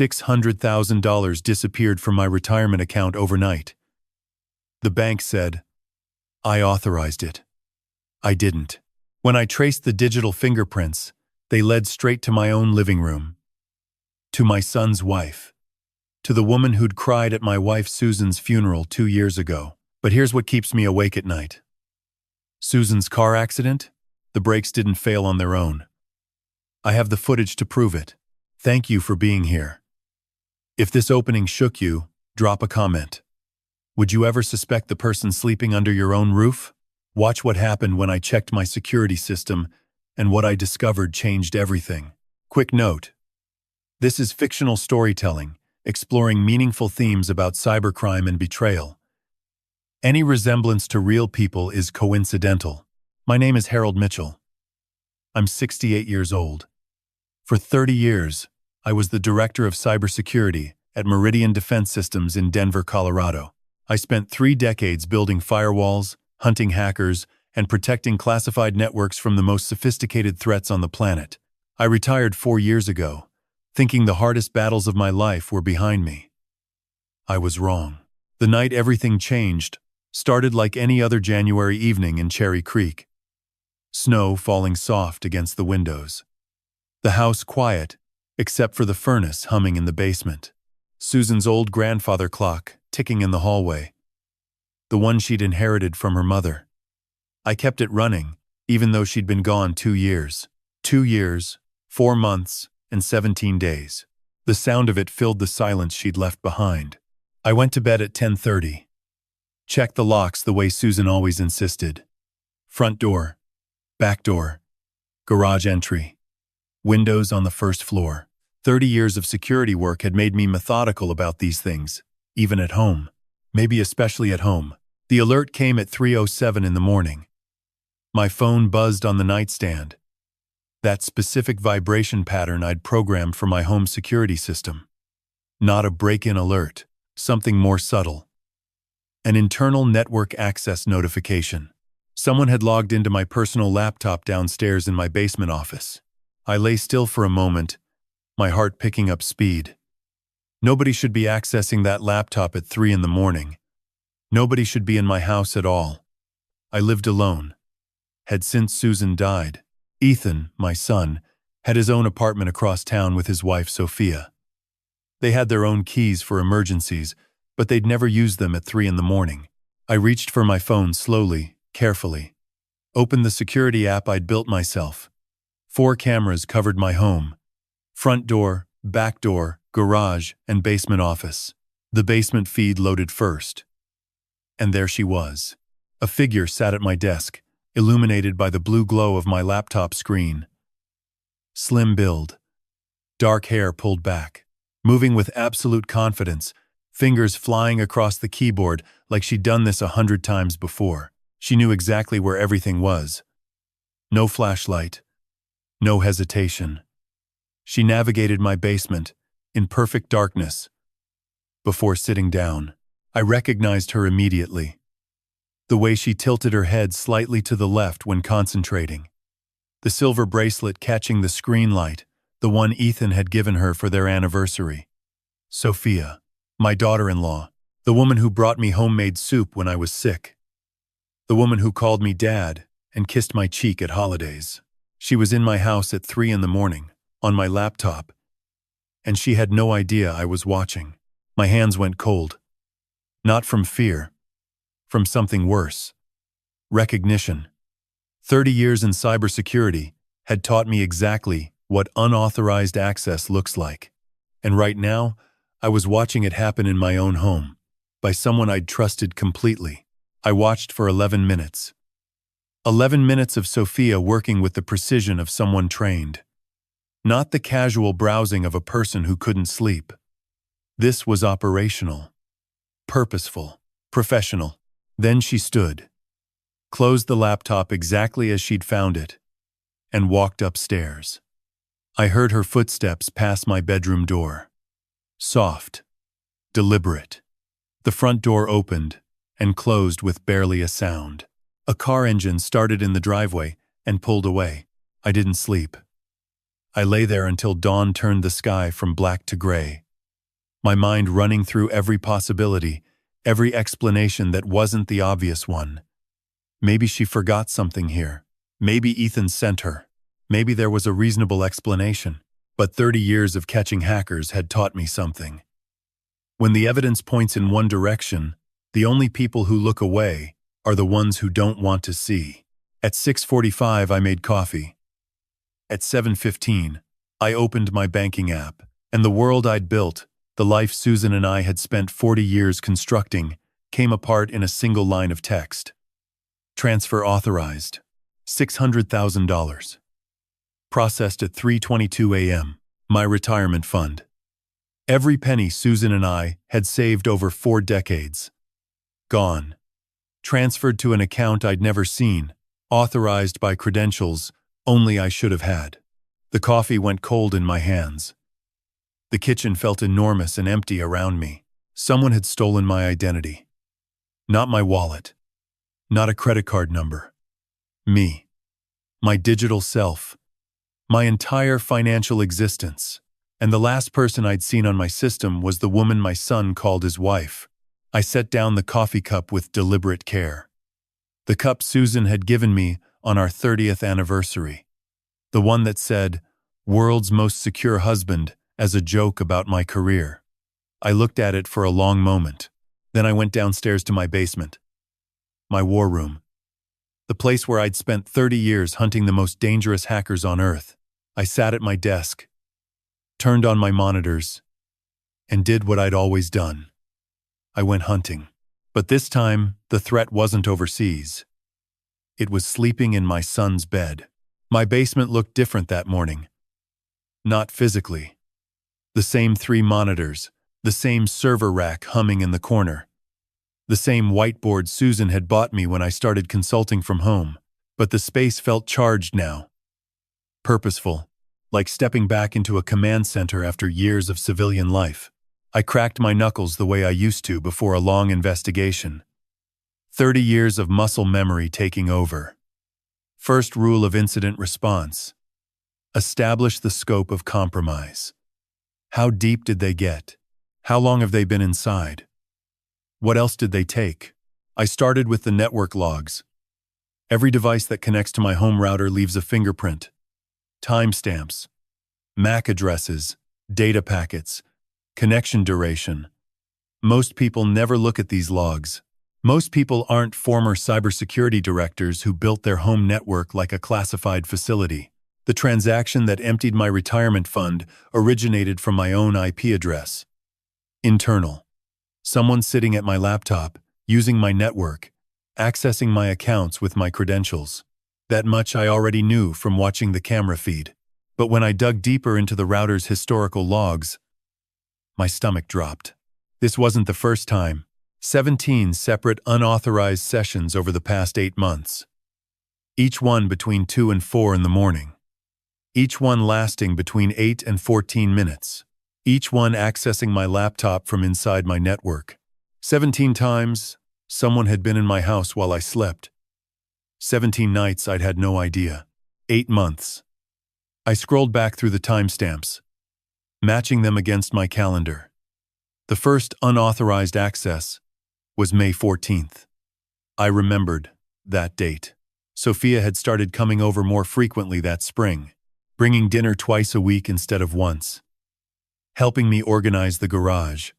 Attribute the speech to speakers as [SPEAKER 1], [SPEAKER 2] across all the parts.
[SPEAKER 1] $600,000 disappeared from my retirement account overnight. The bank said, I authorized it. I didn't. When I traced the digital fingerprints, they led straight to my own living room. To my son's wife. To the woman who'd cried at my wife Susan's funeral 2 years ago. But here's what keeps me awake at night. Susan's car accident? The brakes didn't fail on their own. I have the footage to prove it. Thank you for being here. If this opening shook you, drop a comment. Would you ever suspect the person sleeping under your own roof? Watch what happened when I checked my security system, and what I discovered changed everything. Quick note. This is fictional storytelling, exploring meaningful themes about cybercrime and betrayal. Any resemblance to real people is coincidental. My name is Harold Mitchell. I'm 68 years old. For 30 years, I was the director of cybersecurity at Meridian Defense Systems in Denver, Colorado. I spent 3 decades building firewalls, hunting hackers, and protecting classified networks from the most sophisticated threats on the planet. I retired 4 years ago, thinking the hardest battles of my life were behind me. I was wrong. The night everything changed started like any other January evening in Cherry Creek. Snow falling soft against the windows. The house quiet, except for the furnace humming in the basement. Susan's old grandfather clock ticking in the hallway. The one she'd inherited from her mother. I kept it running, even though she'd been gone 2 years. 2 years, 4 months, and 17 days. The sound of it filled the silence she'd left behind. I went to bed at 10:30. Checked the locks the way Susan always insisted. Front door, back door, garage entry, windows on the first floor. 30 years of security work had made me methodical about these things, even at home. Maybe especially at home. The alert came at 3:07 in the morning. My phone buzzed on the nightstand. That specific vibration pattern I'd programmed for my home security system. Not a break-in alert, something more subtle. An internal network access notification. Someone had logged into my personal laptop downstairs in my basement office. I lay still for a moment, my heart picking up speed. Nobody should be accessing that laptop at 3 in the morning. Nobody should be in my house at all. I lived alone. Had since Susan died. Ethan, my son, had his own apartment across town with his wife Sophia. They had their own keys for emergencies, but they'd never used them at 3 in the morning. I reached for my phone slowly, carefully. Opened the security app I'd built myself. 4 cameras covered my home. Front door, back door, garage, and basement office. The basement feed loaded first. And there she was. A figure sat at my desk, illuminated by the blue glow of my laptop screen. Slim build. Dark hair pulled back. Moving with absolute confidence, fingers flying across the keyboard like she'd done this 100 times before. She knew exactly where everything was. No flashlight. No hesitation. She navigated my basement, in perfect darkness. Before sitting down, I recognized her immediately. The way she tilted her head slightly to the left when concentrating. The silver bracelet catching the screen light, the one Ethan had given her for their anniversary. Sophia, my daughter-in-law, the woman who brought me homemade soup when I was sick. The woman who called me Dad and kissed my cheek at holidays. She was in my house at 3 in the morning, on my laptop, and she had no idea I was watching. My hands went cold. Not from fear, from something worse. Recognition. 30 years in cybersecurity had taught me exactly what unauthorized access looks like. And right now, I was watching it happen in my own home, by someone I'd trusted completely. I watched for 11 minutes. 11 minutes of Sophia working with the precision of someone trained. Not the casual browsing of a person who couldn't sleep. This was operational, purposeful, professional. Then she stood, closed the laptop exactly as she'd found it, and walked upstairs. I heard her footsteps pass my bedroom door. Soft, deliberate. The front door opened and closed with barely a sound. A car engine started in the driveway and pulled away. I didn't sleep. I lay there until dawn turned the sky from black to gray. my mind running through every possibility, every explanation that wasn't the obvious one. Maybe she forgot something here. Maybe Ethan sent her. Maybe there was a reasonable explanation. But 30 years of catching hackers had taught me something. When the evidence points in one direction, the only people who look away are the ones who don't want to see. At 6:45, I made coffee. At 7:15, I opened my banking app, and the world I'd built, the life Susan and I had spent 40 years constructing, came apart in a single line of text. Transfer authorized. $600,000. Processed at 3:22 a.m. My retirement fund. Every penny Susan and I had saved over 4 decades. Gone. Transferred to an account I'd never seen, authorized by credentials only I should have had. The coffee went cold in my hands. The kitchen felt enormous and empty around me. Someone had stolen my identity. Not my wallet. Not a credit card number. Me. My digital self. My entire financial existence. And the last person I'd seen on my system was the woman my son called his wife. I set down the coffee cup with deliberate care. The cup Susan had given me on our 30th anniversary. The one that said, "World's most secure husband," as a joke about my career. I looked at it for a long moment. Then I went downstairs to my basement. My war room. The place where I'd spent 30 years hunting the most dangerous hackers on Earth. I sat at my desk, turned on my monitors, and did what I'd always done. I went hunting. But this time, the threat wasn't overseas. It was sleeping in my son's bed. My basement looked different that morning. Not physically. The same 3 monitors, the same server rack humming in the corner. The same whiteboard Susan had bought me when I started consulting from home, but the space felt charged now. Purposeful, like stepping back into a command center after years of civilian life. I cracked my knuckles the way I used to before a long investigation. 30 years of muscle memory taking over. First rule of incident response. Establish the scope of compromise. How deep did they get? How long have they been inside? What else did they take? I started with the network logs. Every device that connects to my home router leaves a fingerprint. Timestamps. MAC addresses. Data packets. Connection duration. Most people never look at these logs. Most people aren't former cybersecurity directors who built their home network like a classified facility. The transaction that emptied my retirement fund originated from my own IP address. Internal. Someone sitting at my laptop, using my network, accessing my accounts with my credentials. That much I already knew from watching the camera feed. But when I dug deeper into the router's historical logs, my stomach dropped. This wasn't the first time. 17 separate unauthorized sessions over the past 8 months. Each one between 2 and 4 in the morning. Each one lasting between 8 and 14 minutes. Each one accessing my laptop from inside my network. 17 times, someone had been in my house while I slept. 17 nights I'd had no idea. 8 months. I scrolled back through the timestamps, matching them against my calendar. The first unauthorized access was May 14th. I remembered that date. Sophia had started coming over more frequently that spring, bringing dinner twice a week instead of once, helping me organize the garage,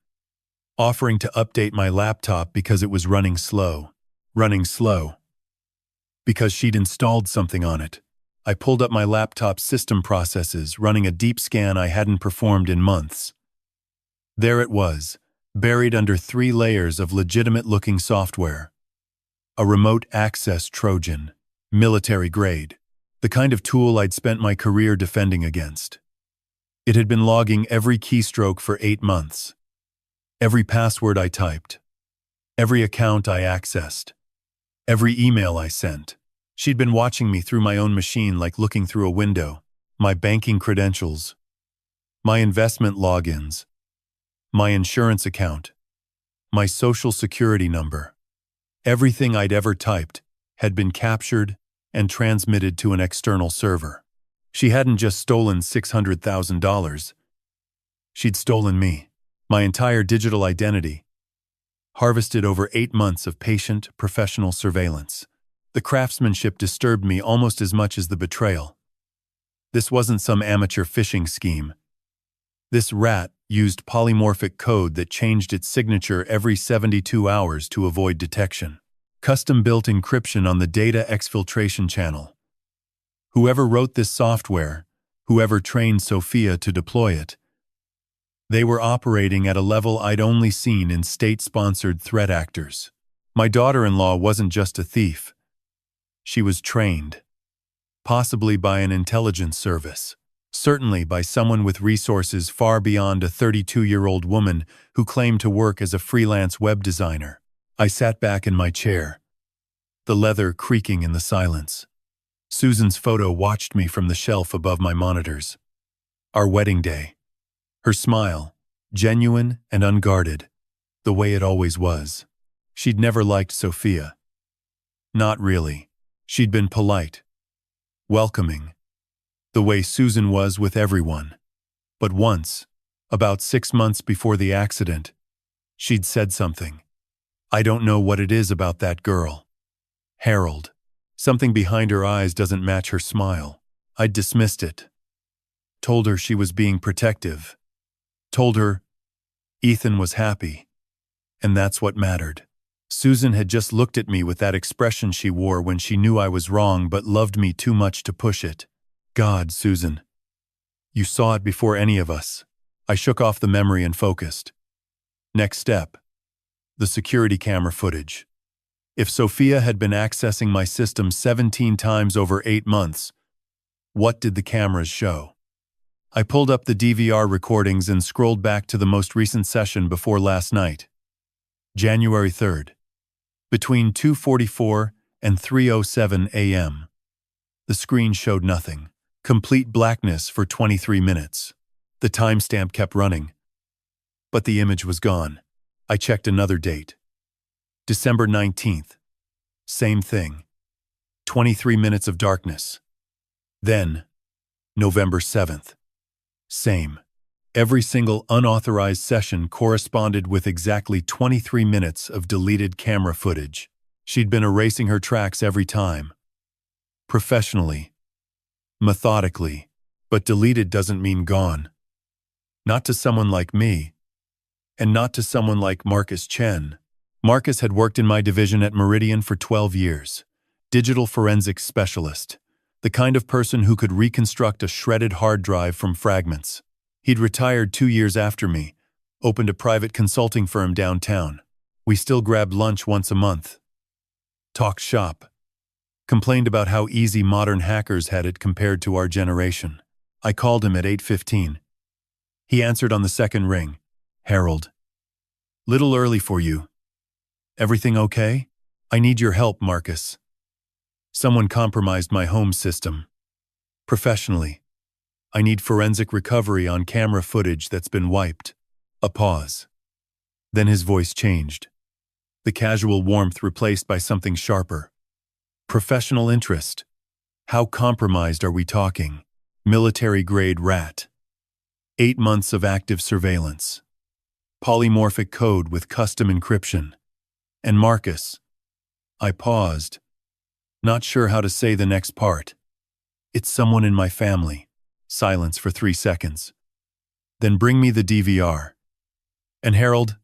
[SPEAKER 1] offering to update my laptop because it was running slow. Because she'd installed something on it. I pulled up my laptop's system processes, running a deep scan I hadn't performed in months. There it was, buried under 3 layers of legitimate-looking software. A remote access Trojan, military grade, the kind of tool I'd spent my career defending against. It had been logging every keystroke for 8 months. Every password I typed. Every account I accessed. Every email I sent. She'd been watching me through my own machine like looking through a window. My banking credentials. My investment logins. My insurance account. My social security number. Everything I'd ever typed had been captured and transmitted to an external server. She hadn't just stolen $600,000. She'd stolen me. My entire digital identity, harvested over 8 months of patient, professional surveillance. The craftsmanship disturbed me almost as much as the betrayal. This wasn't some amateur phishing scheme. This rat used polymorphic code that changed its signature every 72 hours to avoid detection. Custom-built encryption on the data exfiltration channel. Whoever wrote this software, whoever trained Sophia to deploy it, they were operating at a level I'd only seen in state-sponsored threat actors. My daughter-in-law wasn't just a thief. She was trained, possibly by an intelligence service, certainly by someone with resources far beyond a 32-year-old woman who claimed to work as a freelance web designer. I sat back in my chair, the leather creaking in the silence. Susan's photo watched me from the shelf above my monitors. Our wedding day. Her smile, genuine and unguarded, the way it always was. She'd never liked Sophia. Not really. She'd been polite, welcoming, the way Susan was with everyone. But once, about 6 months before the accident, she'd said something. I don't know what it is about that girl. Harold. Something behind her eyes doesn't match her smile. I'd dismissed it. Told her she was being protective. Told her Ethan was happy. And that's what mattered. Susan had just looked at me with that expression she wore when she knew I was wrong but loved me too much to push it. God, Susan. You saw it before any of us. I shook off the memory and focused. Next step. The security camera footage. If Sophia had been accessing my system 17 times over 8 months, what did the cameras show? I pulled up the DVR recordings and scrolled back to the most recent session before last night. January 3rd. Between 2:44 and 3:07 a.m. The screen showed nothing. Complete blackness for 23 minutes. The timestamp kept running. But the image was gone. I checked another date. December 19th. Same thing. 23 minutes of darkness. Then, November 7th. Same. Every single unauthorized session corresponded with exactly 23 minutes of deleted camera footage. She'd been erasing her tracks every time. Professionally. Methodically. But deleted doesn't mean gone. Not to someone like me. And not to someone like Marcus Chen. Marcus had worked in my division at Meridian for 12 years. Digital forensics specialist. The kind of person who could reconstruct a shredded hard drive from fragments. He'd retired 2 years after me, opened a private consulting firm downtown. We still grabbed lunch once a month. Talked shop. Complained about how easy modern hackers had it compared to our generation. I called him at 8:15. He answered on the second ring. Harold. Little early for you. Everything okay? I need your help, Marcus. Someone compromised my home system. Professionally. I need forensic recovery on camera footage that's been wiped. A pause. Then his voice changed. The casual warmth replaced by something sharper. Professional interest. How compromised are we talking? Military-grade rat. 8 months of active surveillance. Polymorphic code with custom encryption. And Marcus. I paused. Not sure how to say the next part. It's someone in my family. Silence for 3 seconds. Then bring me the DVR. And Harold,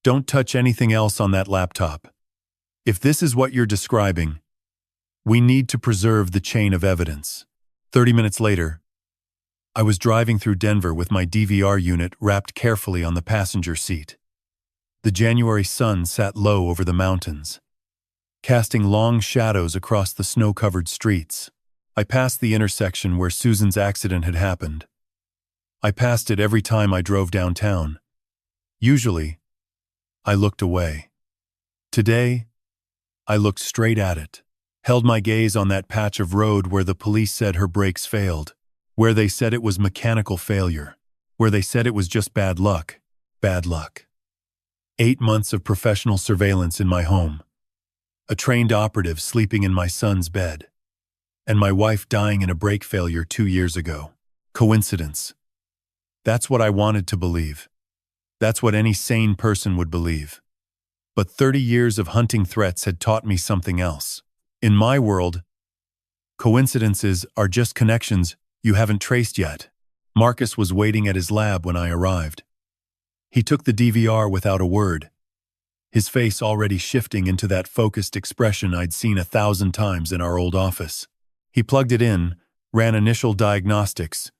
[SPEAKER 1] don't touch anything else on that laptop. If this is what you're describing, we need to preserve the chain of evidence. 30 minutes later, I was driving through Denver with my DVR unit wrapped carefully on the passenger seat. The January sun sat low over the mountains, casting long shadows across the snow-covered streets. I passed the intersection where Susan's accident had happened. I passed it every time I drove downtown. Usually, I looked away. Today, I looked straight at it, held my gaze on that patch of road where the police said her brakes failed, where they said it was mechanical failure, where they said it was just bad luck. Bad luck. 8 months of professional surveillance in my home. A trained operative sleeping in my son's bed. And my wife dying in a brake failure 2 years ago. Coincidence. That's what I wanted to believe. That's what any sane person would believe. But 30 years of hunting threats had taught me something else. In my world, coincidences are just connections you haven't traced yet. Marcus was waiting at his lab when I arrived. He took the DVR without a word, his face already shifting into that focused expression I'd seen 1,000 times in our old office. He plugged it in, ran initial diagnostics,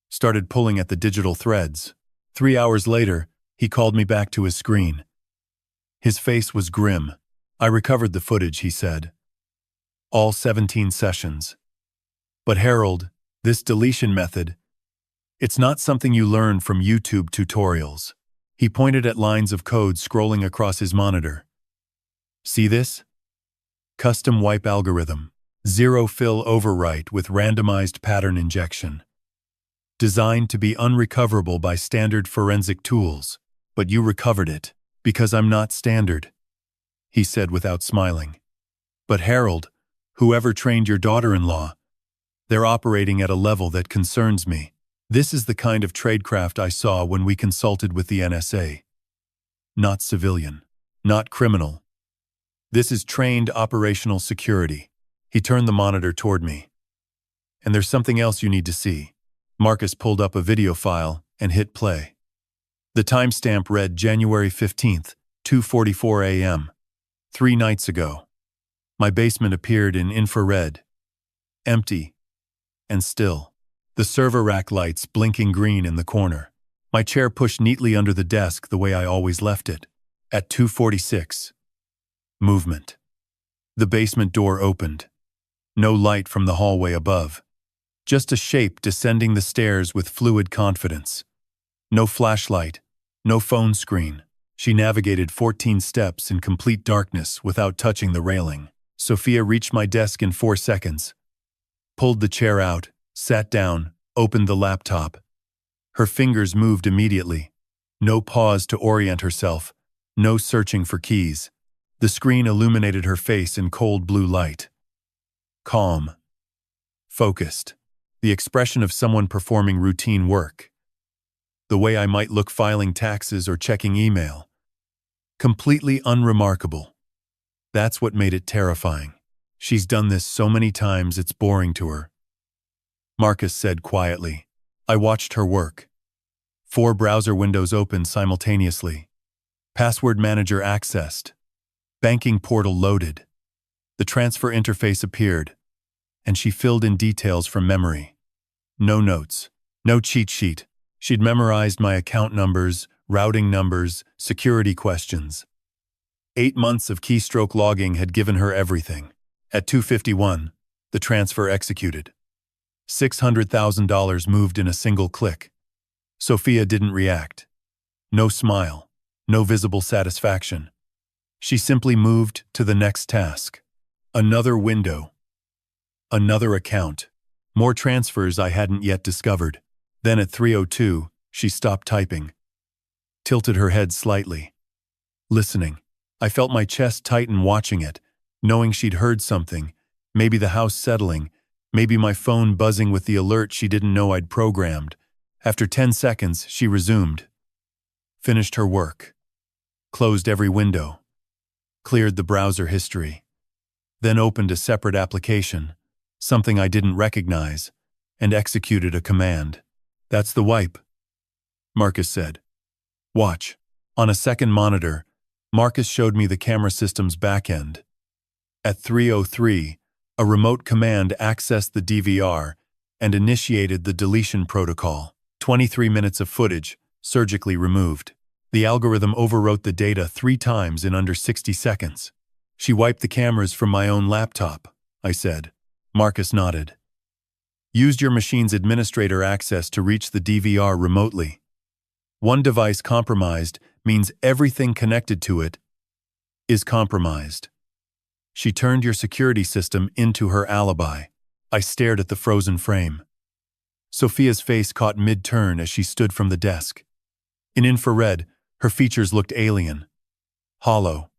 [SPEAKER 1] started pulling at the digital threads. 3 hours later, he called me back to his screen. His face was grim. I recovered the footage, he said. All 17 sessions. But Harold, this deletion method, it's not something you learn from YouTube tutorials. He pointed at lines of code scrolling across his monitor. See this? Custom wipe algorithm. Zero fill overwrite with randomized pattern injection. Designed to be unrecoverable by standard forensic tools. But you recovered it, because I'm not standard, he said without smiling. But Harold, whoever trained your daughter-in-law, they're operating at a level that concerns me. This is the kind of tradecraft I saw when we consulted with the NSA. Not civilian, not criminal. This is trained operational security. He turned the monitor toward me. And there's something else you need to see. Marcus pulled up a video file and hit play. The timestamp read January 15th, 2:44 a.m. 3 nights ago. My basement appeared in infrared. Empty. And still. The server rack lights blinking green in the corner. My chair pushed neatly under the desk the way I always left it. At 2:46. Movement. The basement door opened. No light from the hallway above. Just a shape descending the stairs with fluid confidence. No flashlight. No phone screen. She navigated 14 steps in complete darkness without touching the railing. Sophia reached my desk in 4 seconds. Pulled the chair out. Sat down, opened the laptop. Her fingers moved immediately. No pause to orient herself. No searching for keys. The screen illuminated her face in cold blue light. Calm. Focused. The expression of someone performing routine work. The way I might look filing taxes or checking email. Completely unremarkable. That's what made it terrifying. She's done this so many times it's boring to her. Marcus said quietly. I watched her work. 4 browser windows opened simultaneously. Password manager accessed. Banking portal loaded. The transfer interface appeared, and she filled in details from memory. No notes. No cheat sheet. She'd memorized my account numbers, routing numbers, security questions. 8 months of keystroke logging had given her everything. At 2:51, the transfer executed. $600,000 moved in a single click. Sophia didn't react. No smile. No visible satisfaction. She simply moved to the next task. Another window. Another account. More transfers I hadn't yet discovered. Then at 3:02, she stopped typing. Tilted her head slightly. Listening. I felt my chest tighten watching it, knowing she'd heard something, maybe the house settling, maybe my phone buzzing with the alert she didn't know I'd programmed. After 10 seconds, she resumed. Finished her work. Closed every window. Cleared the browser history. Then opened a separate application, something I didn't recognize, and executed a command. That's the wipe, Marcus said. Watch. On a second monitor, Marcus showed me the camera system's backend. At 3:03, a remote command accessed the DVR and initiated the deletion protocol. 23 minutes of footage, surgically removed. The algorithm overwrote the data 3 times in under 60 seconds. She wiped the cameras from my own laptop, I said. Marcus nodded. Used your machine's administrator access to reach the DVR remotely. One device compromised means everything connected to it is compromised. She turned your security system into her alibi. I stared at the frozen frame. Sophia's face caught mid-turn as she stood from the desk. In infrared, her features looked alien. Hollow.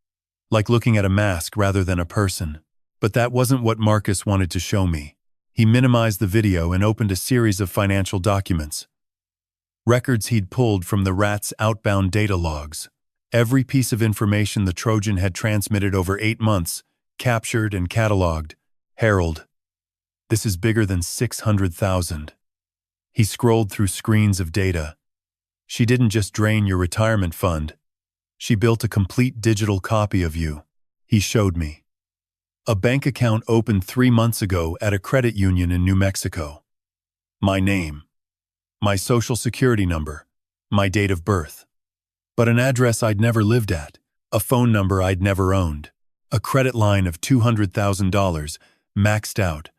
[SPEAKER 1] Like looking at a mask rather than a person. But that wasn't what Marcus wanted to show me. He minimized the video and opened a series of financial documents. Records he'd pulled from the rat's outbound data logs. Every piece of information the Trojan had transmitted over 8 months, captured and cataloged. Harold, this is bigger than 600,000. He scrolled through screens of data. She didn't just drain your retirement fund. She built a complete digital copy of you. He showed me. A bank account opened 3 months ago at a credit union in New Mexico. My name, my social security number, my date of birth. But an address I'd never lived at, a phone number I'd never owned, a credit line of $200,000, maxed out.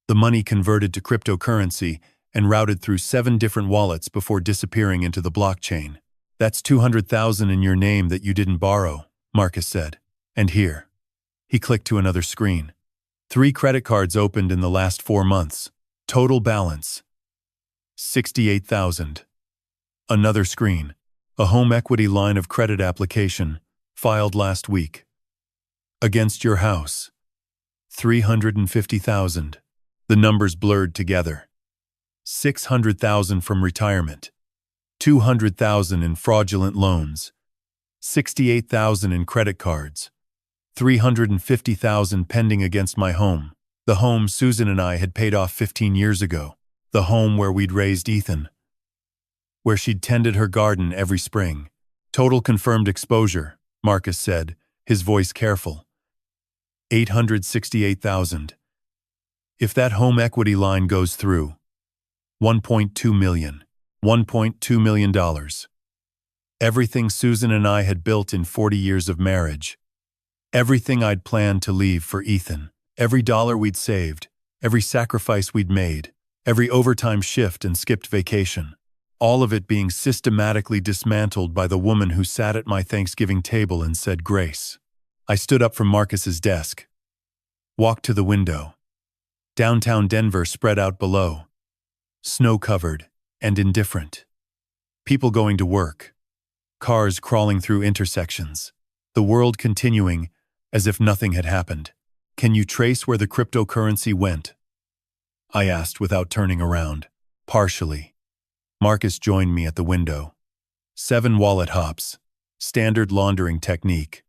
[SPEAKER 1] The money converted to cryptocurrency and routed through 7 different wallets before disappearing into the blockchain. That's $200,000 in your name that you didn't borrow, Marcus said. And here. He clicked to another screen. 3 credit cards opened in the last 4 months. Total balance, $68,000. Another screen. A home equity line of credit application, filed last week. Against your house, $350,000. The numbers blurred together. $600,000 from retirement, $200,000 in fraudulent loans, $68,000 in credit cards, $350,000 pending against my home, the home Susan and I had paid off 15 years ago, the home where we'd raised Ethan, where she'd tended her garden every spring. Total confirmed exposure, Marcus said, his voice careful. $868,000. If that home equity line goes through, $1.2 million. $1.2 million. Everything Susan and I had built in 40 years of marriage. Everything I'd planned to leave for Ethan. Every dollar we'd saved. Every sacrifice we'd made. Every overtime shift and skipped vacation. All of it being systematically dismantled by the woman who sat at my Thanksgiving table and said grace. I stood up from Marcus's desk. Walked to the window. Downtown Denver spread out below. Snow-covered and indifferent. People going to work. Cars crawling through intersections. The world continuing as if nothing had happened. Can you trace where the cryptocurrency went? I asked without turning around. Partially. Marcus joined me at the window. 7 wallet hops. Standard laundering technique.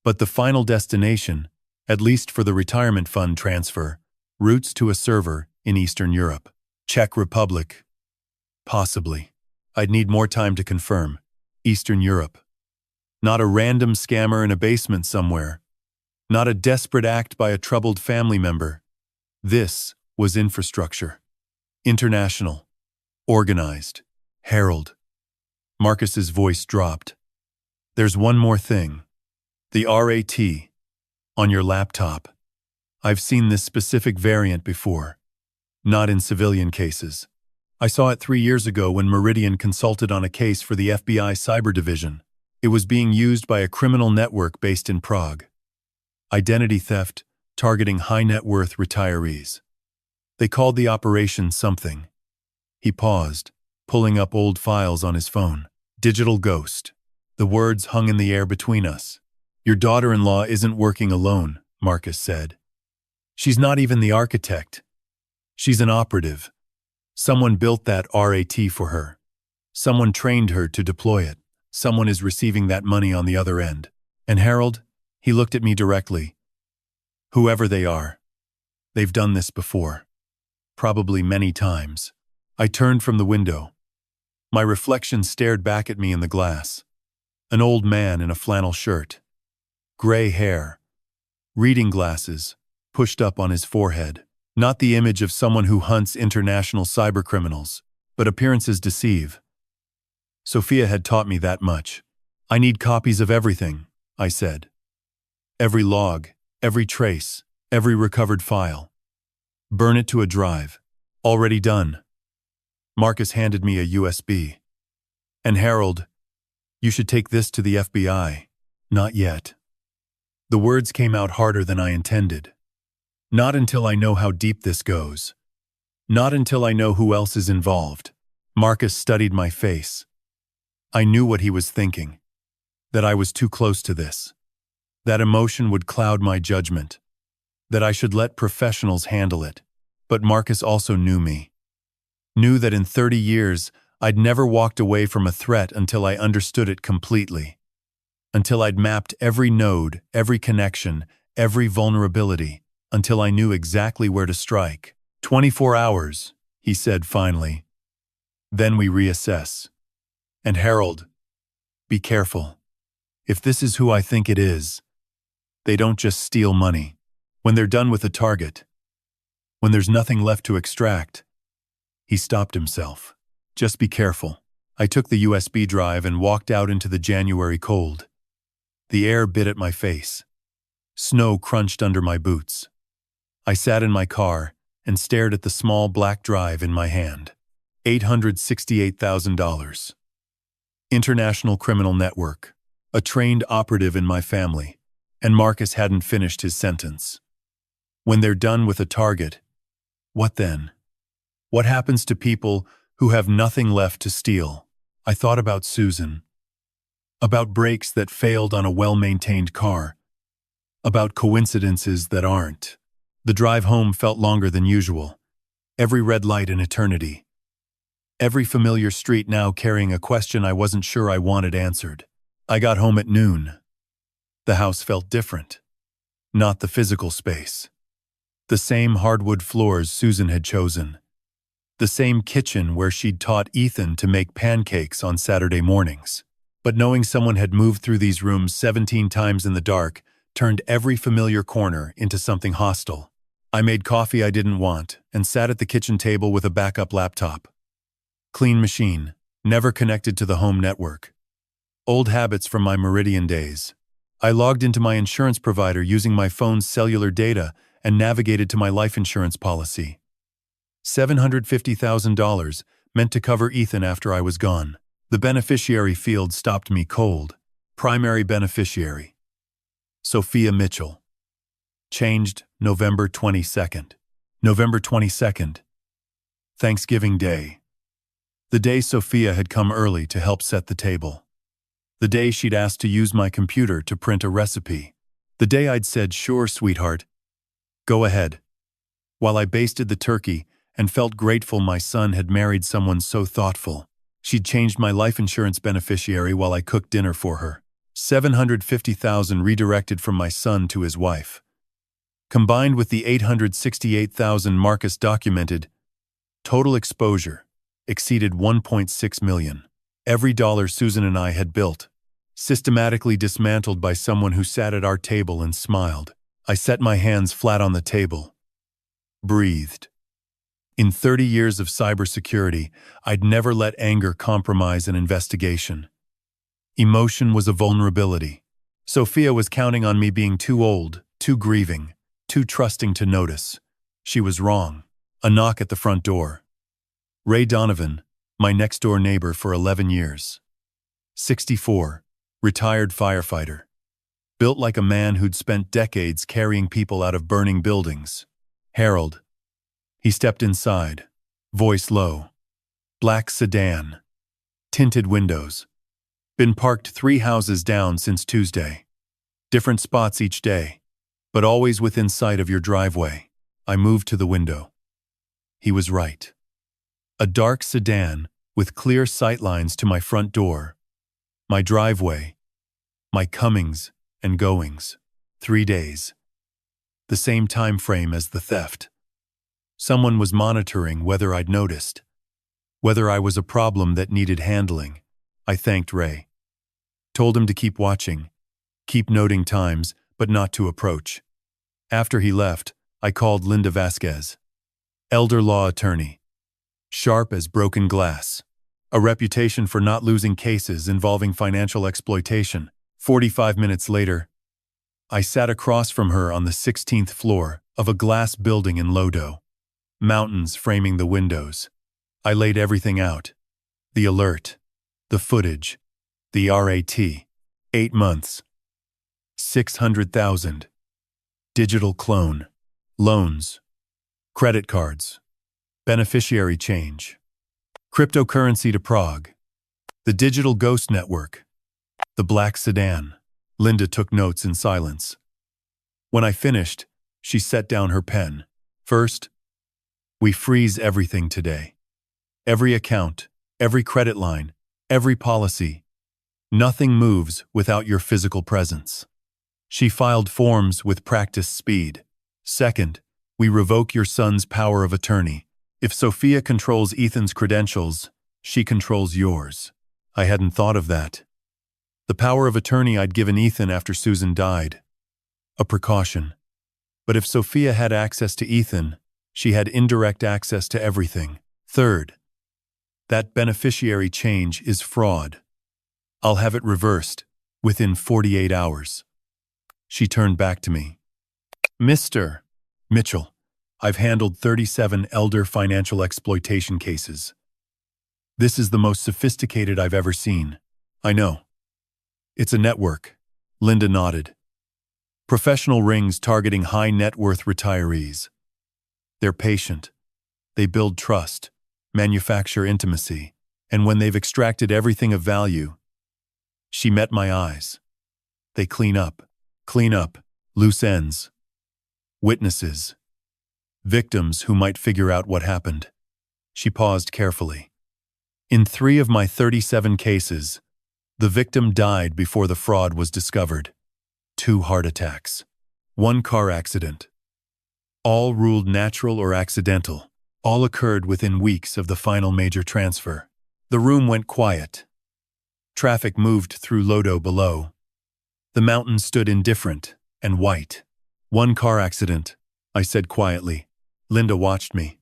[SPEAKER 1] But the final destination, at least for the retirement fund transfer, routes to a server in Eastern Europe. Czech Republic. Possibly. I'd need more time to confirm. Eastern Europe. Not a random scammer in a basement somewhere. Not a desperate act by a troubled family member. This was infrastructure. International. Organized. Harold. Marcus's voice dropped. There's one more thing. The RAT. On your laptop. I've seen this specific variant before. Not in civilian cases. I saw it 3 years ago when Meridian consulted on a case for the FBI Cyber Division. It was being used by a criminal network based in Prague. Identity theft, targeting high-net-worth retirees. They called the operation something. He paused, pulling up old files on his phone. Digital ghost. The words hung in the air between us. Your daughter-in-law isn't working alone, Marcus said. She's not even the architect. She's an operative. Someone built that RAT for her. Someone trained her to deploy it. Someone is receiving that money on the other end. And Harold, he looked at me directly. Whoever they are, they've done this before. Probably many times. I turned from the window. My reflection stared back at me in the glass. An old man in a flannel shirt. Gray hair. Reading glasses, pushed up on his forehead. Not the image of someone who hunts international cybercriminals, but appearances deceive. Sophia had taught me that much. I need copies of everything, I said. Every log, every trace, every recovered file. Burn it to a drive. Already done. Marcus handed me a USB. And Harold, you should take this to the FBI. Not yet. The words came out harder than I intended. Not until I know how deep this goes. Not until I know who else is involved. Marcus studied my face. I knew what he was thinking. That I was too close to this. That emotion would cloud my judgment. That I should let professionals handle it. But Marcus also knew me. Knew that in 30 years, I'd never walked away from a threat until I understood it completely. Until I'd mapped every node, every connection, every vulnerability, until I knew exactly where to strike. 24 hours, he said finally. Then we reassess. And Harold, be careful. If this is who I think it is, they don't just steal money. When they're done with a target, when there's nothing left to extract, he stopped himself. Just be careful. I took the USB drive and walked out into the January cold. The air bit at my face. Snow crunched under my boots. I sat in my car and stared at the small black drive in my hand. $868,000. International criminal network. A trained operative in my family. And Marcus hadn't finished his sentence. When they're done with a target, what then? What happens to people who have nothing left to steal? I thought about Susan. About brakes that failed on a well-maintained car. About coincidences that aren't. The drive home felt longer than usual. Every red light an eternity. Every familiar street now carrying a question I wasn't sure I wanted answered. I got home at noon. The house felt different. Not the physical space. The same hardwood floors Susan had chosen. The same kitchen where she'd taught Ethan to make pancakes on Saturday mornings. But knowing someone had moved through these rooms 17 times in the dark turned every familiar corner into something hostile. I made coffee I didn't want and sat at the kitchen table with a backup laptop. Clean machine, never connected to the home network. Old habits from my Meridian days. I logged into my insurance provider using my phone's cellular data and navigated to my life insurance policy. $750,000 meant to cover Ethan after I was gone. The beneficiary field stopped me cold. Primary beneficiary. Sophia Mitchell. Changed November 22nd. November 22nd. Thanksgiving Day. The day Sophia had come early to help set the table. The day she'd asked to use my computer to print a recipe. The day I'd said, "Sure, sweetheart. Go ahead." While I basted the turkey and felt grateful my son had married someone so thoughtful, she'd changed my life insurance beneficiary while I cooked dinner for her. $750,000 redirected from my son to his wife. Combined with the $868,000 Marcus documented, total exposure exceeded $1.6 million. Every dollar Susan and I had built, systematically dismantled by someone who sat at our table and smiled. I set my hands flat on the table. Breathed. In 30 years of cybersecurity, I'd never let anger compromise an investigation. Emotion was a vulnerability. Sophia was counting on me being too old, too grieving, too trusting to notice. She was wrong. A knock at the front door. Ray Donovan, my next-door neighbor for 11 years. 64, retired firefighter. Built like a man who'd spent decades carrying people out of burning buildings. Harold. He stepped inside, voice low. Black sedan. Tinted windows. Been parked 3 houses down since Tuesday. Different spots each day, but always within sight of your driveway. I moved to the window. He was right. A dark sedan with clear sightlines to my front door. My driveway. My comings and goings. 3 days. The same time frame as the theft. Someone was monitoring whether I'd noticed. Whether I was a problem that needed handling. I thanked Ray. Told him to keep watching. Keep noting times, but not to approach. After he left, I called Linda Vasquez. Elder law attorney. Sharp as broken glass. A reputation for not losing cases involving financial exploitation. 45 minutes later, I sat across from her on the 16th floor of a glass building in Lodo. Mountains framing the windows. I laid everything out. The alert. The footage. The RAT. 8 months. 600,000. Digital clone. Loans. Credit cards. Beneficiary change. Cryptocurrency to Prague. The digital ghost network. The black sedan. Linda took notes in silence. When I finished, she set down her pen. First, we freeze everything today. Every account, every credit line, every policy. Nothing moves without your physical presence. She filed forms with practiced speed. Second, we revoke your son's power of attorney. If Sophia controls Ethan's credentials, she controls yours. I hadn't thought of that. The power of attorney I'd given Ethan after Susan died. A precaution. But if Sophia had access to Ethan, she had indirect access to everything. Third, that beneficiary change is fraud. I'll have it reversed within 48 hours. She turned back to me. Mr. Mitchell, I've handled 37 elder financial exploitation cases. This is the most sophisticated I've ever seen. I know. It's a network. Linda nodded. Professional rings targeting high net worth retirees. They're patient. They build trust, manufacture intimacy, and when they've extracted everything of value, she met my eyes. They clean up, loose ends. Witnesses. Victims who might figure out what happened. She paused carefully. In 3 of my 37 cases, the victim died before the fraud was discovered. 2 heart attacks. 1 car accident. All ruled natural or accidental. All occurred within weeks of the final major transfer. The room went quiet. Traffic moved through Lodo below. The mountains stood indifferent and white. 1 car accident, I said quietly. Linda watched me.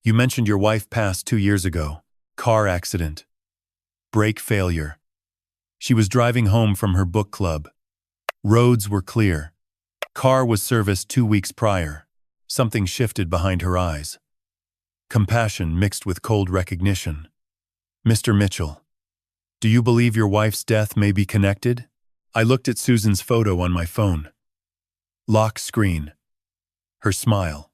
[SPEAKER 1] You mentioned your wife passed 2 years ago. Car accident. Brake failure. She was driving home from her book club. Roads were clear. Car was serviced 2 weeks prior. Something shifted behind her eyes. Compassion mixed with cold recognition. Mr. Mitchell, do you believe your wife's death may be connected? I looked at Susan's photo on my phone. Lock screen. Her smile.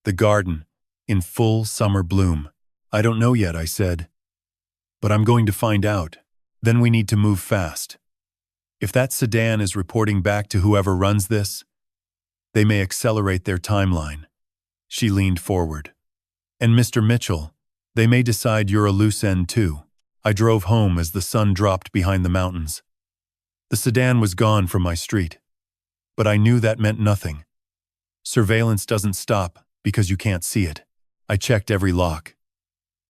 [SPEAKER 1] The garden, in full summer bloom. I don't know yet, I said. But I'm going to find out. Then we need to move fast. If that sedan is reporting back to whoever runs this, they may accelerate their timeline. She leaned forward. And Mr. Mitchell, they may decide you're a loose end too. I drove home as the sun dropped behind the mountains. The sedan was gone from my street. But I knew that meant nothing. Surveillance doesn't stop because you can't see it. I checked every lock.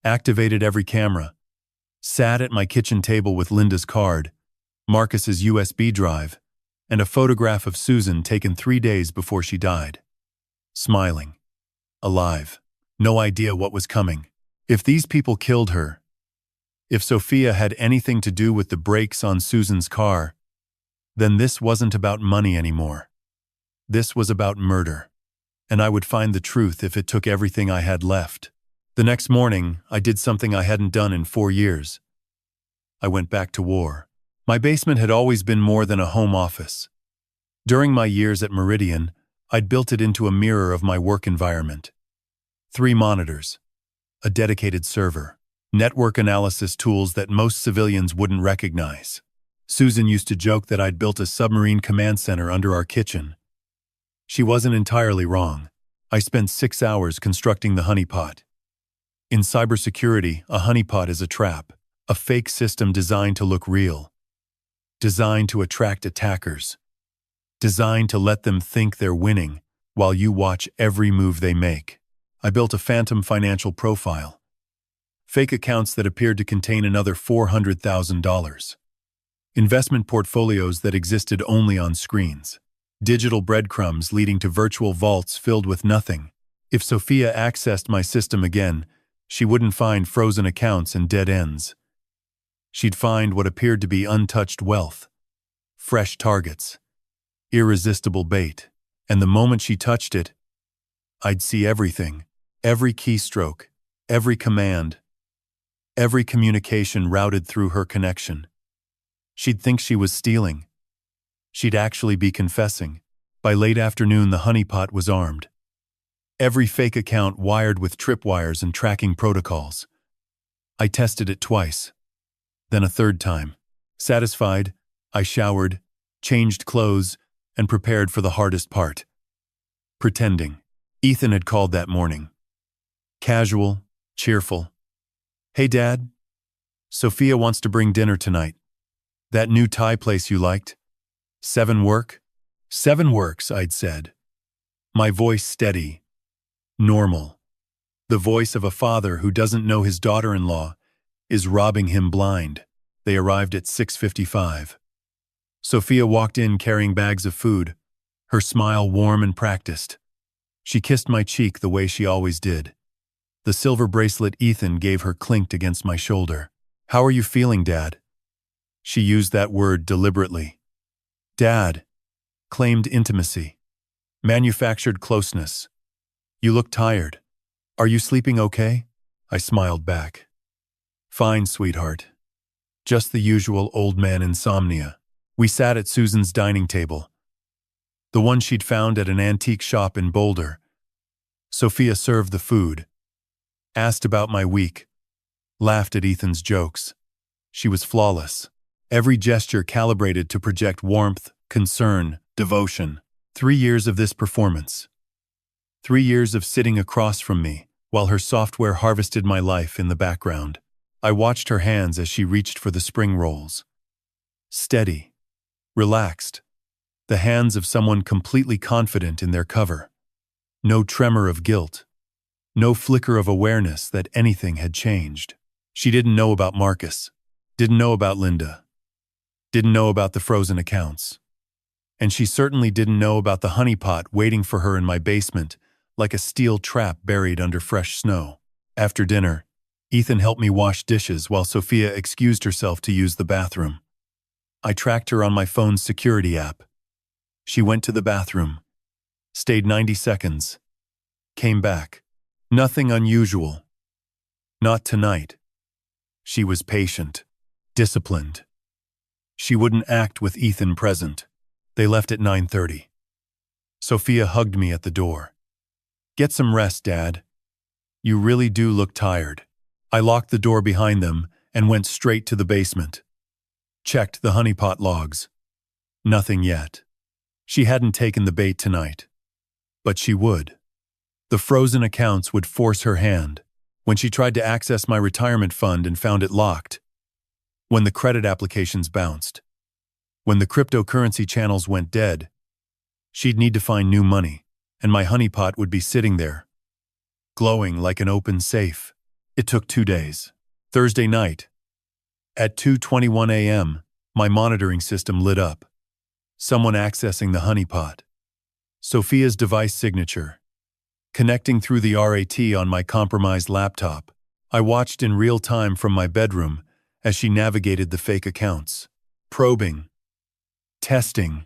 [SPEAKER 1] Activated every camera. Sat at my kitchen table with Linda's card, Marcus's USB drive, and a photograph of Susan taken 3 days before she died. Smiling. Alive. No idea what was coming. If these people killed her, if Sophia had anything to do with the brakes on Susan's car, then this wasn't about money anymore. This was about murder. And I would find the truth if it took everything I had left. The next morning, I did something I hadn't done in 4 years. I went back to war. My basement had always been more than a home office. During my years at Meridian, I'd built it into a mirror of my work environment. 3 monitors, a dedicated server, network analysis tools that most civilians wouldn't recognize. Susan used to joke that I'd built a submarine command center under our kitchen. She wasn't entirely wrong. I spent 6 hours constructing the honeypot. In cybersecurity, a honeypot is a trap, a fake system designed to look real, designed to attract attackers, designed to let them think they're winning while you watch every move they make. I built a phantom financial profile, fake accounts that appeared to contain another $400,000, investment portfolios that existed only on screens, digital breadcrumbs leading to virtual vaults filled with nothing. If Sophia accessed my system again, she wouldn't find frozen accounts and dead ends. She'd find what appeared to be untouched wealth, fresh targets, irresistible bait, and the moment she touched it, I'd see everything, every keystroke, every command, every communication routed through her connection. She'd think she was stealing. She'd actually be confessing. By late afternoon, the honeypot was armed. Every fake account wired with tripwires and tracking protocols. I tested it twice, then a 3rd time. Satisfied, I showered, changed clothes, and prepared for the hardest part. Pretending. Ethan had called that morning. Casual, cheerful. Hey, Dad, Sophia wants to bring dinner tonight. That new Thai place you liked? 7 work? 7 works, I'd said. My voice steady, normal. The voice of a father who doesn't know his daughter-in-law is robbing him blind. They arrived at 6:55. Sophia walked in carrying bags of food, her smile warm and practiced. She kissed my cheek the way she always did. The silver bracelet Ethan gave her clinked against my shoulder. "How are you feeling, Dad?" She used that word deliberately. Dad claimed intimacy, manufactured closeness. "You look tired. Are you sleeping okay?" I smiled back. "Fine, sweetheart. Just the usual old man insomnia." We sat at Susan's dining table, the one she'd found at an antique shop in Boulder. Sophia served the food, asked about my week, laughed at Ethan's jokes. She was flawless. Every gesture calibrated to project warmth, concern, devotion. 3 years of this performance. 3 years of sitting across from me, while her software harvested my life in the background. I watched her hands as she reached for the spring rolls. Steady, relaxed, the hands of someone completely confident in their cover. No tremor of guilt, no flicker of awareness that anything had changed. She didn't know about Marcus, didn't know about Linda, didn't know about the frozen accounts. And she certainly didn't know about the honeypot waiting for her in my basement, like a steel trap buried under fresh snow. After dinner, Ethan helped me wash dishes while Sophia excused herself to use the bathroom. I tracked her on my phone's security app. She went to the bathroom, stayed 90 seconds, came back. Nothing unusual. Not tonight. She was patient, disciplined. She wouldn't act with Ethan present. They left at 9:30. Sophia hugged me at the door. "Get some rest, Dad. You really do look tired." I locked the door behind them and went straight to the basement. Checked the honeypot logs. Nothing yet. She hadn't taken the bait tonight. But she would. The frozen accounts would force her hand. When she tried to access my retirement fund and found it locked. When the credit applications bounced. When the cryptocurrency channels went dead. She'd need to find new money, and my honeypot would be sitting there, glowing like an open safe. It took 2 days. Thursday night, at 2:21 a.m., my monitoring system lit up. Someone accessing the honeypot. Sophia's device signature. Connecting through the RAT on my compromised laptop. I watched in real time from my bedroom as she navigated the fake accounts. Probing. Testing.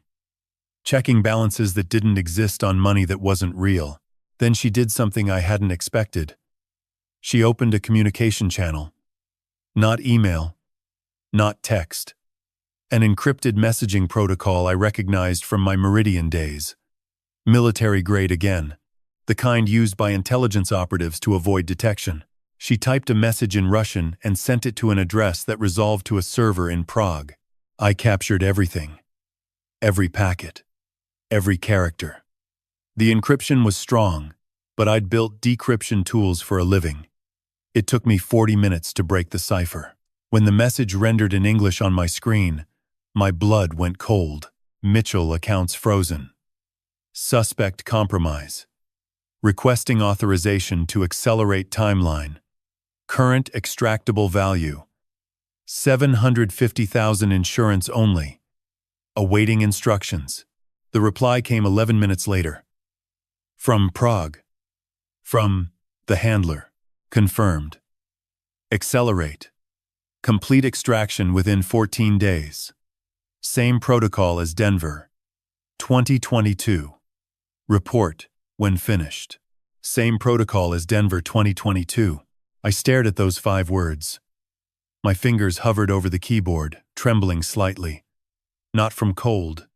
[SPEAKER 1] Checking balances that didn't exist on money that wasn't real. Then she did something I hadn't expected. She opened a communication channel. Not email. Not text. An encrypted messaging protocol I recognized from my Meridian days. Military grade again. The kind used by intelligence operatives to avoid detection. She typed a message in Russian and sent it to an address that resolved to a server in Prague. I captured everything. Every packet. Every character. The encryption was strong, but I'd built decryption tools for a living. It took me 40 minutes to break the cipher. When the message rendered in English on my screen, my blood went cold. Mitchell accounts frozen. Suspect compromise. Requesting authorization to accelerate timeline. Current extractable value. 750,000 insurance only. Awaiting instructions. The reply came 11 minutes later. From Prague. From the handler. Confirmed. Accelerate. Complete extraction within 14 days. Same protocol as Denver. 2022. Report when finished. Same protocol as Denver 2022. I stared at those 5 words. My fingers hovered over the keyboard, trembling slightly. Not from cold.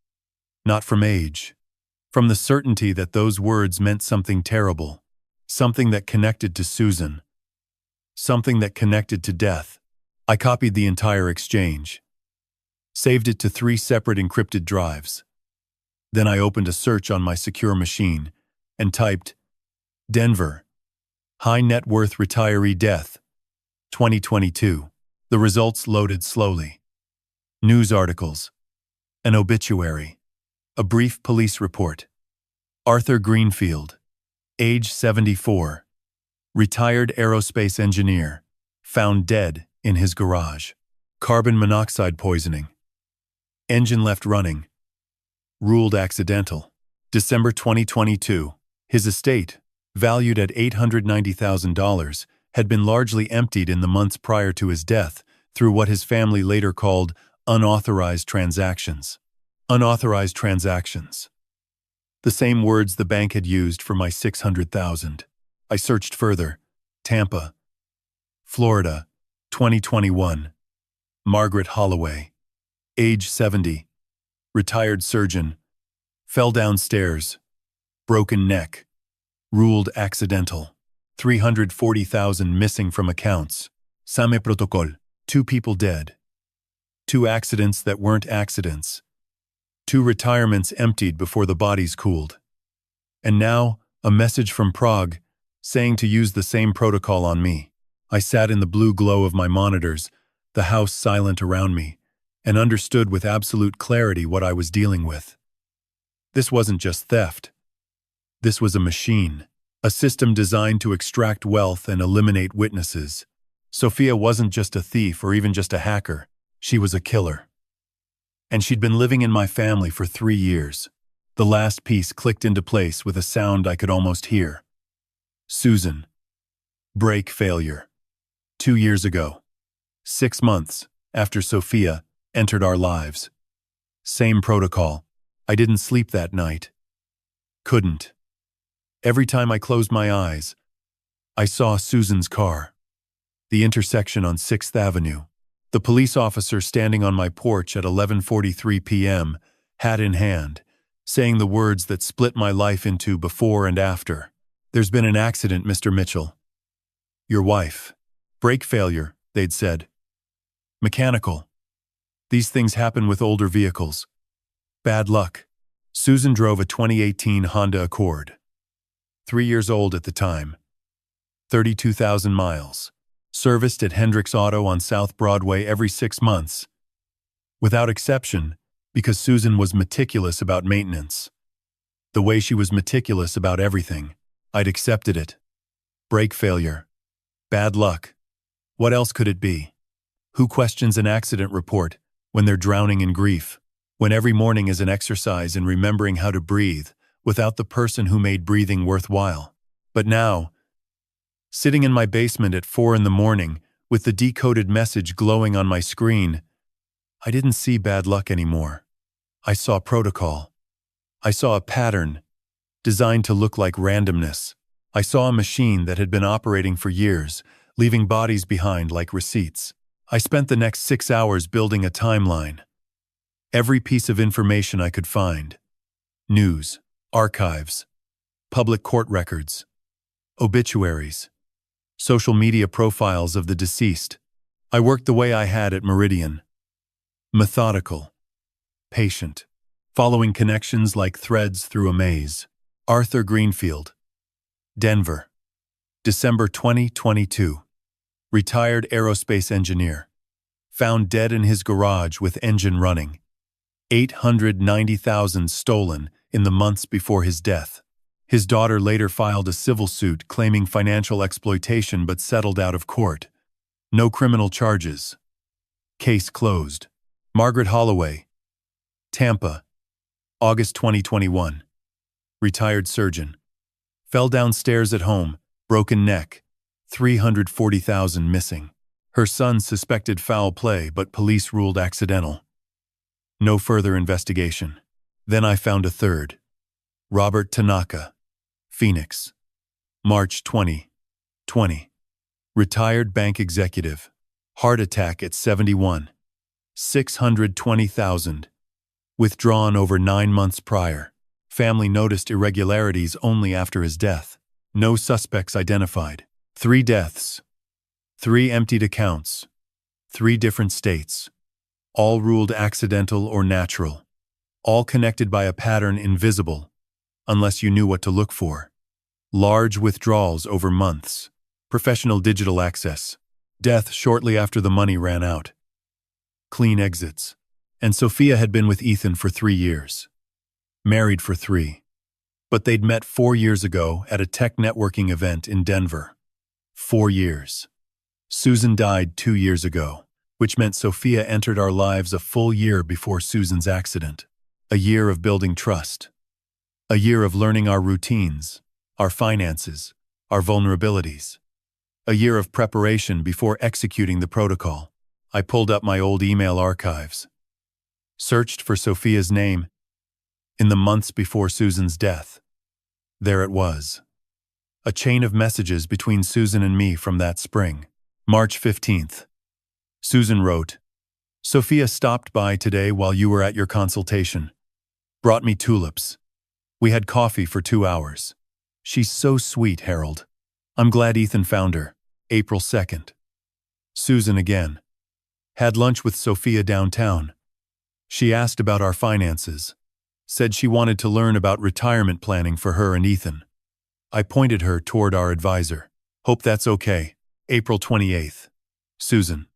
[SPEAKER 1] Not from age. From the certainty that those words meant something terrible. Something that connected to Susan. Something that connected to death. I copied the entire exchange. Saved it to 3 separate encrypted drives. Then I opened a search on my secure machine and typed, Denver. High net worth retiree death. 2022. The results loaded slowly. News articles. An obituary. A brief police report. Arthur Greenfield, age 74. Retired aerospace engineer. Found dead in his garage. Carbon monoxide poisoning. Engine left running. Ruled accidental. December 2022. His estate, valued at $890,000, had been largely emptied in the months prior to his death through what his family later called unauthorized transactions. Unauthorized transactions. The same words the bank had used for my $600,000. I searched further. Tampa, Florida, 2021. Margaret Holloway, age 70. Retired surgeon. Fell downstairs. Broken neck. Ruled accidental. $340,000 missing from accounts. Same protocol. 2 people dead. 2 accidents that weren't accidents. 2 retirements emptied before the bodies cooled. And now, a message from Prague, saying to use the same protocol on me. I sat in the blue glow of my monitors, the house silent around me, and understood with absolute clarity what I was dealing with. This wasn't just theft. This was a machine, a system designed to extract wealth and eliminate witnesses. Sophia wasn't just a thief or even just a hacker. She was a killer. And she'd been living in my family for 3 years. The last piece clicked into place with a sound I could almost hear. Susan. Brake failure. 2 years ago. 6 months after Sophia entered our lives. Same protocol. I didn't sleep that night. Couldn't. Every time I closed my eyes, I saw Susan's car. The intersection on 6th Avenue. The police officer standing on my porch at 11:43 p.m., hat in hand, saying the words that split my life into before and after. There's been an accident, Mr. Mitchell. Your wife. Brake failure, they'd said. Mechanical. These things happen with older vehicles. Bad luck. Susan drove a 2018 Honda Accord. 3 years old at the time. 32,000 miles. Serviced at Hendricks Auto on South Broadway every 6 months. Without exception, because Susan was meticulous about maintenance. The way she was meticulous about everything, I'd accepted it. Brake failure. Bad luck. What else could it be? Who questions an accident report when they're drowning in grief? When every morning is an exercise in remembering how to breathe without the person who made breathing worthwhile. But now, sitting in my basement at 4 in the morning with the decoded message glowing on my screen, I didn't see bad luck anymore. I saw protocol. I saw a pattern designed to look like randomness. I saw a machine that had been operating for years, leaving bodies behind like receipts. I spent the next 6 hours building a timeline. Every piece of information I could find. News, archives, public court records, obituaries, social media profiles of the deceased. I worked the way I had at Meridian. Methodical. Patient. Following connections like threads through a maze. Arthur Greenfield. Denver. December 2022. Retired aerospace engineer. Found dead in his garage with engine running. $890,000 stolen in the months before his death. His daughter later filed a civil suit claiming financial exploitation but settled out of court. No criminal charges. Case closed. Margaret Holloway. Tampa. August 2021. Retired surgeon. Fell downstairs at home, broken neck, $340,000 missing. Her son suspected foul play but police ruled accidental. No further investigation. Then I found a third. Robert Tanaka. Phoenix. March 2020. Retired bank executive. Heart attack at 71. $620,000. Withdrawn over 9 months prior. Family noticed irregularities only after his death. No suspects identified. 3 deaths. 3 emptied accounts. 3 different states. All ruled accidental or natural. All connected by a pattern invisible, unless you knew what to look for. Large withdrawals over months. Professional digital access. Death shortly after the money ran out. Clean exits. And Sophia had been with Ethan for 3 years. Married for 3. But they'd met 4 years ago at a tech networking event in Denver. 4 years. Susan died 2 years ago, which meant Sophia entered our lives a full year before Susan's accident. A year of building trust. A year of learning our routines, our finances, our vulnerabilities. A year of preparation before executing the protocol. I pulled up my old email archives. Searched for Sophia's name in the months before Susan's death. There it was. A chain of messages between Susan and me from that spring. March 15th. Susan wrote, "Sophia stopped by today while you were at your consultation. Brought me tulips. We had coffee for 2 hours. She's so sweet, Harold. I'm glad Ethan found her." April 2nd. Susan again. Had lunch with Sophia downtown. She asked about our finances. Said she wanted to learn about retirement planning for her and Ethan. I pointed her toward our advisor. Hope that's okay. April 28th. Susan.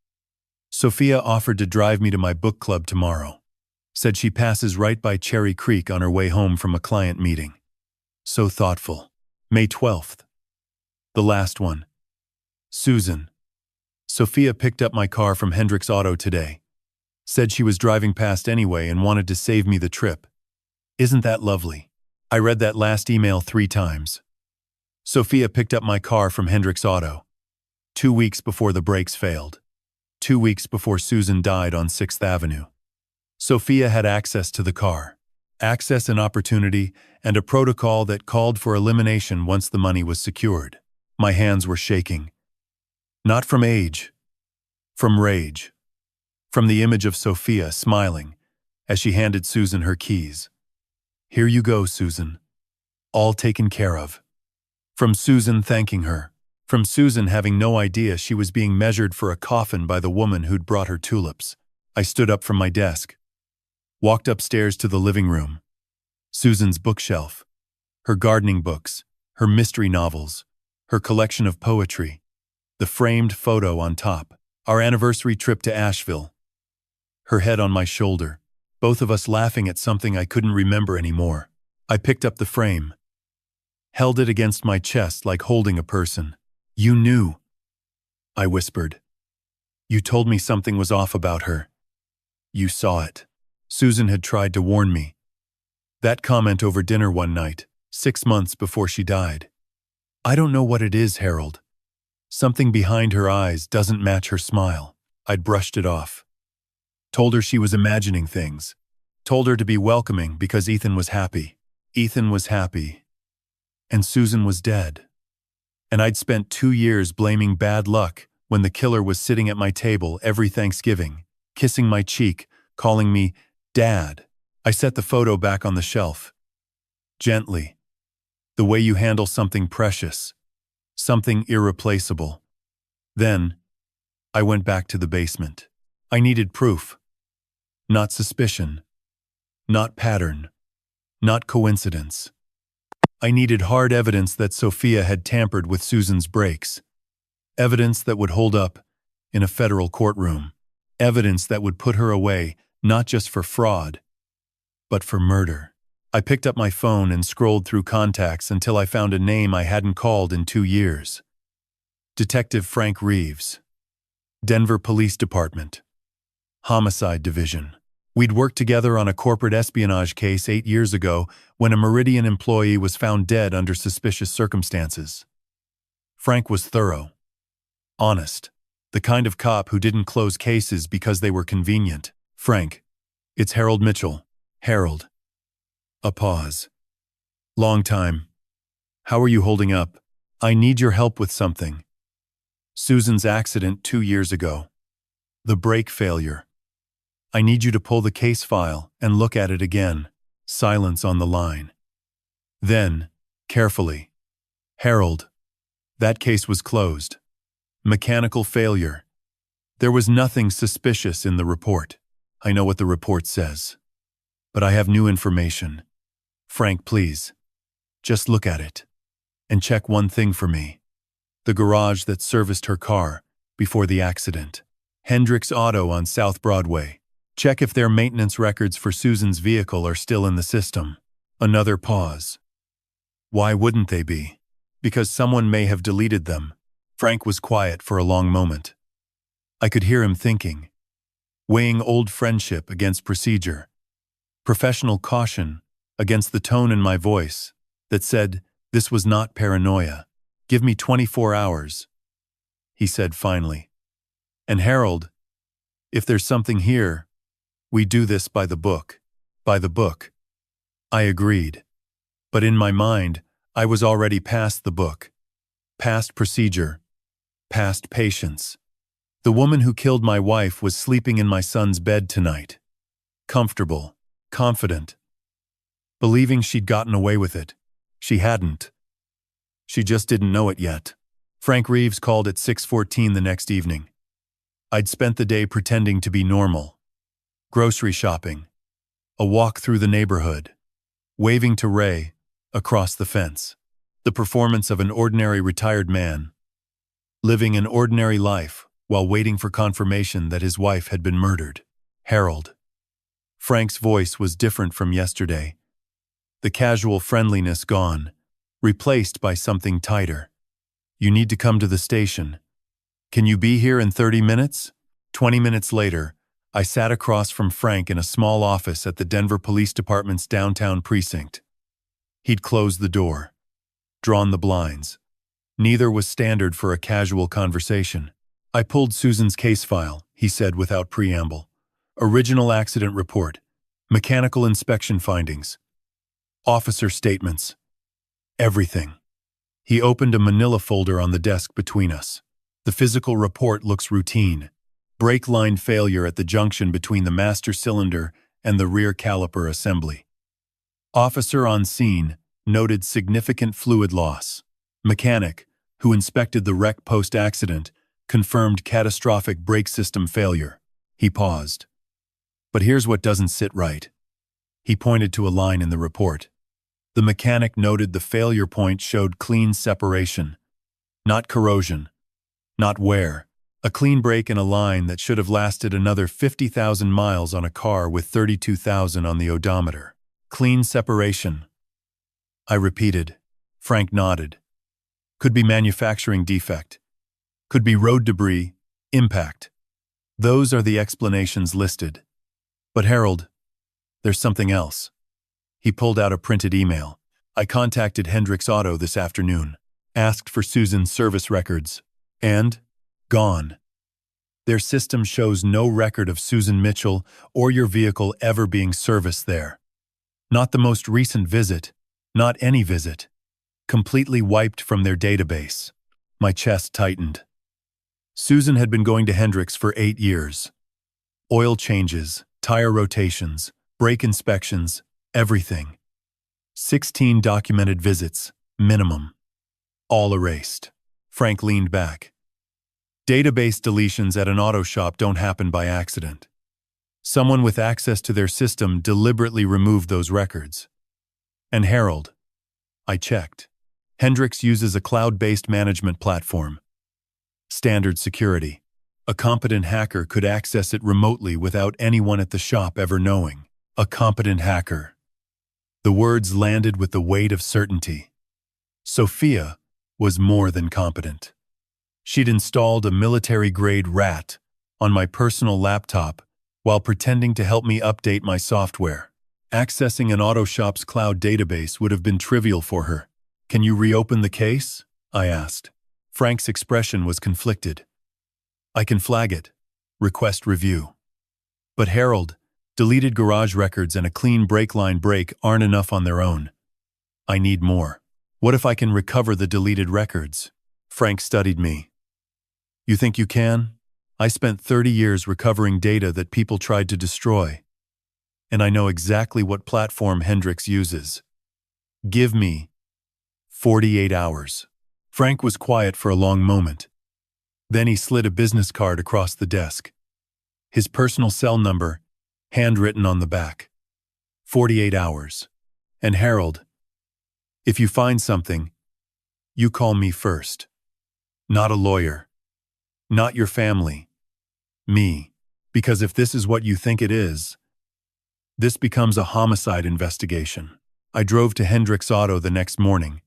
[SPEAKER 1] Sophia offered to drive me to my book club tomorrow. Said she passes right by Cherry Creek on her way home from a client meeting. So thoughtful. May 12th. The last one. Susan. Sophia picked up my car from Hendrick's Auto today. Said she was driving past anyway and wanted to save me the trip. Isn't that lovely? I read that last email 3 times. Sophia picked up my car from Hendrick's Auto. 2 weeks before the brakes failed. 2 weeks before Susan died on 6th Avenue. Sophia had access to the car. Access and opportunity, and a protocol that called for elimination once the money was secured. My hands were shaking. Not from age. From rage. From the image of Sophia smiling as she handed Susan her keys. "Here you go, Susan. All taken care of." From Susan thanking her. From Susan having no idea she was being measured for a coffin by the woman who'd brought her tulips. I stood up from my desk. Walked upstairs to the living room. Susan's bookshelf. Her gardening books. Her mystery novels. Her collection of poetry. The framed photo on top. Our anniversary trip to Asheville. Her head on my shoulder. Both of us laughing at something I couldn't remember anymore. I picked up the frame. Held it against my chest like holding a person. "You knew," I whispered. "You told me something was off about her. You saw it." Susan had tried to warn me. That comment over dinner one night, 6 months before she died. I don't know what it is, Harold. Something behind her eyes doesn't match her smile. I'd brushed it off. Told her she was imagining things. Told her to be welcoming because Ethan was happy. Ethan was happy. And Susan was dead. And I'd spent 2 years blaming bad luck when the killer was sitting at my table every Thanksgiving, kissing my cheek, calling me Dad. I set the photo back on the shelf. Gently. The way you handle something precious. Something irreplaceable. Then, I went back to the basement. I needed proof. Not suspicion. Not pattern. Not coincidence. I needed hard evidence that Sophia had tampered with Susan's brakes. Evidence that would hold up in a federal courtroom. Evidence that would put her away, not just for fraud, but for murder. I picked up my phone and scrolled through contacts until I found a name I hadn't called in 2 years. Detective Frank Reeves. Denver Police Department. Homicide Division. We'd worked together on a corporate espionage case 8 years ago when a Meridian employee was found dead under suspicious circumstances. Frank was thorough. Honest. The kind of cop who didn't close cases because they were convenient. "Frank, it's Harold Mitchell." "Harold." A pause. "Long time. How are you holding up? I need your help with something." Susan's accident 2 years ago. The brake failure. "I need you to pull the case file and look at it again." Silence on the line. Then, carefully. "Harold, that case was closed. Mechanical failure. There was nothing suspicious in the report. I know what the report says. But I have new information. Frank, please. Just look at it. And check one thing for me. The garage that serviced her car before the accident. Hendricks Auto on South Broadway. Check if their maintenance records for Susan's vehicle are still in the system. Another pause. Why wouldn't they be? Because someone may have deleted them. Frank was quiet for a long moment. I could hear him thinking, weighing old friendship against procedure, professional caution against the tone in my voice that said this was not paranoia. Give me 24 hours, he said finally. And Harold, if there's something here, we do this by the book. By the book. I agreed. But in my mind, I was already past the book. Past procedure. Past patience. The woman who killed my wife was sleeping in my son's bed tonight. Comfortable. Confident. Believing she'd gotten away with it. She hadn't. She just didn't know it yet. Frank Reeves called at 6:14 the next evening. I'd spent the day pretending to be normal. Grocery shopping. A walk through the neighborhood. Waving to Ray across the fence. The performance of an ordinary retired man. Living an ordinary life while waiting for confirmation that his wife had been murdered. Harold. Frank's voice was different from yesterday. The casual friendliness gone, replaced by something tighter. You need to come to the station. Can you be here in 30 minutes? 20 minutes later, I sat across from Frank in a small office at the Denver Police Department's downtown precinct. He'd closed the door, drawn the blinds. Neither was standard for a casual conversation. I pulled Susan's case file, he said without preamble. Original accident report, mechanical inspection findings, officer statements, everything. He opened a manila folder on the desk between us. The physical report looks routine. Brake line failure at the junction between the master cylinder and the rear caliper assembly. Officer on scene noted significant fluid loss. Mechanic, who inspected the wreck post-accident, confirmed catastrophic brake system failure. He paused. But here's what doesn't sit right. He pointed to a line in the report. The mechanic noted the failure point showed clean separation. Not corrosion. Not wear. A clean break in a line that should have lasted another 50,000 miles on a car with 32,000 on the odometer. Clean separation. I repeated. Frank nodded. Could be manufacturing defect. Could be road debris, impact. Those are the explanations listed. But Harold, there's something else. He pulled out a printed email. I contacted Hendricks Auto this afternoon, asked for Susan's service records, and gone. Their system shows no record of Susan Mitchell or your vehicle ever being serviced there. Not the most recent visit, not any visit. Completely wiped from their database. My chest tightened. Susan had been going to Hendricks for 8 years. Oil changes, tire rotations, brake inspections, everything. 16 documented visits, minimum. All erased. Frank leaned back. Database deletions at an auto shop don't happen by accident. Someone with access to their system deliberately removed those records. And Harold. I checked. Hendricks uses a cloud-based management platform. Standard security. A competent hacker could access it remotely without anyone at the shop ever knowing. A competent hacker. The words landed with the weight of certainty. Sophia was more than competent. She'd installed a military-grade rat on my personal laptop while pretending to help me update my software. Accessing an auto shop's cloud database would have been trivial for her. Can you reopen the case? I asked. Frank's expression was conflicted. I can flag it. Request review. But Harold, deleted garage records and a clean brake line break aren't enough on their own. I need more. What if I can recover the deleted records? Frank studied me. You think you can? I spent 30 years recovering data that people tried to destroy. And I know exactly what platform Hendricks uses. Give me 48 hours. Frank was quiet for a long moment. Then he slid a business card across the desk. His personal cell number, handwritten on the back. 48 hours. And Harold, if you find something, you call me first. Not a lawyer. Not your family. Me. Because if this is what you think it is, this becomes a homicide investigation. I drove to Hendrick's Auto the next morning.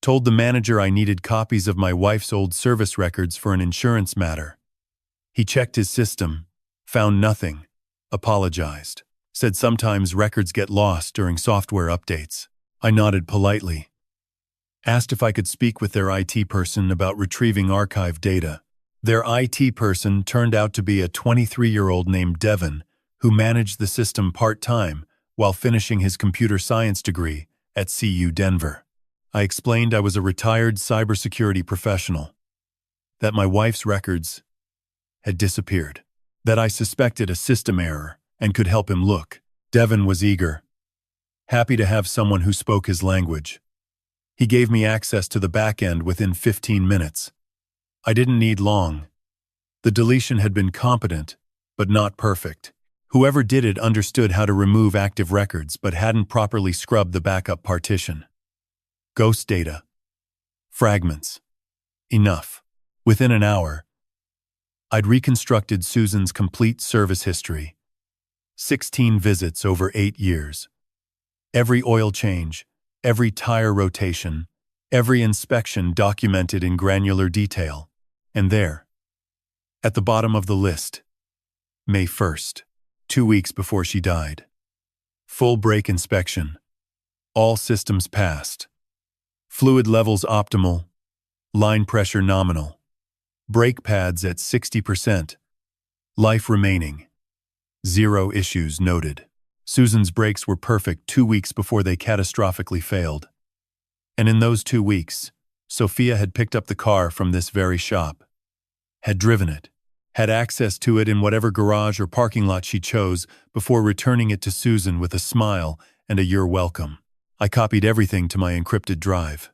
[SPEAKER 1] Told the manager I needed copies of my wife's old service records for an insurance matter. He checked his system, found nothing, apologized, said sometimes records get lost during software updates. I nodded politely. Asked if I could speak with their IT person about retrieving archived data. Their IT person turned out to be a 23-year-old named Devin, who managed the system part-time while finishing his computer science degree at CU Denver. I explained I was a retired cybersecurity professional, that my wife's records had disappeared, that I suspected a system error and could help him look. Devin was eager, happy to have someone who spoke his language. He gave me access to the back end within 15 minutes. I didn't need long. The deletion had been competent, but not perfect. Whoever did it understood how to remove active records but hadn't properly scrubbed the backup partition. Ghost data. Fragments. Enough. Within an hour, I'd reconstructed Susan's complete service history. 16 visits over 8 years. Every oil change, every tire rotation, every inspection documented in granular detail. And there, at the bottom of the list, May 1st, 2 weeks before she died. Full brake inspection. All systems passed. Fluid levels optimal. Line pressure nominal. Brake pads at 60%. Life remaining. 0 issues noted. Susan's brakes were perfect 2 weeks before they catastrophically failed. And in those 2 weeks, Sophia had picked up the car from this very shop, had driven it, had access to it in whatever garage or parking lot she chose before returning it to Susan with a smile and a "you're welcome." I copied everything to my encrypted drive.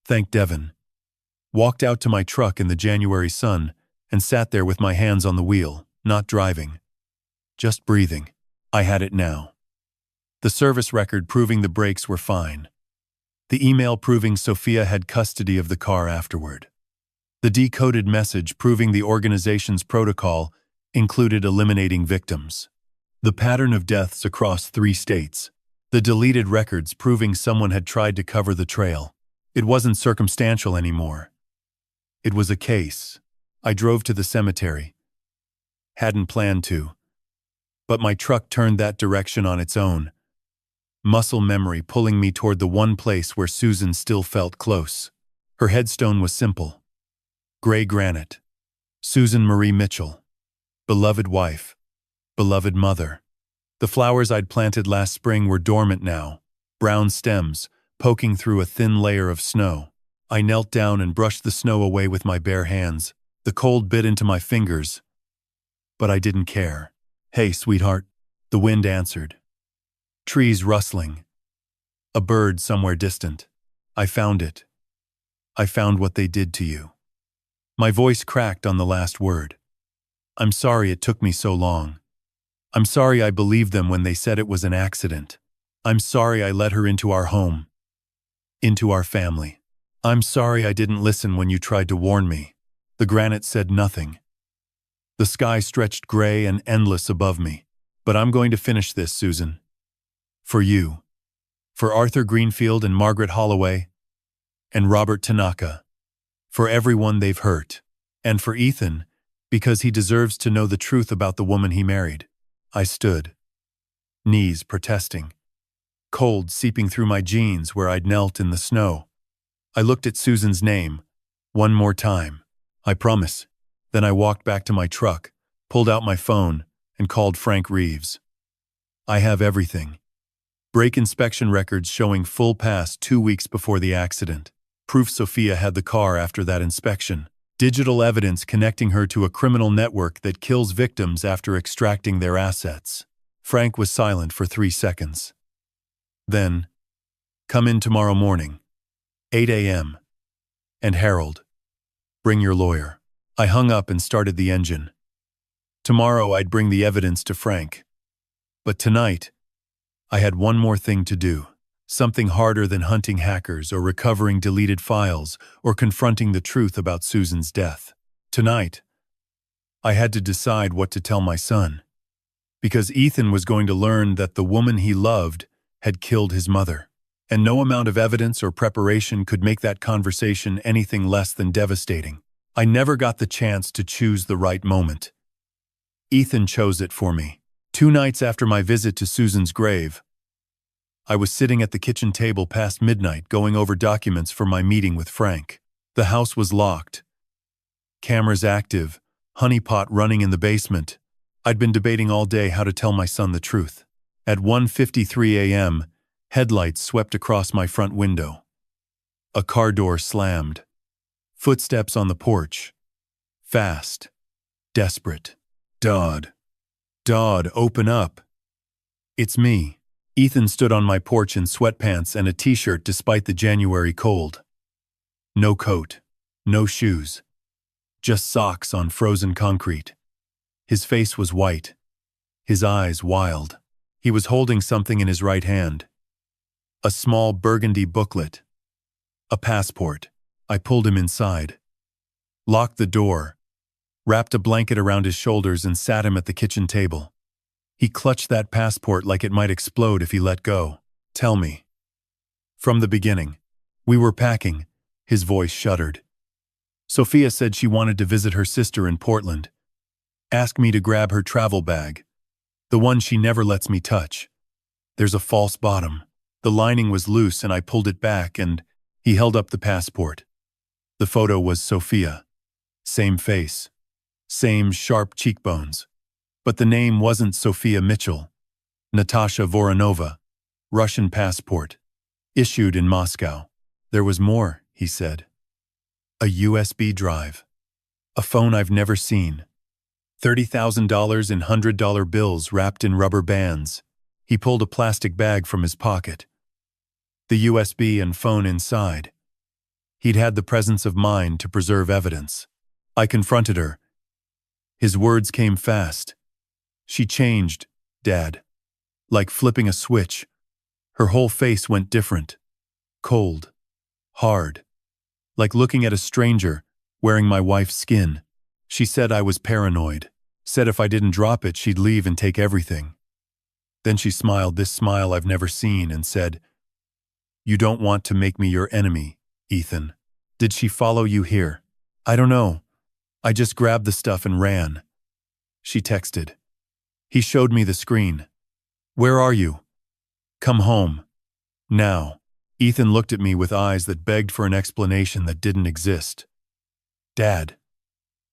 [SPEAKER 1] Thanked Devin. Walked out to my truck in the January sun and sat there with my hands on the wheel, not driving, just breathing. I had it now. The service record proving the brakes were fine. The email proving Sophia had custody of the car afterward. The decoded message proving the organization's protocol included eliminating victims. The pattern of deaths across 3 states. The deleted records proving someone had tried to cover the trail. It wasn't circumstantial anymore. It was a case. I drove to the cemetery. Hadn't planned to. But my truck turned that direction on its own. Muscle memory pulling me toward the one place where Susan still felt close. Her headstone was simple. Gray granite. Susan Marie Mitchell. Beloved wife. Beloved mother. The flowers I'd planted last spring were dormant now, brown stems, poking through a thin layer of snow. I knelt down and brushed the snow away with my bare hands. The cold bit into my fingers. But I didn't care. "Hey, sweetheart," the wind answered. Trees rustling. A bird somewhere distant. I found it. I found what they did to you. My voice cracked on the last word. I'm sorry it took me so long. I'm sorry I believed them when they said it was an accident. I'm sorry I let her into our home. Into our family. I'm sorry I didn't listen when you tried to warn me. The granite said nothing. The sky stretched gray and endless above me. But I'm going to finish this, Susan. For you. For Arthur Greenfield and Margaret Holloway. And Robert Tanaka. For everyone they've hurt. And for Ethan, because he deserves to know the truth about the woman he married. I stood. Knees protesting. Cold seeping through my jeans where I'd knelt in the snow. I looked at Susan's name. One more time. I promise. Then I walked back to my truck, pulled out my phone, and called Frank Reeves. I have everything. Brake inspection records showing full pass 2 weeks before the accident. Proof Sophia had the car after that inspection. Digital evidence connecting her to a criminal network that kills victims after extracting their assets. Frank was silent for 3 seconds. Then, come in tomorrow morning, 8 a.m. And Harold, bring your lawyer. I hung up and started the engine. Tomorrow I'd bring the evidence to Frank. But tonight, I had one more thing to do. Something harder than hunting hackers or recovering deleted files or confronting the truth about Susan's death. Tonight, I had to decide what to tell my son, because Ethan was going to learn that the woman he loved had killed his mother, and no amount of evidence or preparation could make that conversation anything less than devastating. I never got the chance to choose the right moment. Ethan chose it for me. 2 nights after my visit to Susan's grave, I was sitting at the kitchen table past midnight going over documents for my meeting with Frank. The house was locked, cameras active, honeypot running in the basement. I'd been debating all day how to tell my son the truth. At 1:53 a.m., headlights swept across my front window. A car door slammed. Footsteps on the porch. Fast. Desperate. Dodd, open up. It's me. Ethan stood on my porch in sweatpants and a t-shirt despite the January cold. No coat. No shoes. Just socks on frozen concrete. His face was white. His eyes wild. He was holding something in his right hand. A small burgundy booklet. A passport. I pulled him inside. Locked the door. Wrapped a blanket around his shoulders and sat him at the kitchen table. He clutched that passport like it might explode if he let go. Tell me. From the beginning. We were packing. His voice shuddered. Sophia said she wanted to visit her sister in Portland. Asked me to grab her travel bag. The one she never lets me touch. There's a false bottom. The lining was loose and I pulled it back and he held up the passport. The photo was Sophia. Same face. Same sharp cheekbones. But the name wasn't Sophia Mitchell. Natasha Voronova. Russian passport. Issued in Moscow. There was more, he said. A USB drive. A phone I've never seen. $30,000 in $100 bills wrapped in rubber bands. He pulled a plastic bag from his pocket. The USB and phone inside. He'd had the presence of mind to preserve evidence. I confronted her. His words came fast. She changed, Dad. Like flipping a switch. Her whole face went different. Cold. Hard. Like looking at a stranger, wearing my wife's skin. She said I was paranoid. Said if I didn't drop it, she'd leave and take everything. Then she smiled this smile I've never seen and said, "You don't want to make me your enemy, Ethan. Did she follow you here?" "I don't know. I just grabbed the stuff and ran." She texted. He showed me the screen. "Where are you?" "Come home. Now." Ethan looked at me with eyes that begged for an explanation that didn't exist. "Dad,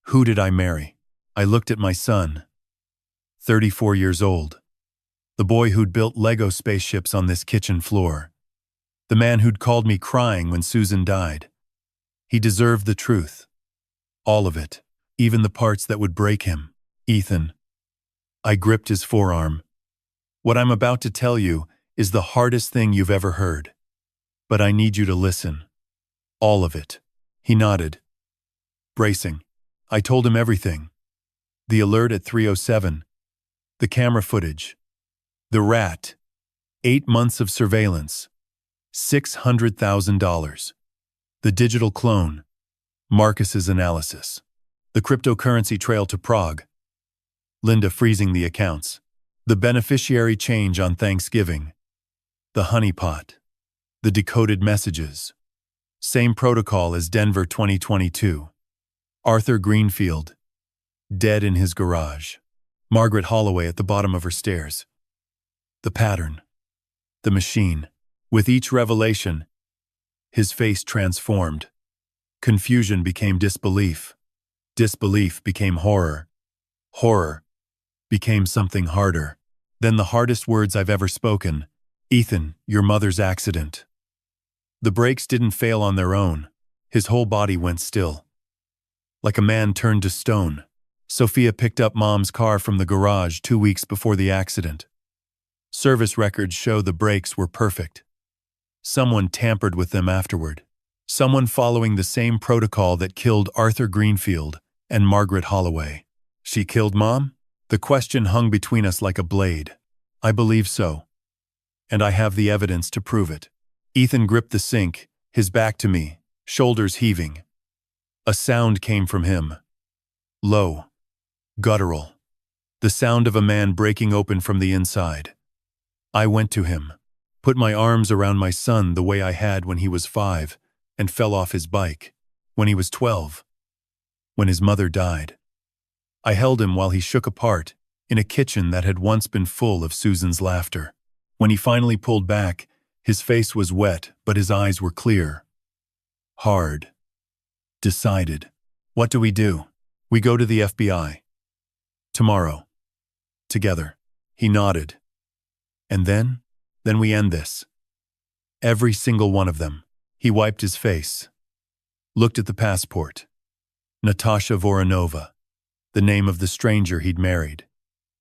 [SPEAKER 1] who did I marry?" I looked at my son. 34 years old. The boy who'd built Lego spaceships on this kitchen floor. The man who'd called me crying when Susan died. He deserved the truth. All of it. Even the parts that would break him. "Ethan." I gripped his forearm. "What I'm about to tell you is the hardest thing you've ever heard. But I need you to listen. All of it." He nodded. Bracing. I told him everything. The alert at 3:07. The camera footage. The rat. 8 months of surveillance. $600,000. The digital clone. Marcus's analysis. The cryptocurrency trail to Prague. Linda freezing the accounts. The beneficiary change on Thanksgiving. The honeypot. The decoded messages. Same protocol as Denver 2022. Arthur Greenfield. Dead in his garage. Margaret Holloway at the bottom of her stairs. The pattern. The machine. With each revelation, his face transformed. Confusion became disbelief. Disbelief became horror. Horror became something harder. Then the hardest words I've ever spoken. "Ethan, your mother's accident." The brakes didn't fail on their own. His whole body went still. Like a man turned to stone. Sophia picked up Mom's car from the garage 2 weeks before the accident. Service records show the brakes were perfect. Someone tampered with them afterward. Someone following the same protocol that killed Arthur Greenfield and Margaret Holloway. She killed Mom? The question hung between us like a blade. I believe so. And I have the evidence to prove it. Ethan gripped the sink, his back to me, shoulders heaving. A sound came from him. low, guttural, the sound of a man breaking open from the inside. I went to him, put my arms around my son the way I had when he was 5, and fell off his bike, when he was 12, when his mother died. I held him while he shook apart in a kitchen that had once been full of Susan's laughter. When he finally pulled back, his face was wet, but his eyes were clear. Hard. Decided. What do? We go to the FBI. Tomorrow. Together. He nodded. And then we end this. Every single one of them. He wiped his face. Looked at the passport. Natasha Voronova. The name of the stranger he'd married.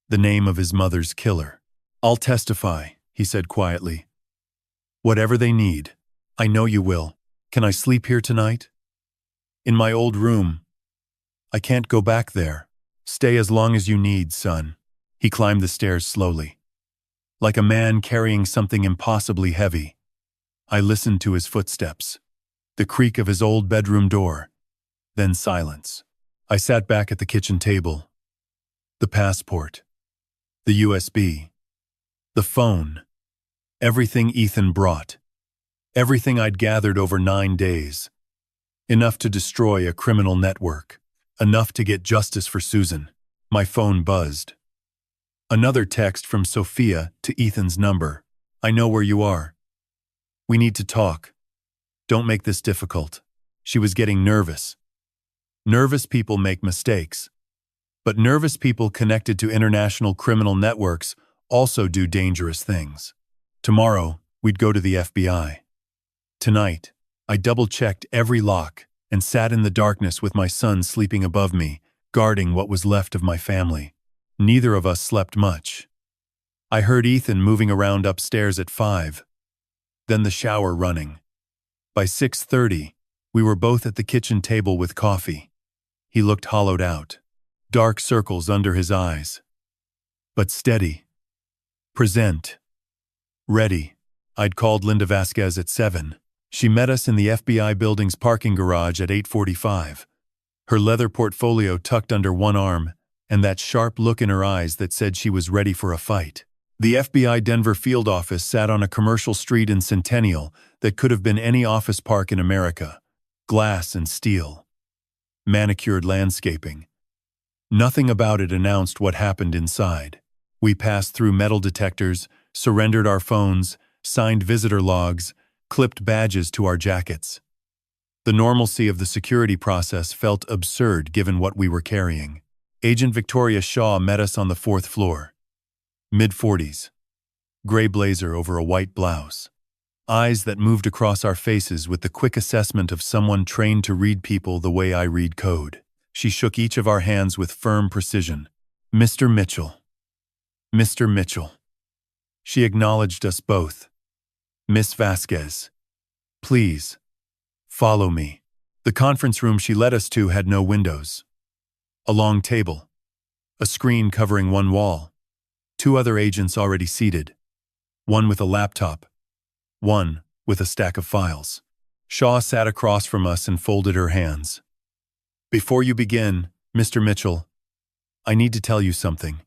[SPEAKER 1] The name of his mother's killer. I'll testify, he said quietly. Whatever they need. I know you will. Can I sleep here tonight? In my old room. I can't go back there. Stay as long as you need, son. He climbed the stairs slowly. Like a man carrying something impossibly heavy. I listened to his footsteps. The creak of his old bedroom door. Then silence. I sat back at the kitchen table. The passport. The USB. The phone. Everything Ethan brought. Everything I'd gathered over 9 days. Enough to destroy a criminal network. Enough to get justice for Susan. My phone buzzed. Another text from Sophia to Ethan's number. I know where you are. We need to talk. Don't make this difficult. She was getting nervous. Nervous people make mistakes. But nervous people connected to international criminal networks also do dangerous things. Tomorrow, we'd go to the FBI. Tonight, I double-checked every lock and sat in the darkness with my son sleeping above me, guarding what was left of my family. Neither of us slept much. I heard Ethan moving around upstairs at 5. Then the shower running. By 6:30, we were both at the kitchen table with coffee. He looked hollowed out. Dark circles under his eyes. But steady. Present. Ready. I'd called Linda Vasquez at 7. She met us in the FBI building's parking garage at 8:45. Her leather portfolio tucked under one arm, and that sharp look in her eyes that said she was ready for a fight. The FBI Denver field office sat on a commercial street in Centennial that could have been any office park in America. Glass and steel. Manicured landscaping. Nothing about it announced what happened inside. We passed through metal detectors, surrendered our phones, signed visitor logs, clipped badges to our jackets. The normalcy of the security process felt absurd given what we were carrying. Agent Victoria Shaw met us on the 4th floor. Mid-40s. Gray blazer over a white blouse. Eyes that moved across our faces with the quick assessment of someone trained to read people the way I read code. She shook each of our hands with firm precision. Mr. Mitchell. Mr. Mitchell. She acknowledged us both. Miss Vasquez. Please. Follow me. The conference room she led us to had no windows. A long table. A screen covering one wall. 2 other agents already seated. One with a laptop. One with a stack of files. Shaw sat across from us and folded her hands. Before you begin, Mr. Mitchell, I need to tell you something.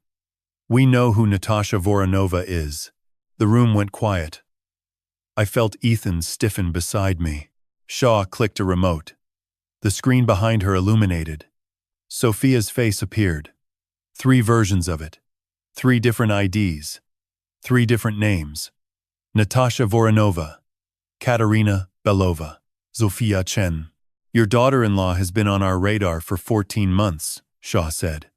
[SPEAKER 1] We know who Natasha Voronova is. The room went quiet. I felt Ethan stiffen beside me. Shaw clicked a remote. The screen behind her illuminated. Sophia's face appeared. 3 versions of it. 3 different IDs. 3 different names. Natasha Voronova. Katerina Belova. Zofia Chen. Your daughter-in-law has been on our radar for 14 months, Shaw said.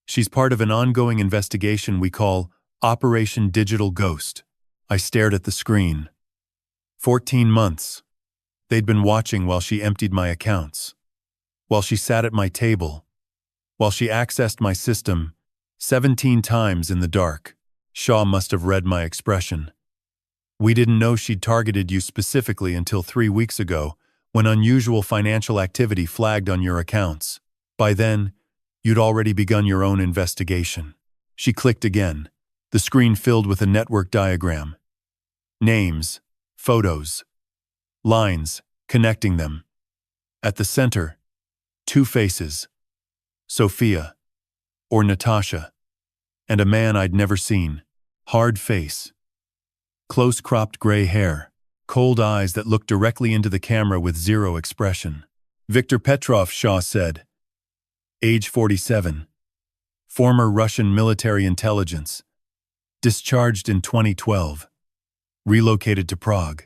[SPEAKER 1] She's part of an ongoing investigation we call Operation Digital Ghost. I stared at the screen. 14 months. They'd been watching while she emptied my accounts. While she sat at my table. While she accessed my system 17 times in the dark. Shaw must have read my expression. We didn't know she'd targeted you specifically until 3 weeks ago, when unusual financial activity flagged on your accounts. By then, you'd already begun your own investigation. She clicked again, the screen filled with a network diagram. Names, photos, lines connecting them. At the center, 2 faces. Sophia, or Natasha, and a man I'd never seen. Hard face, close-cropped gray hair, cold eyes that looked directly into the camera with zero expression. Viktor Petrov, Shaw said. Age 47. Former Russian military intelligence. Discharged in 2012. Relocated to Prague.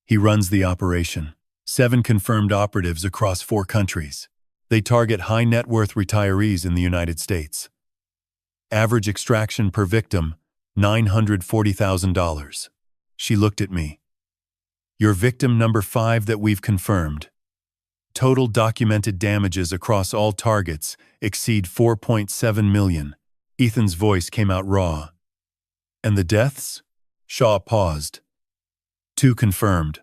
[SPEAKER 1] He runs the operation. 7 confirmed operatives across 4 countries. They target high-net-worth retirees in the United States. Average extraction per victim, $940,000. She looked at me. You're victim number 5 that we've confirmed. Total documented damages across all targets exceed 4.7 million. Ethan's voice came out raw. And the deaths? Shaw paused. 2 confirmed.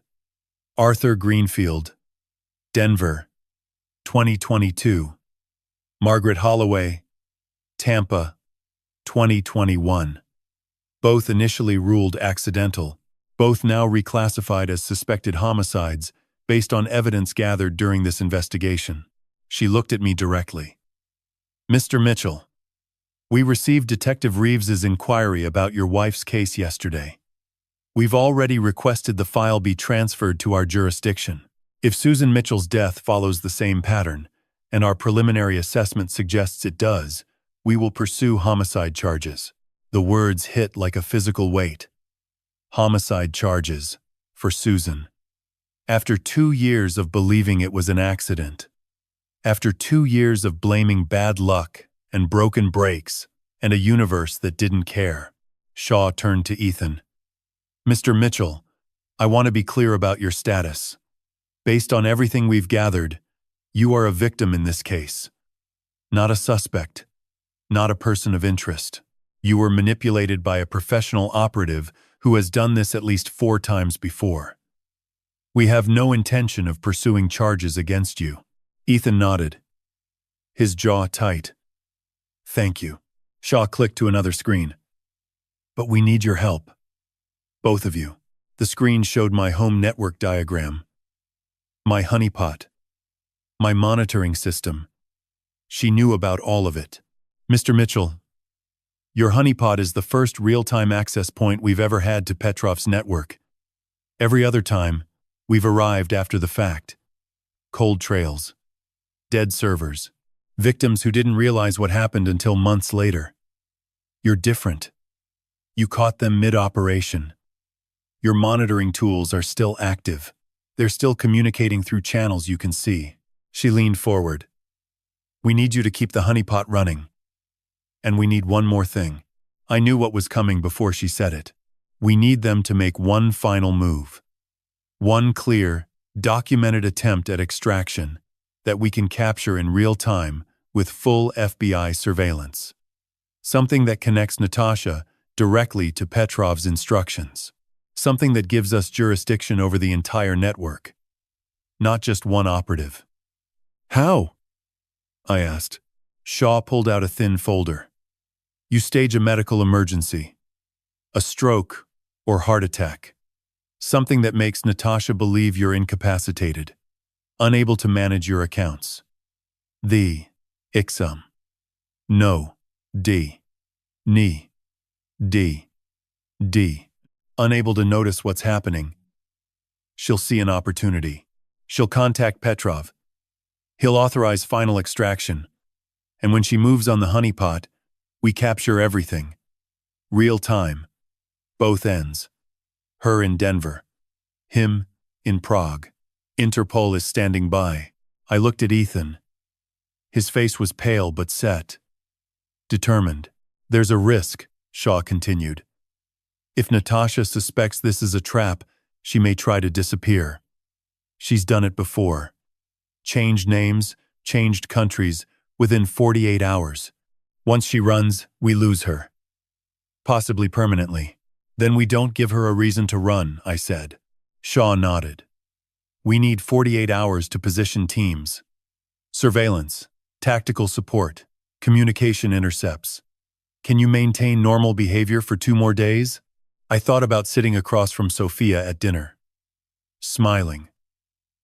[SPEAKER 1] Arthur Greenfield, Denver, 2022. Margaret Holloway, Tampa, 2021. Both initially ruled accidental, both now reclassified as suspected homicides based on evidence gathered during this investigation. She looked at me directly. Mr. Mitchell, we received Detective Reeves's inquiry about your wife's case yesterday. We've already requested the file be transferred to our jurisdiction. If Susan Mitchell's death follows the same pattern, and our preliminary assessment suggests it does, we will pursue homicide charges. The words hit like a physical weight. Homicide charges for Susan. After 2 years of believing it was an accident, after 2 years of blaming bad luck and broken brakes and a universe that didn't care, Shaw turned to Ethan. Mr. Mitchell, I want to be clear about your status. Based on everything we've gathered, you are a victim in this case. Not a suspect, not a person of interest. You were manipulated by a professional operative who has done this at least 4 times before. We have no intention of pursuing charges against you. Ethan nodded, his jaw tight. Thank you. Shaw clicked to another screen. But we need your help. Both of you. The screen showed my home network diagram, my honeypot, my monitoring system. She knew about all of it. Mr. Mitchell, your honeypot is the first real-time access point we've ever had to Petrov's network. Every other time, we've arrived after the fact. Cold trails, dead servers, victims who didn't realize what happened until months later. You're different. You caught them mid-operation. Your monitoring tools are still active. They're still communicating through channels you can see. She leaned forward. We need you to keep the honeypot running. And we need one more thing. I knew what was coming before she said it. We need them to make one final move. One clear, documented attempt at extraction that we can capture in real time with full FBI surveillance. Something that connects Natasha directly to Petrov's instructions. Something that gives us jurisdiction over the entire network. Not just one operative. How? I asked. Shaw pulled out a thin folder. You stage a medical emergency. A stroke or heart attack. Something that makes Natasha believe you're incapacitated, unable to manage your accounts. The IXUM. No. D. Ni. D. D. Unable to notice what's happening. She'll see an opportunity. She'll contact Petrov. He'll authorize final extraction. And when she moves on the honeypot, we capture everything. Real time. Both ends. Her in Denver. Him in Prague. Interpol is standing by. I looked at Ethan. His face was pale but set. Determined. There's a risk, Shaw continued. If Natasha suspects this is a trap, she may try to disappear. She's done it before. Changed names, changed countries, within 48 hours. Once she runs, we lose her. Possibly permanently. Then we don't give her a reason to run, I said. Shaw nodded. We need 48 hours to position teams. Surveillance, tactical support, communication intercepts. Can you maintain normal behavior for 2 more days? I thought about sitting across from Sophia at dinner. Smiling.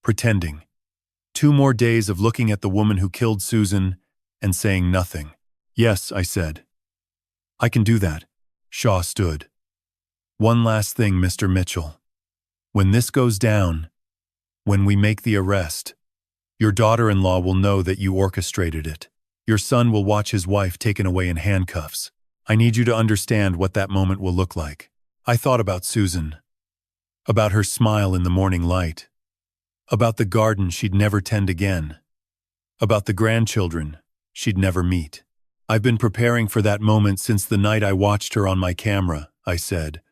[SPEAKER 1] Pretending. 2 more days of looking at the woman who killed Susan and saying nothing. Yes, I said. I can do that. Shaw stood. One last thing, Mr. Mitchell. When this goes down, when we make the arrest, your daughter-in-law will know that you orchestrated it. Your son will watch his wife taken away in handcuffs. I need you to understand what that moment will look like. I thought about Susan, about her smile in the morning light, about the garden she'd never tend again, about the grandchildren she'd never meet. I've been preparing for that moment since the night I watched her on my camera, I said.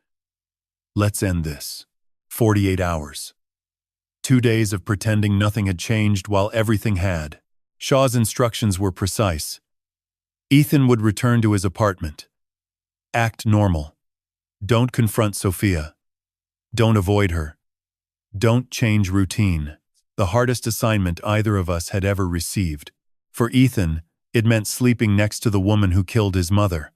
[SPEAKER 1] Let's end this. 48 hours. 2 days of pretending nothing had changed while everything had. Shaw's instructions were precise. Ethan would return to his apartment. Act normal. Don't confront Sophia. Don't avoid her. Don't change routine. The hardest assignment either of us had ever received. For Ethan, it meant sleeping next to the woman who killed his mother,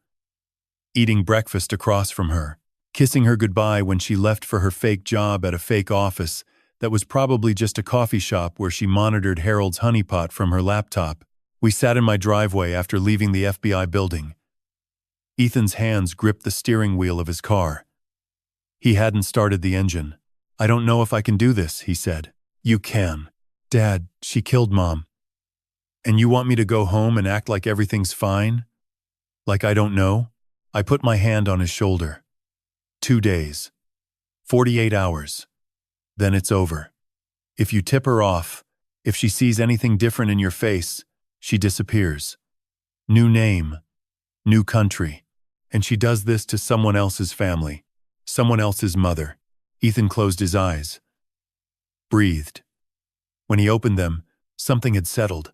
[SPEAKER 1] eating breakfast across from her, kissing her goodbye when she left for her fake job at a fake office that was probably just a coffee shop where she monitored Harold's honeypot from her laptop. We sat in my driveway after leaving the FBI building. Ethan's hands gripped the steering wheel of his car. He hadn't started the engine. I don't know if I can do this, he said. You can. Dad, she killed Mom. And you want me to go home and act like everything's fine? Like I don't know? I put my hand on his shoulder. 2 days. 48 hours. Then it's over. If you tip her off, if she sees anything different in your face, she disappears. New name. New country. And she does this to someone else's family. Someone else's mother. Ethan closed his eyes. Breathed. When he opened them, something had settled.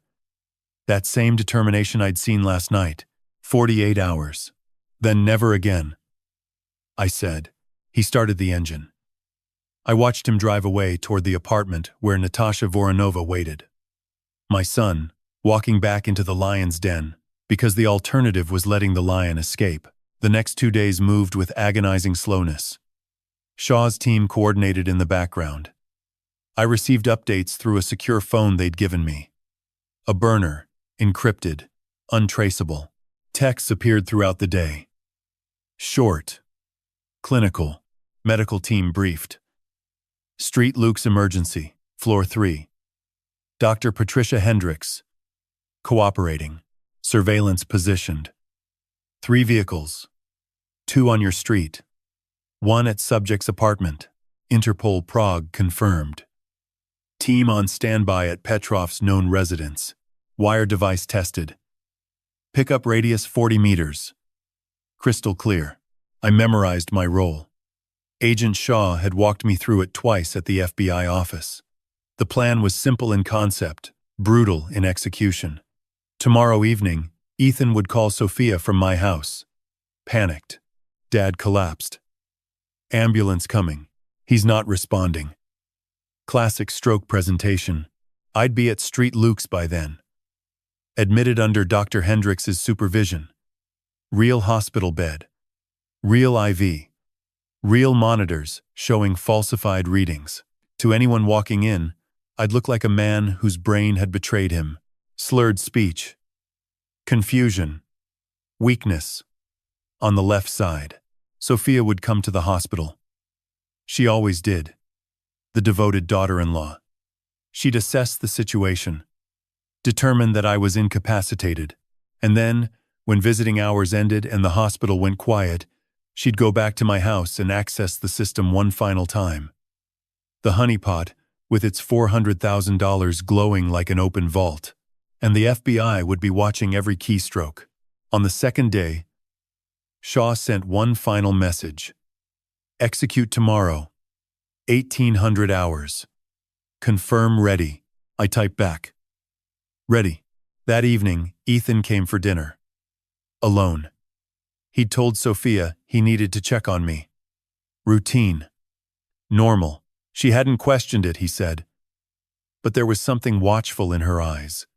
[SPEAKER 1] That same determination I'd seen last night. 48 hours. Then never again. I said. He started the engine. I watched him drive away toward the apartment where Natasha Voronova waited. My son, walking back into the lion's den, because the alternative was letting the lion escape. The next 2 days moved with agonizing slowness. Shaw's team coordinated in the background. I received updates through a secure phone they'd given me. A burner, encrypted, untraceable. Texts appeared throughout the day. Short. Clinical. Medical team briefed. Street Luke's emergency, floor 3. Dr. Patricia Hendricks. Cooperating. Surveillance positioned. 3 vehicles. 2 on your street. 1 at subject's apartment. Interpol Prague confirmed. Team on standby at Petrov's known residence. Wire device tested. Pickup radius 40 meters. Crystal clear. I memorized my role. Agent Shaw had walked me through it twice at the FBI office. The plan was simple in concept, brutal in execution. Tomorrow evening, Ethan would call Sophia from my house. Panicked. Dad collapsed. Ambulance coming. He's not responding. Classic stroke presentation. I'd be at Street Luke's by then. Admitted under Dr. Hendricks' supervision. Real hospital bed. Real IV. Real monitors showing falsified readings. To anyone walking in, I'd look like a man whose brain had betrayed him. Slurred speech. Confusion. Weakness. On the left side, Sophia would come to the hospital. She always did. The devoted daughter-in-law. She'd assess the situation, determine that I was incapacitated, and then, when visiting hours ended and the hospital went quiet, she'd go back to my house and access the system one final time. The honeypot, with its $400,000 glowing like an open vault, and the FBI would be watching every keystroke. On the second day, Shaw sent one final message. Execute tomorrow. 1800 hours. Confirm ready. I typed back. Ready. That evening, Ethan came for dinner. Alone. He'd told Sophia he needed to check on me. Routine. Normal. She hadn't questioned it, he said. But there was something watchful in her eyes.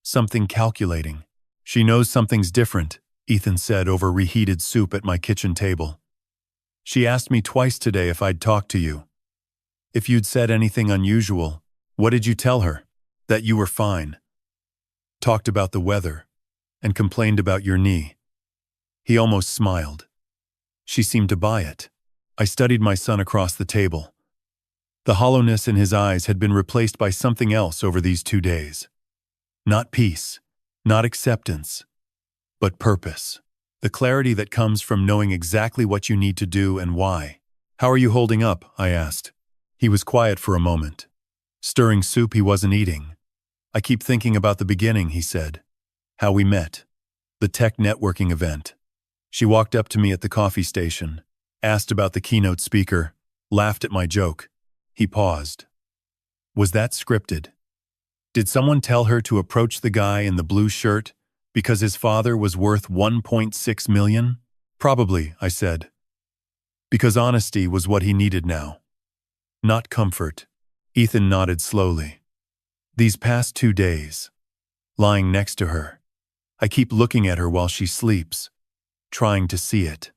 [SPEAKER 1] Something calculating. She knows something's different, Ethan said over reheated soup at my kitchen table. She asked me twice today if I'd talked to you. If you'd said anything unusual, what did you tell her? That you were fine. Talked about the weather, and complained about your knee." He almost smiled. She seemed to buy it. I studied my son across the table. The hollowness in his eyes had been replaced by something else over these 2 days. Not peace, not acceptance, but purpose. The clarity that comes from knowing exactly what you need to do and why. "How are you holding up?" I asked. He was quiet for a moment. Stirring soup he wasn't eating. "I keep thinking about the beginning," he said. "How we met. The tech networking event." She walked up to me at the coffee station, asked about the keynote speaker, laughed at my joke. He paused. Was that scripted? Did someone tell her to approach the guy in the blue shirt because his father was worth $1.6 million? "Probably," I said. Because honesty was what he needed now. Not comfort. Ethan nodded slowly. "These past 2 days, lying next to her, I keep looking at her while she sleeps, trying to see it.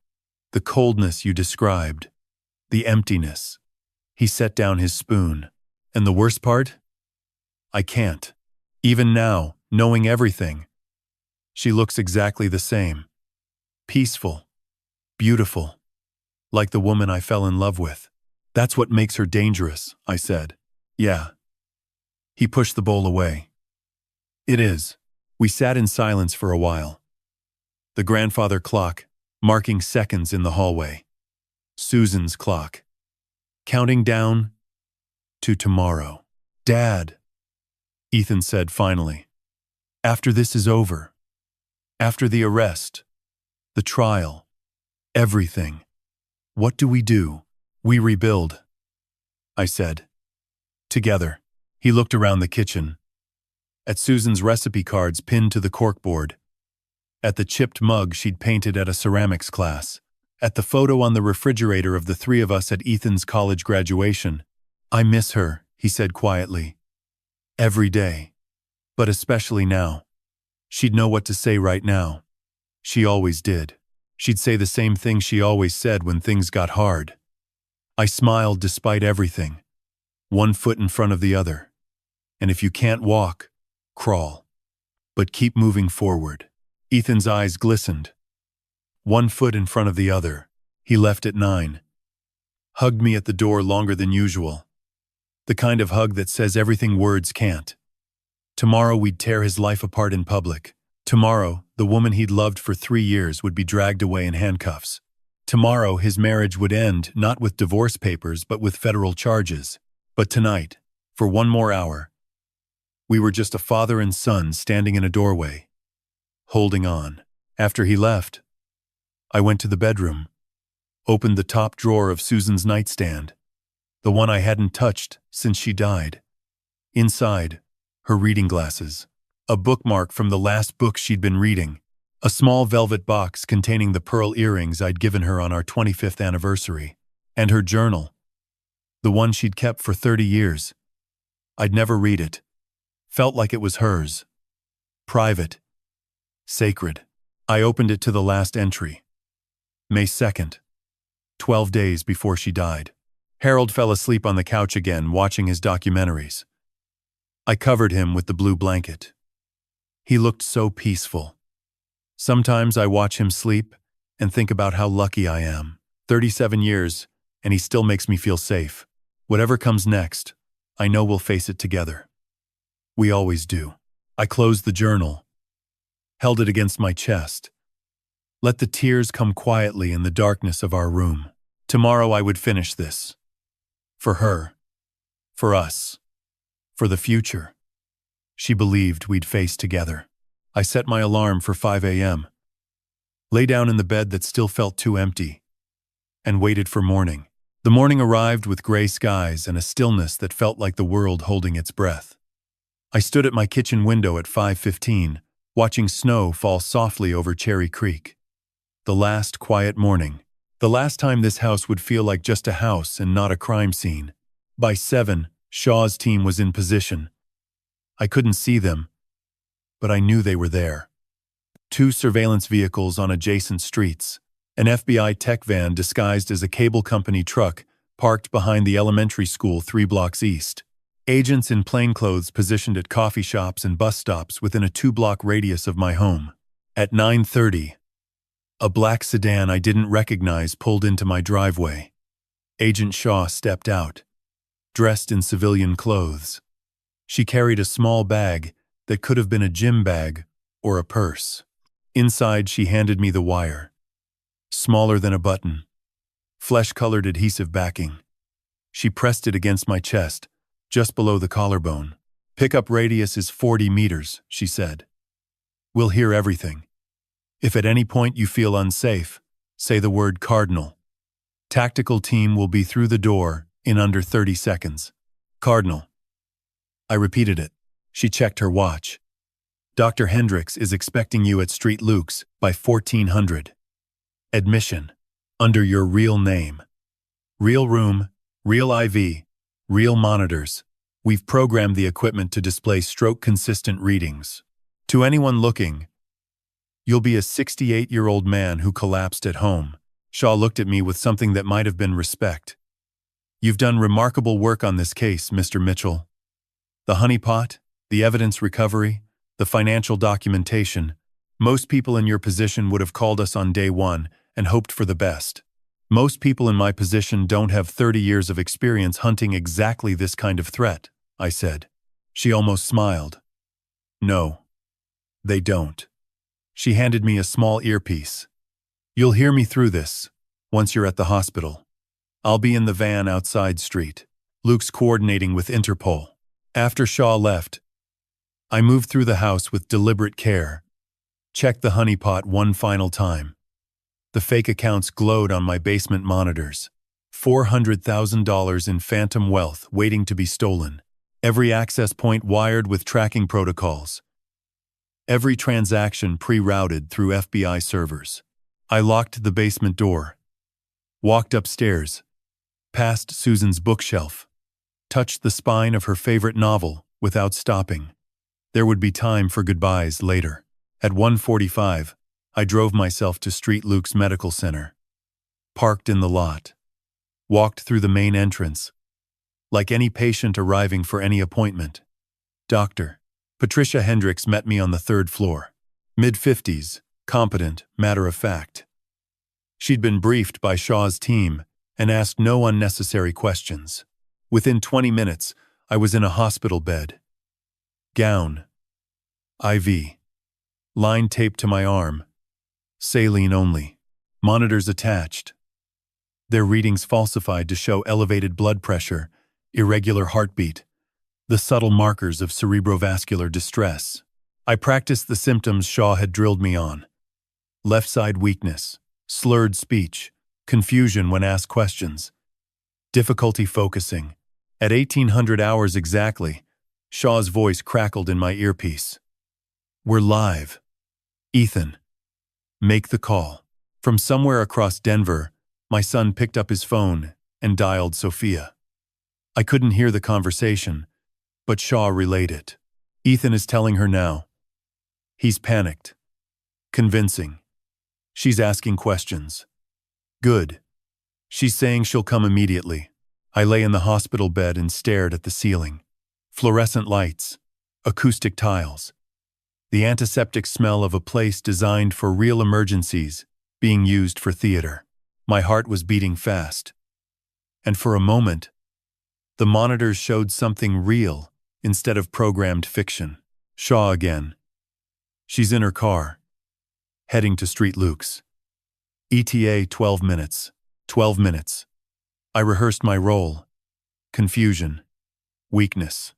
[SPEAKER 1] The coldness you described, the emptiness." He set down his spoon. "And the worst part? I can't. Even now, knowing everything. She looks exactly the same. Peaceful. Beautiful. Like the woman I fell in love with. That's what makes her dangerous," I said. "Yeah." He pushed the bowl away. "It is." We sat in silence for a while. The grandfather clock, marking seconds in the hallway. Susan's clock. Counting down to tomorrow. "Dad," Ethan said finally. "After this is over, after the arrest, the trial, everything, what do we do?" "We rebuild," I said. "Together." He looked around the kitchen. At Susan's recipe cards pinned to the corkboard. At the chipped mug she'd painted at a ceramics class. At the photo on the refrigerator of the 3 of us at Ethan's college graduation. "I miss her," he said quietly. "Every day. But especially now. She'd know what to say right now. She always did. She'd say the same thing she always said when things got hard." I smiled despite everything. One foot in front of the other. And if you can't walk, crawl. But keep moving forward. Ethan's eyes glistened. One foot in front of the other. He left at 9. Hugged me at the door longer than usual. The kind of hug that says everything words can't. Tomorrow we'd tear his life apart in public. Tomorrow, the woman he'd loved for 3 years would be dragged away in handcuffs. Tomorrow, his marriage would end not with divorce papers but with federal charges. But tonight, for 1 more hour, we were just a father and son standing in a doorway, holding on. After he left, I went to the bedroom, opened the top drawer of Susan's nightstand, the one I hadn't touched since she died. Inside, her reading glasses, a bookmark from the last book she'd been reading, a small velvet box containing the pearl earrings I'd given her on our 25th anniversary, and her journal, the one she'd kept for 30 years. I'd never read it. Felt like it was hers. Private. Sacred. I opened it to the last entry. May 2nd. 12 days before she died. Harold fell asleep on the couch again, watching his documentaries. I covered him with the blue blanket. He looked so peaceful. Sometimes I watch him sleep and think about how lucky I am. 37 years, and he still makes me feel safe. Whatever comes next, I know we'll face it together. We always do. I closed the journal, held it against my chest. Let the tears come quietly in the darkness of our room. Tomorrow I would finish this. For her. For us. For the future. She believed we'd face together. I set my alarm for 5 a.m., lay down in the bed that still felt too empty, and waited for morning. The morning arrived with gray skies and a stillness that felt like the world holding its breath. I stood at my kitchen window at 5:15, watching snow fall softly over Cherry Creek. The last quiet morning. The last time this house would feel like just a house and not a crime scene. By 7, Shaw's team was in position. I couldn't see them, but I knew they were there. 2 surveillance vehicles on adjacent streets. An FBI tech van disguised as a cable company truck parked behind the elementary school 3 blocks east. Agents in plainclothes positioned at coffee shops and bus stops within a 2-block radius of my home. At 9:30, a black sedan I didn't recognize pulled into my driveway. Agent Shaw stepped out, dressed in civilian clothes. She carried a small bag that could have been a gym bag or a purse. Inside, she handed me the wire. Smaller than a button. Flesh-colored adhesive backing. She pressed it against my chest, just below the collarbone. Pickup radius is 40 meters, she said. We'll hear everything. If at any point you feel unsafe, say the word Cardinal. Tactical team will be through the door in under 30 seconds. Cardinal. I repeated it. She checked her watch. Dr. Hendricks is expecting you at Street Luke's by 1400. Admission. Under your real name. Real room, real IV, real monitors. We've programmed the equipment to display stroke-consistent readings. To anyone looking, you'll be a 68-year-old man who collapsed at home. Shaw looked at me with something that might have been respect. You've done remarkable work on this case, Mr. Mitchell. The honeypot, the evidence recovery, the financial documentation. Most people in your position would have called us on day one and hoped for the best. Most people in my position don't have 30 years of experience hunting exactly this kind of threat, I said. She almost smiled. No, they don't. She handed me a small earpiece. You'll hear me through this, once you're at the hospital. I'll be in the van outside Street. Luke's coordinating with Interpol. After Shaw left, I moved through the house with deliberate care. Checked the honeypot one final time. The fake accounts glowed on my basement monitors. $400,000 in phantom wealth waiting to be stolen. Every access point wired with tracking protocols. Every transaction pre-routed through FBI servers. I locked the basement door. Walked upstairs. Past Susan's bookshelf. Touched the spine of her favorite novel without stopping. There would be time for goodbyes later. At 1:45, I drove myself to Street Luke's Medical Center. Parked in the lot. Walked through the main entrance. Like any patient arriving for any appointment. Dr. Patricia Hendricks met me on the 3rd floor. Mid-50s, competent, matter-of-fact. She'd been briefed by Shaw's team and asked no unnecessary questions. Within 20 minutes, I was in a hospital bed. Gown. IV. Line taped to my arm. Saline only. Monitors attached. Their readings falsified to show elevated blood pressure, irregular heartbeat, the subtle markers of cerebrovascular distress. I practiced the symptoms Shaw had drilled me on. Left side weakness, slurred speech, confusion when asked questions, difficulty focusing. At 1800 hours exactly, Shaw's voice crackled in my earpiece. We're live. Ethan. Make the call. From somewhere across Denver, my son picked up his phone and dialed Sophia. I couldn't hear the conversation, but Shaw relayed it. Ethan is telling her now. He's panicked. Convincing. She's asking questions. Good. She's saying she'll come immediately. I lay in the hospital bed and stared at the ceiling. Fluorescent lights. Acoustic tiles. The antiseptic smell of a place designed for real emergencies being used for theater. My heart was beating fast. And for a moment, the monitors showed something real instead of programmed fiction. Shaw again. She's in her car, heading to Street Luke's. ETA 12 minutes. 12 minutes. I rehearsed my role. Confusion. Weakness.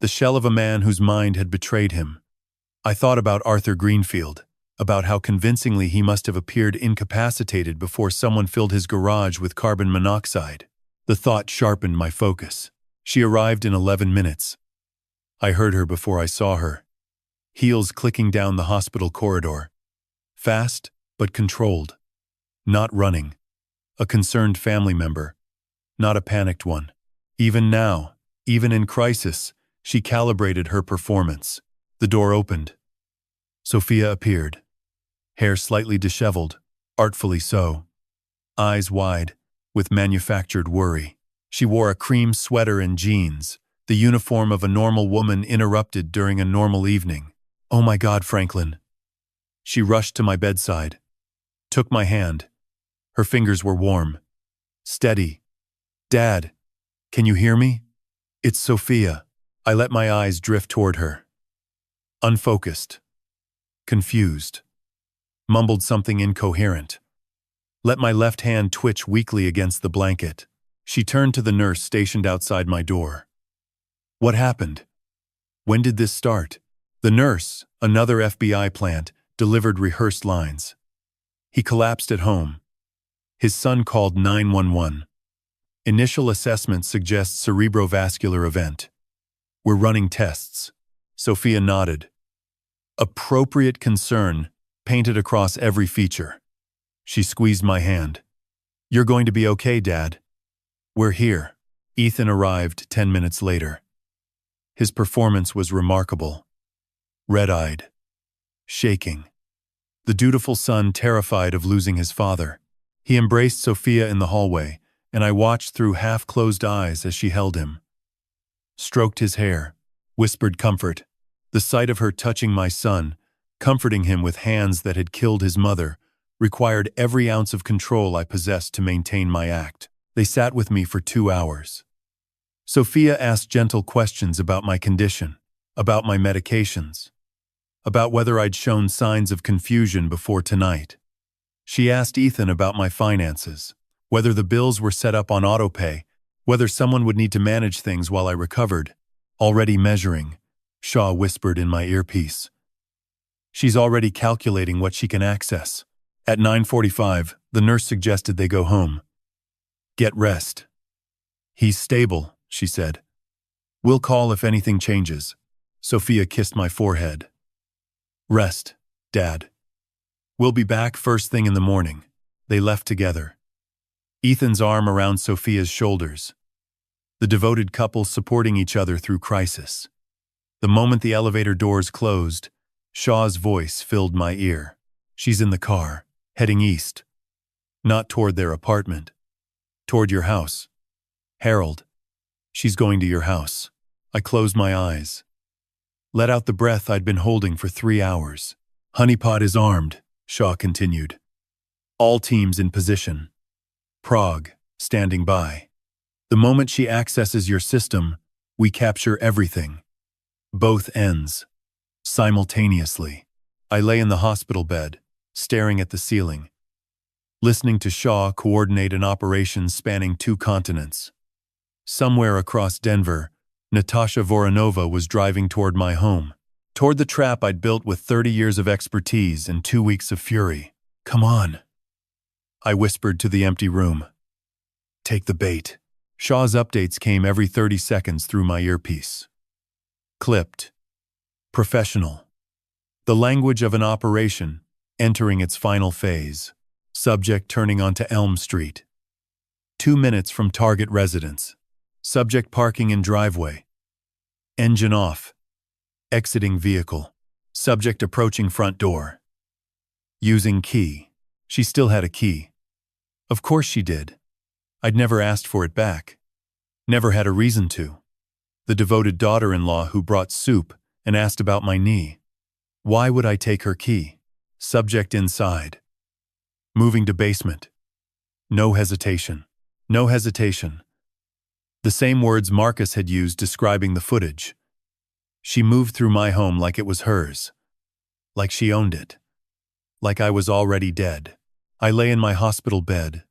[SPEAKER 1] The shell of a man whose mind had betrayed him. I thought about Arthur Greenfield, about how convincingly he must have appeared incapacitated before someone filled his garage with carbon monoxide. The thought sharpened my focus. She arrived in 11 minutes. I heard her before I saw her. Heels clicking down the hospital corridor. Fast, but controlled. Not running. A concerned family member. Not a panicked one. Even now, even in crisis, she calibrated her performance. The door opened. Sophia appeared. Hair slightly disheveled, artfully so. Eyes wide, with manufactured worry. She wore a cream sweater and jeans, the uniform of a normal woman interrupted during a normal evening. Oh my God, Franklin. She rushed to my bedside, took my hand. Her fingers were warm. Steady. Dad, can you hear me? It's Sophia. I let my eyes drift toward her. Unfocused. Confused. Mumbled something incoherent. Let my left hand twitch weakly against the blanket. She turned to the nurse stationed outside my door. What happened? When did this start? The nurse, another FBI plant, delivered rehearsed lines. He collapsed at home. His son called 911. Initial assessment suggests cerebrovascular event. We're running tests. Sophia nodded. Appropriate concern painted across every feature. She squeezed my hand. You're going to be okay, Dad. We're here. Ethan arrived 10 minutes later. His performance was remarkable. Red-eyed. Shaking. The dutiful son terrified of losing his father. He embraced Sophia in the hallway, and I watched through half-closed eyes as she held him. Stroked his hair, whispered comfort. The sight of her touching my son, comforting him with hands that had killed his mother, required every ounce of control I possessed to maintain my act. They sat with me for 2 hours. Sophia asked gentle questions about my condition, about my medications, about whether I'd shown signs of confusion before tonight. She asked Ethan about my finances, whether the bills were set up on autopay, whether someone would need to manage things while I recovered. Already measuring, Shaw whispered in my earpiece. She's already calculating what she can access. At 9:45, the nurse suggested they go home. Get rest. He's stable, she said. We'll call if anything changes. Sophia kissed my forehead. Rest, Dad. We'll be back first thing in the morning. They left together. Ethan's arm around Sophia's shoulders. The devoted couple supporting each other through crisis. The moment the elevator doors closed, Shaw's voice filled my ear. She's in the car, heading east. Not toward their apartment. Toward your house. Harold. She's going to your house. I closed my eyes. Let out the breath I'd been holding for 3 hours. Honeypot is armed, Shaw continued. All teams in position. Prague, standing by. The moment she accesses your system, we capture everything. Both ends. Simultaneously. I lay in the hospital bed, staring at the ceiling, listening to Shaw coordinate an operation spanning 2 continents. Somewhere across Denver, Natasha Voronova was driving toward my home, toward the trap I'd built with 30 years of expertise and 2 weeks of fury. Come on. I whispered to the empty room. Take the bait. Shaw's updates came every 30 seconds through my earpiece. Clipped. Professional. The language of an operation, entering its final phase. Subject turning onto Elm Street. 2 minutes from target residence. Subject parking in driveway. Engine off. Exiting vehicle. Subject approaching front door. Using key. She still had a key. Of course she did. I'd never asked for it back. Never had a reason to. The devoted daughter-in-law who brought soup and asked about my knee. Why would I take her key? Subject inside. Moving to basement. No hesitation. No hesitation. The same words Marcus had used describing the footage. She moved through my home like it was hers. Like she owned it. Like I was already dead. I lay in my hospital bed.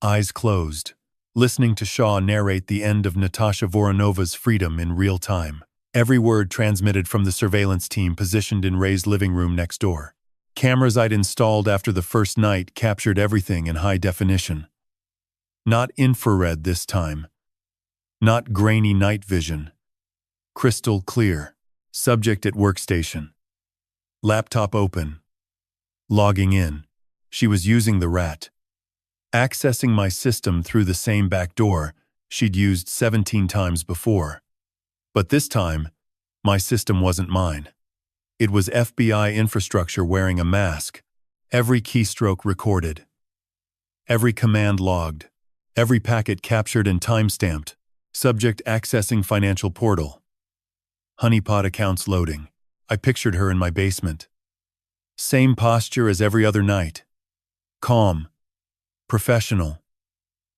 [SPEAKER 1] Eyes closed, listening to Shaw narrate the end of Natasha Voronova's freedom in real time. Every word transmitted from the surveillance team positioned in Ray's living room next door. Cameras I'd installed after the first night captured everything in high definition. Not infrared this time. Not grainy night vision. Crystal clear. Subject at workstation. Laptop open. Logging in. She was using the rat. Accessing my system through the same back door she'd used 17 times before. But this time, my system wasn't mine. It was FBI infrastructure wearing a mask, every keystroke recorded. Every command logged. Every packet captured and time-stamped. Subject accessing financial portal. Honeypot accounts loading. I pictured her in my basement. Same posture as every other night. Calm. Professional.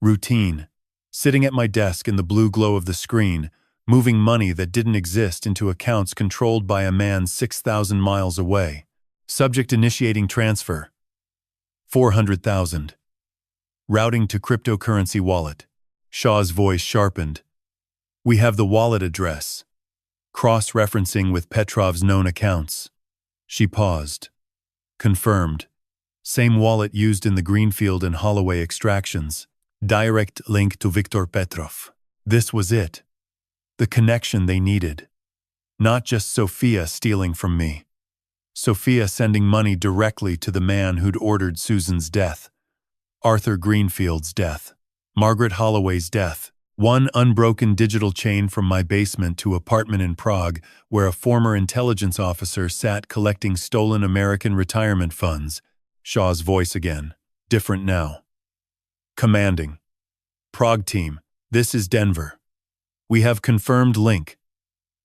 [SPEAKER 1] Routine. Sitting at my desk in the blue glow of the screen, moving money that didn't exist into accounts controlled by a man 6,000 miles away. Subject initiating transfer. 400,000. Routing to cryptocurrency wallet. Shaw's voice sharpened. We have the wallet address. Cross-referencing with Petrov's known accounts. She paused. Confirmed. Same wallet used in the Greenfield and Holloway extractions. Direct link to Viktor Petrov. This was it. The connection they needed. Not just Sophia stealing from me. Sophia sending money directly to the man who'd ordered Susan's death. Arthur Greenfield's death. Margaret Holloway's death. One unbroken digital chain from my basement to apartment in Prague, where a former intelligence officer sat collecting stolen American retirement funds. Shaw's voice again. Different now. Commanding. Prague team, this is Denver. We have confirmed link.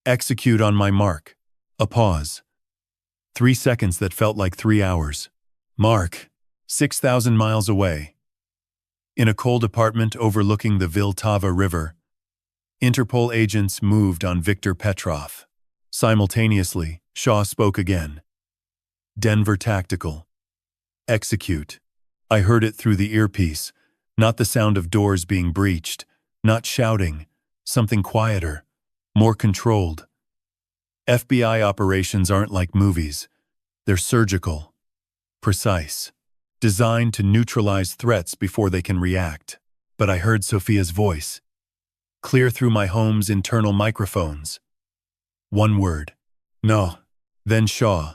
[SPEAKER 1] Execute on my mark. A pause. 3 seconds that felt like 3 hours. Mark. 6,000 miles away. In a cold apartment overlooking the Vltava River, Interpol agents moved on Viktor Petrov. Simultaneously, Shaw spoke again. Denver Tactical. Execute. I heard it through the earpiece, not the sound of doors being breached, not shouting, something quieter, more controlled. FBI operations aren't like movies. They're surgical, precise. Designed to neutralize threats before they can react. But I heard Sophia's voice, clear through my home's internal microphones. One word. No. Then Shaw.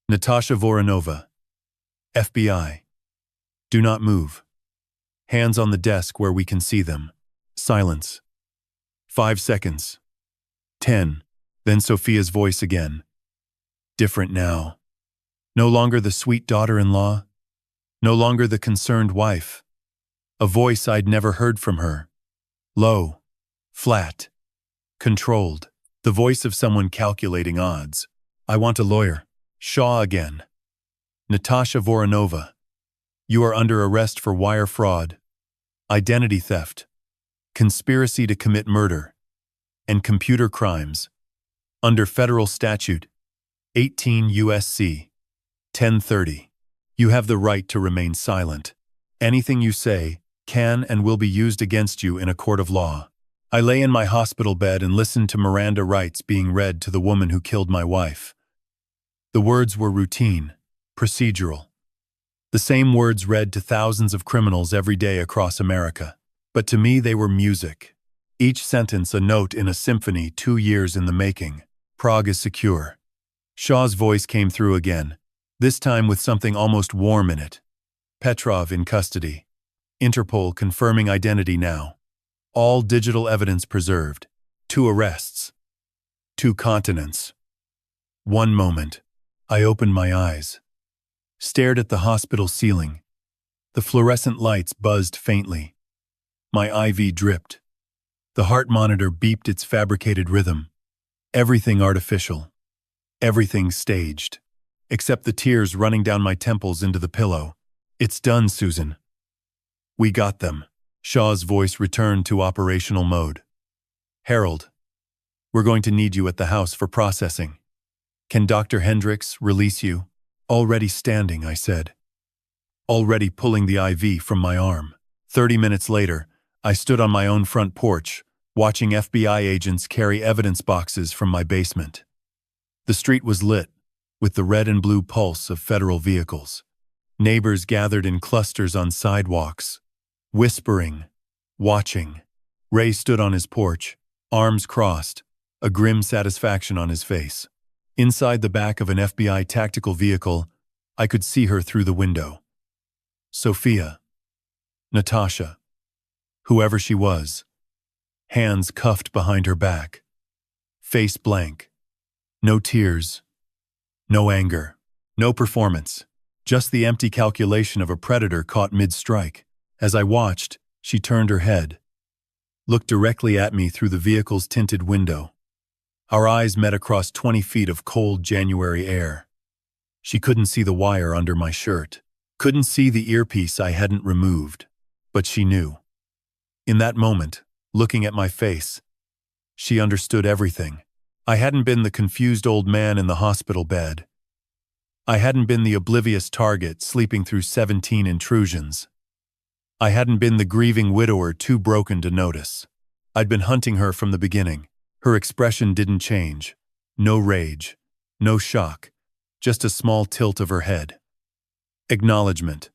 [SPEAKER 1] Natasha Voronova. FBI. Do not move. Hands on the desk where we can see them. Silence. 5 seconds. 10. Then Sophia's voice again. Different now. No longer the sweet daughter-in-law. No longer the concerned wife. A voice I'd never heard from her. Low. Flat. Controlled. The voice of someone calculating odds. I want a lawyer. Shaw again. Natasha Voronova. You are under arrest for wire fraud, identity theft, conspiracy to commit murder, and computer crimes. Under federal statute 18 U.S.C. 1030. You have the right to remain silent. Anything you say can and will be used against you in a court of law. I lay in my hospital bed and listened to Miranda rights being read to the woman who killed my wife. The words were routine, procedural. The same words read to thousands of criminals every day across America. But to me they were music. Each sentence a note in a symphony 2 years in the making. Prague is secure. Shaw's voice came through again. This time with something almost warm in it. Petrov in custody. Interpol confirming identity now. All digital evidence preserved. 2 arrests. 2 continents. One moment. I opened my eyes. Stared at the hospital ceiling. The fluorescent lights buzzed faintly. My IV dripped. The heart monitor beeped its fabricated rhythm. Everything artificial. Everything staged. Except the tears running down my temples into the pillow. It's done, Susan. We got them. Shaw's voice returned to operational mode. Harold, we're going to need you at the house for processing. Can Dr. Hendricks release you? Already standing, I said. Already pulling the IV from my arm. 30 minutes later, I stood on my own front porch, watching FBI agents carry evidence boxes from my basement. The street was lit with the red and blue pulse of federal vehicles. Neighbors gathered in clusters on sidewalks, whispering, watching. Ray stood on his porch, arms crossed, a grim satisfaction on his face. Inside the back of an FBI tactical vehicle, I could see her through the window. Sophia. Natasha. Whoever she was. Hands cuffed behind her back. Face blank. No tears. No anger. No performance. Just the empty calculation of a predator caught mid-strike. As I watched, she turned her head. Looked directly at me through the vehicle's tinted window. Our eyes met across 20 feet of cold January air. She couldn't see the wire under my shirt, couldn't see the earpiece I hadn't removed, but she knew. In that moment, looking at my face, she understood everything. I hadn't been the confused old man in the hospital bed. I hadn't been the oblivious target sleeping through 17 intrusions. I hadn't been the grieving widower too broken to notice. I'd been hunting her from the beginning. Her expression didn't change. No rage, no shock, just a small tilt of her head. Acknowledgement.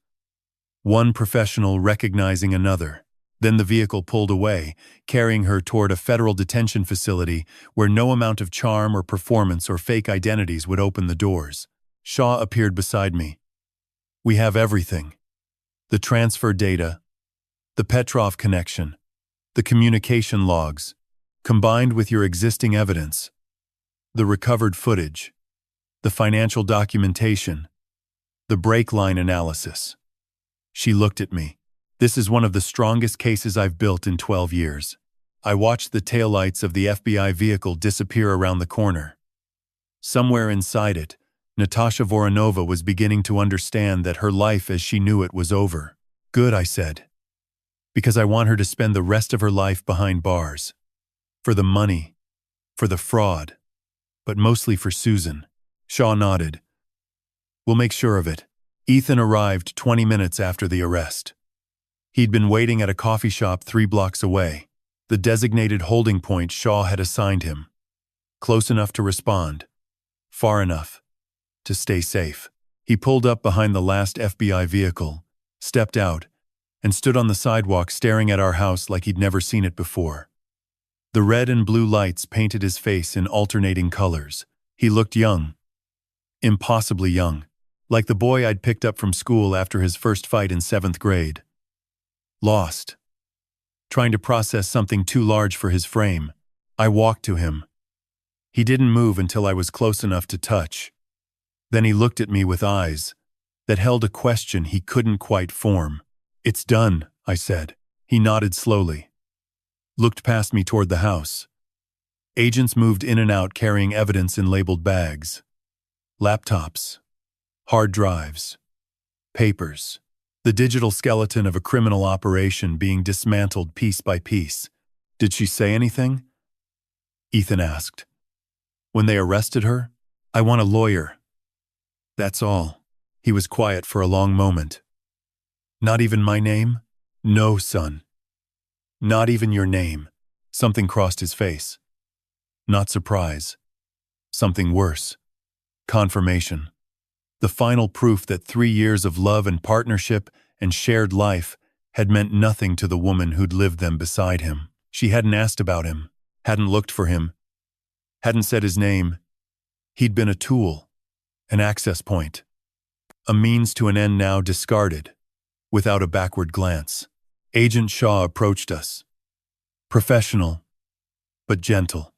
[SPEAKER 1] One professional recognizing another. Then the vehicle pulled away, carrying her toward a federal detention facility where no amount of charm or performance or fake identities would open the doors. Shaw appeared beside me. We have everything. The transfer data, the Petrov connection, the communication logs, combined with your existing evidence, the recovered footage, the financial documentation, the brake line analysis. She looked at me. This is one of the strongest cases I've built in 12 years. I watched the taillights of the FBI vehicle disappear around the corner. Somewhere inside it, Natasha Voronova was beginning to understand that her life as she knew it was over. Good, I said. Because I want her to spend the rest of her life behind bars. For the money, for the fraud, but mostly for Susan. Shaw nodded. We'll make sure of it. Ethan arrived 20 minutes after the arrest. He'd been waiting at a coffee shop 3 blocks away, the designated holding point Shaw had assigned him. Close enough to respond. Far enough to stay safe. He pulled up behind the last FBI vehicle, stepped out, and stood on the sidewalk staring at our house like he'd never seen it before. The red and blue lights painted his face in alternating colors. He looked young. Impossibly young. Like the boy I'd picked up from school after his first fight in 7th grade. Lost. Trying to process something too large for his frame, I walked to him. He didn't move until I was close enough to touch. Then he looked at me with eyes that held a question he couldn't quite form. It's done, I said. He nodded slowly. Looked past me toward the house. Agents moved in and out carrying evidence in labeled bags. Laptops. Hard drives. Papers. The digital skeleton of a criminal operation being dismantled piece by piece. Did she say anything? Ethan asked. When they arrested her, I want a lawyer. That's all. He was quiet for a long moment. Not even my name? No, son. Not even your name. Something crossed his face. Not surprise. Something worse. Confirmation. The final proof that 3 years of love and partnership and shared life had meant nothing to the woman who'd lived them beside him. She hadn't asked about him, hadn't looked for him, hadn't said his name. He'd been a tool, an access point, a means to an end now discarded, without a backward glance. Agent Shaw approached us. Professional, but gentle.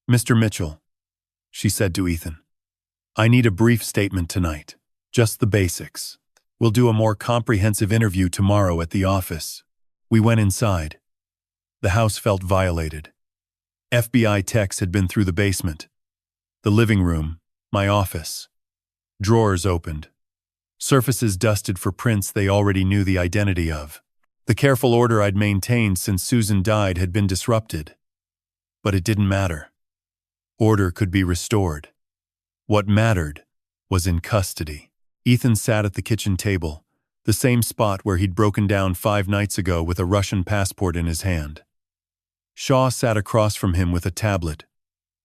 [SPEAKER 1] Mr. Mitchell, she said to Ethan. I need a brief statement tonight. Just the basics. We'll do a more comprehensive interview tomorrow at the office. We went inside. The house felt violated. FBI techs had been through the basement. The living room, my office. Drawers opened. Surfaces dusted for prints they already knew the identity of. The careful order I'd maintained since Susan died had been disrupted. But it didn't matter. Order could be restored. What mattered was in custody. Ethan sat at the kitchen table, the same spot where he'd broken down 5 nights ago with a Russian passport in his hand. Shaw sat across from him with a tablet,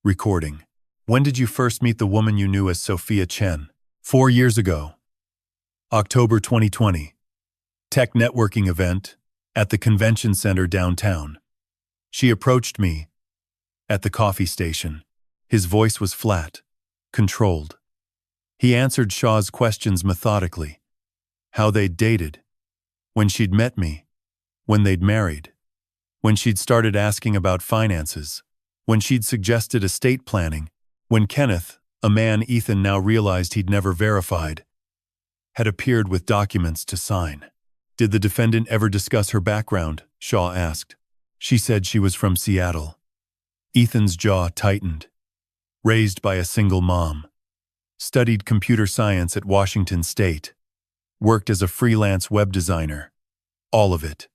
[SPEAKER 1] recording. When did you first meet the woman you knew as Sophia Chen? 4 years ago. October 2020. Tech networking event at the convention center downtown. She approached me at the coffee station. His voice was flat, controlled. He answered Shaw's questions methodically. How they'd dated, when she'd met me, when they'd married, when she'd started asking about finances, when she'd suggested estate planning, when Kenneth, a man Ethan now realized he'd never verified, had appeared with documents to sign. Did the defendant ever discuss her background? Shaw asked. She said she was from Seattle. Ethan's jaw tightened. Raised by a single mom. Studied computer science at Washington State. Worked as a freelance web designer. All of it.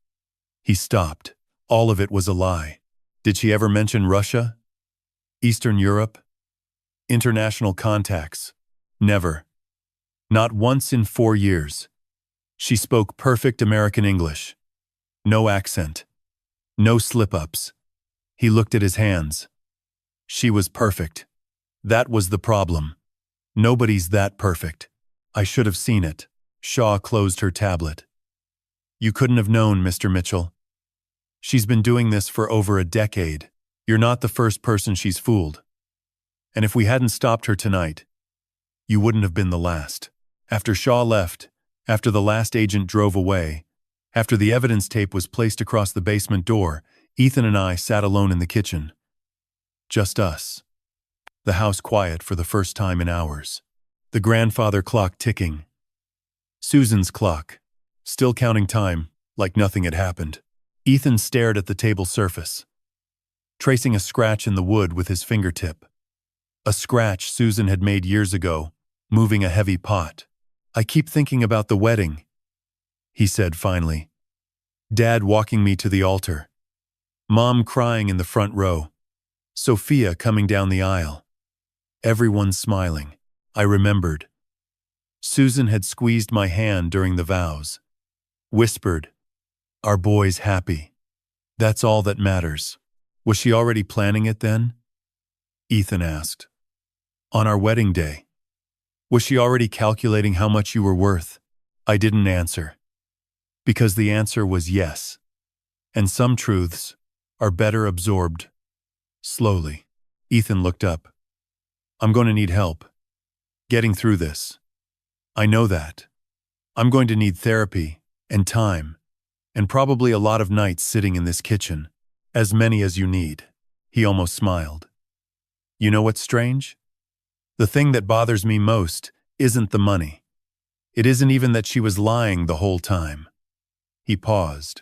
[SPEAKER 1] He stopped. All of it was a lie. Did she ever mention Russia? Eastern Europe? International contacts? Never. Not once in 4 years. She spoke perfect American English. No accent. No slip-ups. He looked at his hands. She was perfect. That was the problem. Nobody's that perfect. I should have seen it. Shaw closed her tablet. You couldn't have known, Mr. Mitchell. She's been doing this for over a decade. You're not the first person she's fooled. And if we hadn't stopped her tonight, you wouldn't have been the last. After Shaw left, after the last agent drove away, after the evidence tape was placed across the basement door, Ethan and I sat alone in the kitchen. Just us. The house quiet for the first time in hours. The grandfather clock ticking. Susan's clock, still counting time, like nothing had happened. Ethan stared at the table surface, tracing a scratch in the wood with his fingertip. A scratch Susan had made years ago, moving a heavy pot. I keep thinking about the wedding, he said finally. Dad walking me to the altar. Mom crying in the front row. Sophia coming down the aisle. Everyone smiling. I remembered. Susan had squeezed my hand during the vows. Whispered, "Our boy's happy. That's all that matters." Was she already planning it then? Ethan asked. On our wedding day. Was she already calculating how much you were worth? I didn't answer. Because the answer was yes. And some truths are better absorbed. Slowly, Ethan looked up. I'm going to need help. Getting through this. I know that. I'm going to need therapy and time, and probably a lot of nights sitting in this kitchen. As many as you need. He almost smiled. You know what's strange? The thing that bothers me most isn't the money. It isn't even that she was lying the whole time. He paused.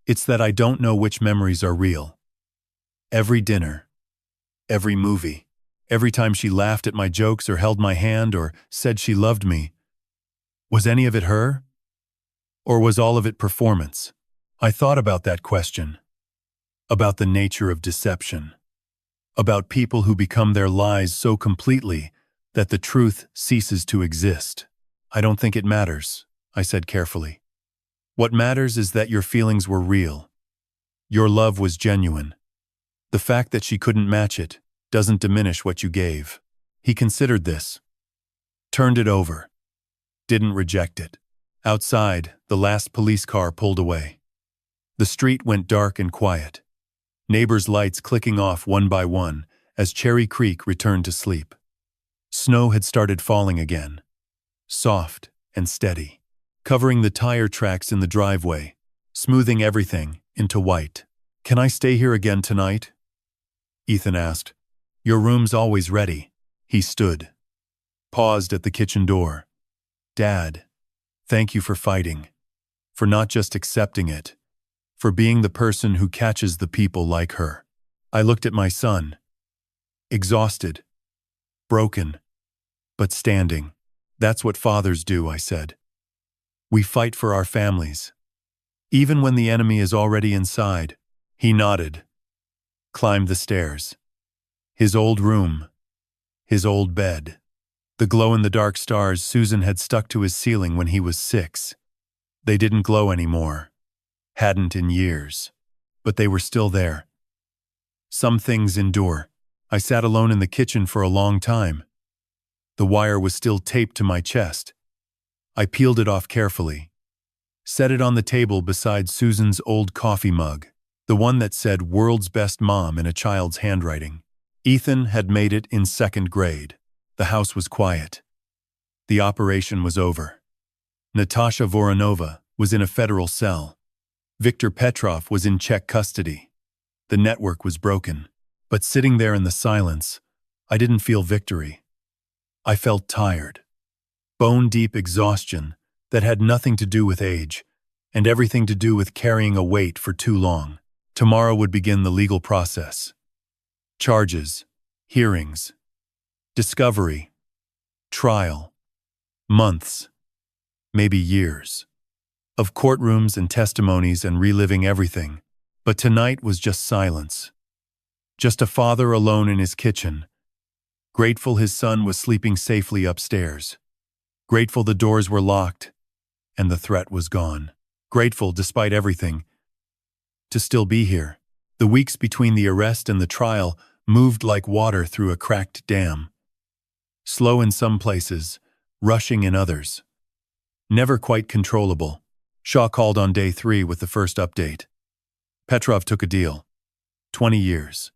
[SPEAKER 1] It's that I don't know which memories are real. Every dinner, every movie, every time she laughed at my jokes or held my hand or said she loved me. Was any of it her? Or was all of it performance? I thought about that question. About the nature of deception. About people who become their lies so completely that the truth ceases to exist. I don't think it matters, I said carefully. What matters is that your feelings were real. Your love was genuine. The fact that she couldn't match it doesn't diminish what you gave. He considered this. Turned it over. Didn't reject it. Outside, the last police car pulled away. The street went dark and quiet. Neighbors' lights clicking off one by one as Cherry Creek returned to sleep. Snow had started falling again. Soft and steady. Covering the tire tracks in the driveway. Smoothing everything into white. Can I stay here again tonight? Ethan asked. Your room's always ready. He stood. Paused at the kitchen door. Dad, thank you for fighting. For not just accepting it. For being the person who catches the people like her. I looked at my son. Exhausted. Broken. But standing. That's what fathers do, I said. We fight for our families. Even when the enemy is already inside. He nodded. Climbed the stairs. His old room. His old bed. The glow-in-the-dark stars Susan had stuck to his ceiling when he was 6. They didn't glow anymore. Hadn't in years. But they were still there. Some things endure. I sat alone in the kitchen for a long time. The wire was still taped to my chest. I peeled it off carefully. Set it on the table beside Susan's old coffee mug, the one that said "World's Best Mom" in a child's handwriting. Ethan had made it in 2nd grade. The house was quiet. The operation was over. Natasha Voronova was in a federal cell. Viktor Petrov was in Czech custody. The network was broken. But sitting there in the silence, I didn't feel victory. I felt tired. Bone-deep exhaustion that had nothing to do with age and everything to do with carrying a weight for too long. Tomorrow would begin the legal process. Charges, hearings, discovery. Trial. Months. Maybe years. Of courtrooms and testimonies and reliving everything. But tonight was just silence. Just a father alone in his kitchen. Grateful his son was sleeping safely upstairs. Grateful the doors were locked and the threat was gone. Grateful, despite everything, to still be here. The weeks between the arrest and the trial moved like water through a cracked dam. Slow in some places, rushing in others. Never quite controllable. Shaw called on day 3 with the first update. Petrov took a deal. 20 years.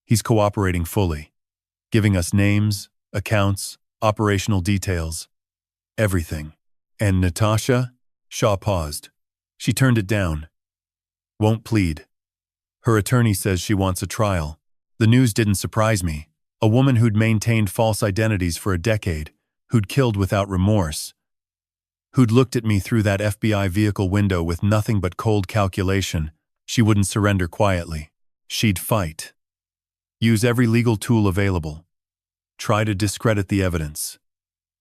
[SPEAKER 1] He's cooperating fully, giving us names, accounts, operational details, everything. And Natasha? Shaw paused. She turned it down. Won't plead. Her attorney says she wants a trial. The news didn't surprise me. A woman who'd maintained false identities for a decade, who'd killed without remorse, who'd looked at me through that FBI vehicle window with nothing but cold calculation. She wouldn't surrender quietly. She'd fight. Use every legal tool available. Try to discredit the evidence.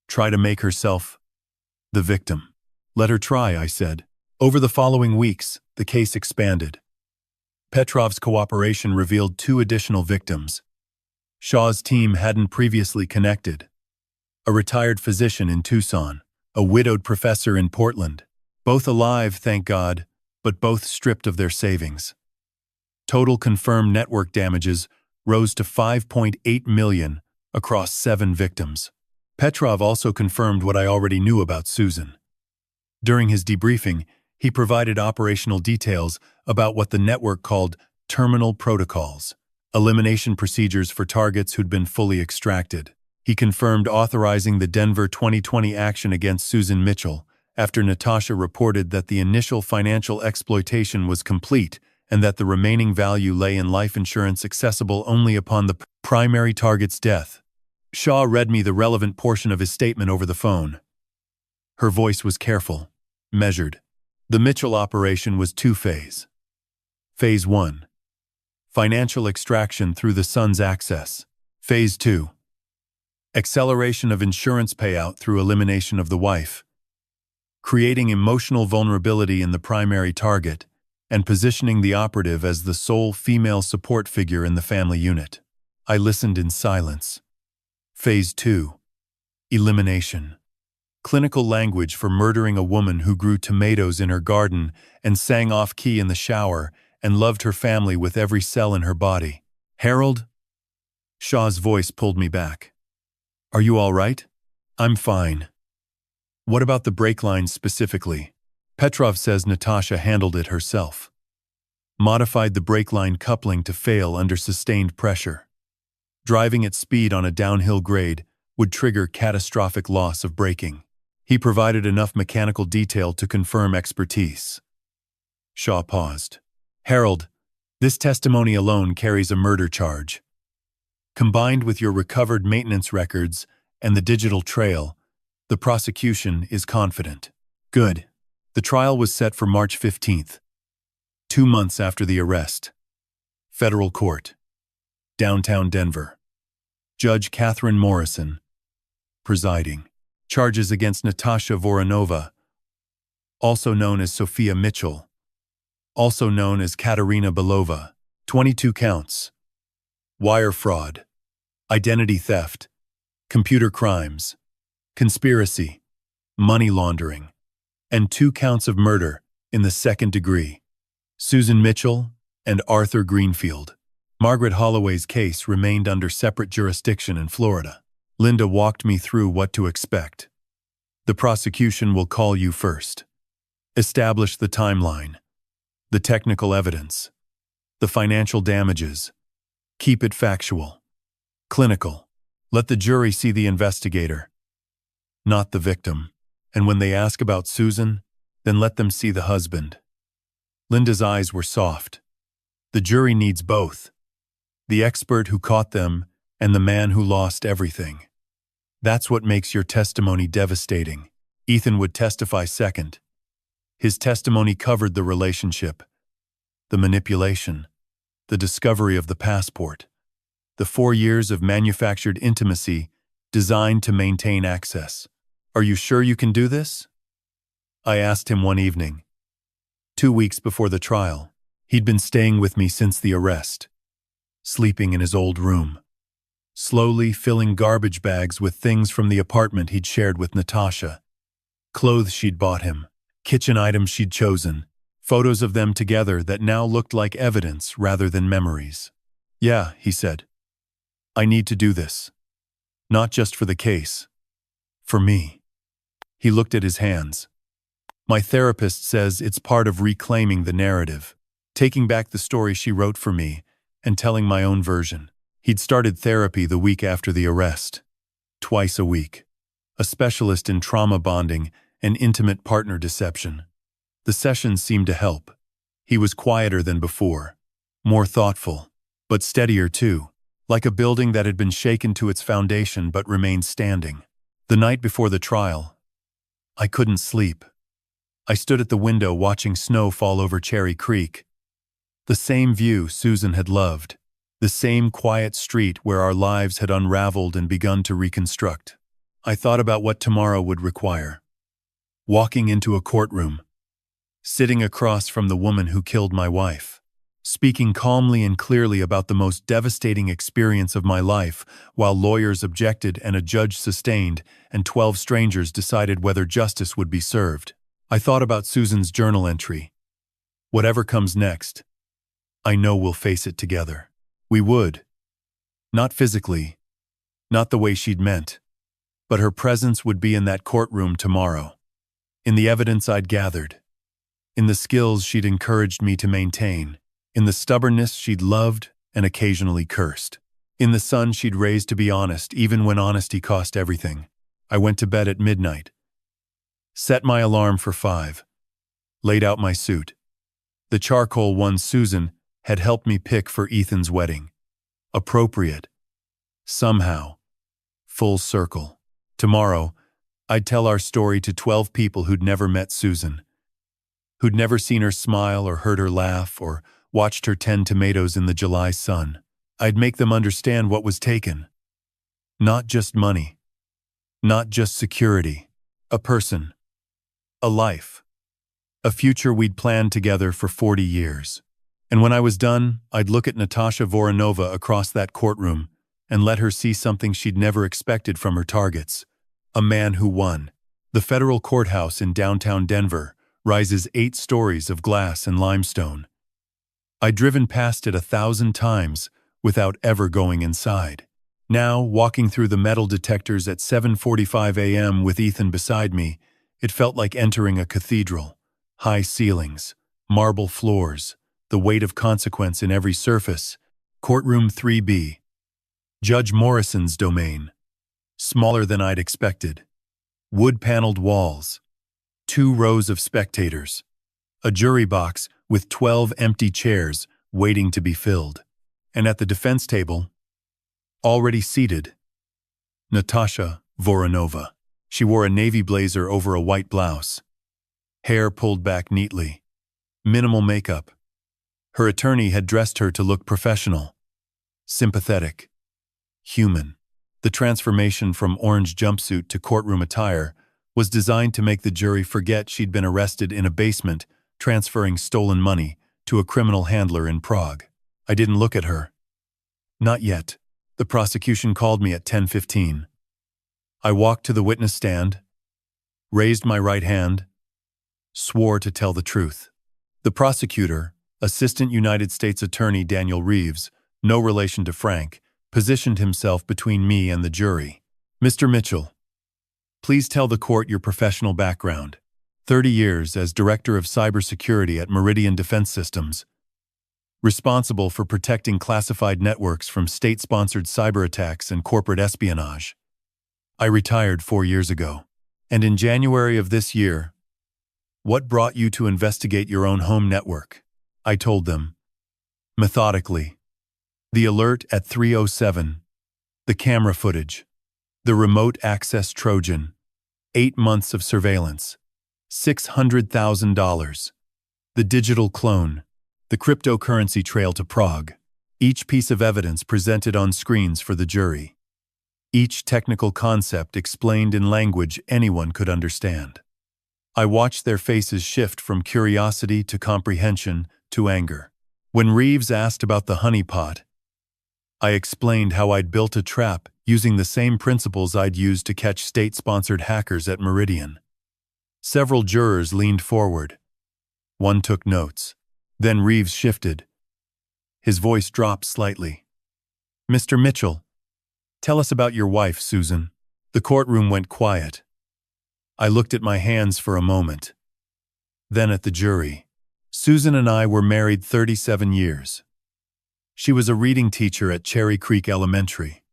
[SPEAKER 1] Try to make herself the victim. Let her try, I said. Over the following weeks, the case expanded. Petrov's cooperation revealed 2 additional victims. Shaw's team hadn't previously connected. A retired physician in Tucson, a widowed professor in Portland. Both alive, thank God, but both stripped of their savings. Total confirmed network damages rose to $5.8 million across 7 victims. Petrov also confirmed what I already knew about Susan. During his debriefing, he provided operational details about what the network called terminal protocols, elimination procedures for targets who'd been fully extracted. He confirmed authorizing the Denver 2020 action against Susan Mitchell after Natasha reported that the initial financial exploitation was complete and that the remaining value lay in life insurance accessible only upon the primary target's death. Shaw read me the relevant portion of his statement over the phone. Her voice was careful, measured. The Mitchell operation was 2-phase. Phase 1. Financial extraction through the son's access. Phase 2. Acceleration of insurance payout through elimination of the wife. Creating emotional vulnerability in the primary target and positioning the operative as the sole female support figure in the family unit. I listened in silence. Phase 2. Elimination. Clinical language for murdering a woman who grew tomatoes in her garden and sang off-key in the shower and loved her family with every cell in her body. Harold? Shaw's voice pulled me back. Are you all right? I'm fine. What about the brake lines specifically? Petrov says Natasha handled it herself. Modified the brake line coupling to fail under sustained pressure. Driving at speed on a downhill grade would trigger catastrophic loss of braking. He provided enough mechanical detail to confirm expertise. Shaw paused. Harold, this testimony alone carries a murder charge. Combined with your recovered maintenance records and the digital trail, the prosecution is confident. Good. The trial was set for March 15th, 2 months after the arrest. Federal Court. Downtown Denver. Judge Catherine Morrison, presiding. Charges against Natasha Voronova, also known as Sophia Mitchell, also known as Katerina Belova. 22 counts. Wire fraud, identity theft, computer crimes, conspiracy, money laundering, and 2 counts of murder in the 2nd degree. Susan Mitchell and Arthur Greenfield. Margaret Holloway's case remained under separate jurisdiction in Florida. Linda walked me through what to expect. The prosecution will call you first. Establish the timeline, the technical evidence, the financial damages. Keep it factual, clinical. Let the jury see the investigator, not the victim. And when they ask about Susan, then let them see the husband. Linda's eyes were soft. The jury needs both. The expert who caught them and the man who lost everything. That's what makes your testimony devastating. Ethan would testify second. His testimony covered the relationship, the manipulation, the discovery of the passport, the 4 years of manufactured intimacy designed to maintain access. Are you sure you can do this? I asked him one evening. 2 weeks before the trial, he'd been staying with me since the arrest, sleeping in his old room, slowly filling garbage bags with things from the apartment he'd shared with Natasha, clothes she'd bought him, kitchen items she'd chosen, photos of them together that now looked like evidence rather than memories. Yeah, he said. I need to do this. Not just for the case. For me. He looked at his hands. My therapist says it's part of reclaiming the narrative, taking back the story she wrote for me, and telling my own version. He'd started therapy the week after the arrest. Twice a week. A specialist in trauma bonding and intimate partner deception. The sessions seemed to help. He was quieter than before. More thoughtful. But steadier too. Like a building that had been shaken to its foundation but remained standing. The night before the trial, I couldn't sleep. I stood at the window watching snow fall over Cherry Creek. The same view Susan had loved. The same quiet street where our lives had unraveled and begun to reconstruct. I thought about what tomorrow would require. Walking into a courtroom. Sitting across from the woman who killed my wife. Speaking calmly and clearly about the most devastating experience of my life, while lawyers objected and a judge sustained, and 12 strangers decided whether justice would be served. I thought about Susan's journal entry. Whatever comes next, I know we'll face it together. We would. Not physically, not the way she'd meant, but her presence would be in that courtroom tomorrow. In the evidence I'd gathered. In the skills she'd encouraged me to maintain. In the stubbornness she'd loved and occasionally cursed. In the son she'd raised to be honest, even when honesty cost everything. I went to bed at midnight. Set my alarm for 5. Laid out my suit. The charcoal one Susan had helped me pick for Ethan's wedding. Appropriate. Somehow. Full circle. Tomorrow, I'd tell our story to 12 people who'd never met Susan. Who'd never seen her smile or heard her laugh or watched her tend tomatoes in the July sun. I'd make them understand what was taken. Not just money. Not just security. A person. A life. A future we'd planned together for 40 years. And when I was done, I'd look at Natasha Voronova across that courtroom and let her see something she'd never expected from her targets. A man who won. The federal courthouse in downtown Denver rises 8 stories of glass and limestone. I'd driven past it 1,000 times without ever going inside. Now, walking through the metal detectors at 7:45 a.m. with Ethan beside me, it felt like entering a cathedral. High ceilings, marble floors, the weight of consequence in every surface. Courtroom 3B. Judge Morrison's domain. Smaller than I'd expected. Wood-paneled walls. 2 rows of spectators. A jury box with 12 empty chairs waiting to be filled. And at the defense table, already seated, Natasha Voronova. She wore a navy blazer over a white blouse. Hair pulled back neatly. Minimal makeup. Her attorney had dressed her to look professional. Sympathetic. Human. The transformation from orange jumpsuit to courtroom attire was designed to make the jury forget she'd been arrested in a basement transferring stolen money to a criminal handler in Prague. I didn't look at her. Not yet. The prosecution called me at 10:15. I walked to the witness stand, raised my right hand, swore to tell the truth. The prosecutor, Assistant United States Attorney Daniel Reeves, no relation to Frank, positioned himself between me and the jury. Mr. Mitchell, please tell the court your professional background. 30 years as Director of Cybersecurity at Meridian Defense Systems, responsible for protecting classified networks from state-sponsored cyber attacks and corporate espionage. I retired 4 years ago, and in January of this year, what brought you to investigate your own home network? I told them, methodically. The alert at 3:07, the camera footage, the remote access Trojan, 8 months of surveillance, $600,000, the digital clone, the cryptocurrency trail to Prague, each piece of evidence presented on screens for the jury. each technical concept explained in language anyone could understand. I watched their faces shift from curiosity to comprehension to anger. When Reeves asked about the honeypot, I explained how I'd built a trap using the same principles I'd used to catch state-sponsored hackers at Meridian. Several jurors leaned forward. One took notes. Then Reeves shifted. His voice dropped slightly. "Mr. Mitchell, tell us about your wife, Susan." The courtroom went quiet. I looked at my hands for a moment. Then at the jury. Susan and I were married 37 years. She was a reading teacher at Cherry Creek Elementary.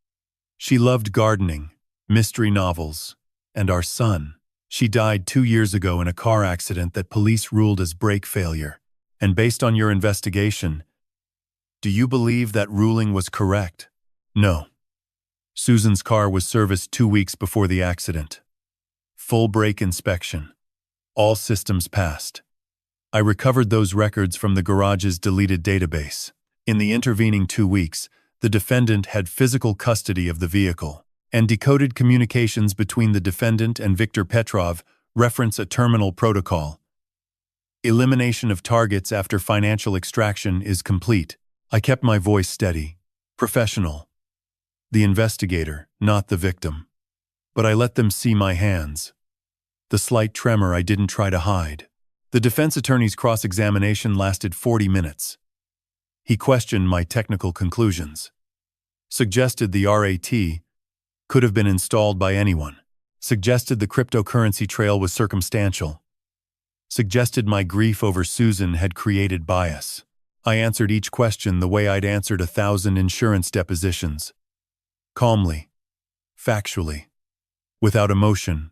[SPEAKER 1] She loved gardening, mystery novels, and our son. She died 2 years ago in a car accident that police ruled as brake failure. And based on your investigation, do you believe that ruling was correct? No. Susan's car was serviced 2 weeks before the accident. Full brake inspection. All systems passed. I recovered those records from the garage's deleted database. In the intervening 2 weeks, the defendant had physical custody of the vehicle, and decoded communications between the defendant and Viktor Petrov reference a terminal protocol. Elimination of targets after financial extraction is complete. I kept my voice steady, professional. The investigator, not the victim. But I let them see my hands. The slight tremor I didn't try to hide. The defense attorney's cross-examination lasted 40 minutes. He questioned my technical conclusions. Suggested the RAT could have been installed by anyone. Suggested the cryptocurrency trail was circumstantial. Suggested my grief over Susan had created bias. I answered each question the way I'd answered 1,000 insurance depositions. Calmly, factually, without emotion,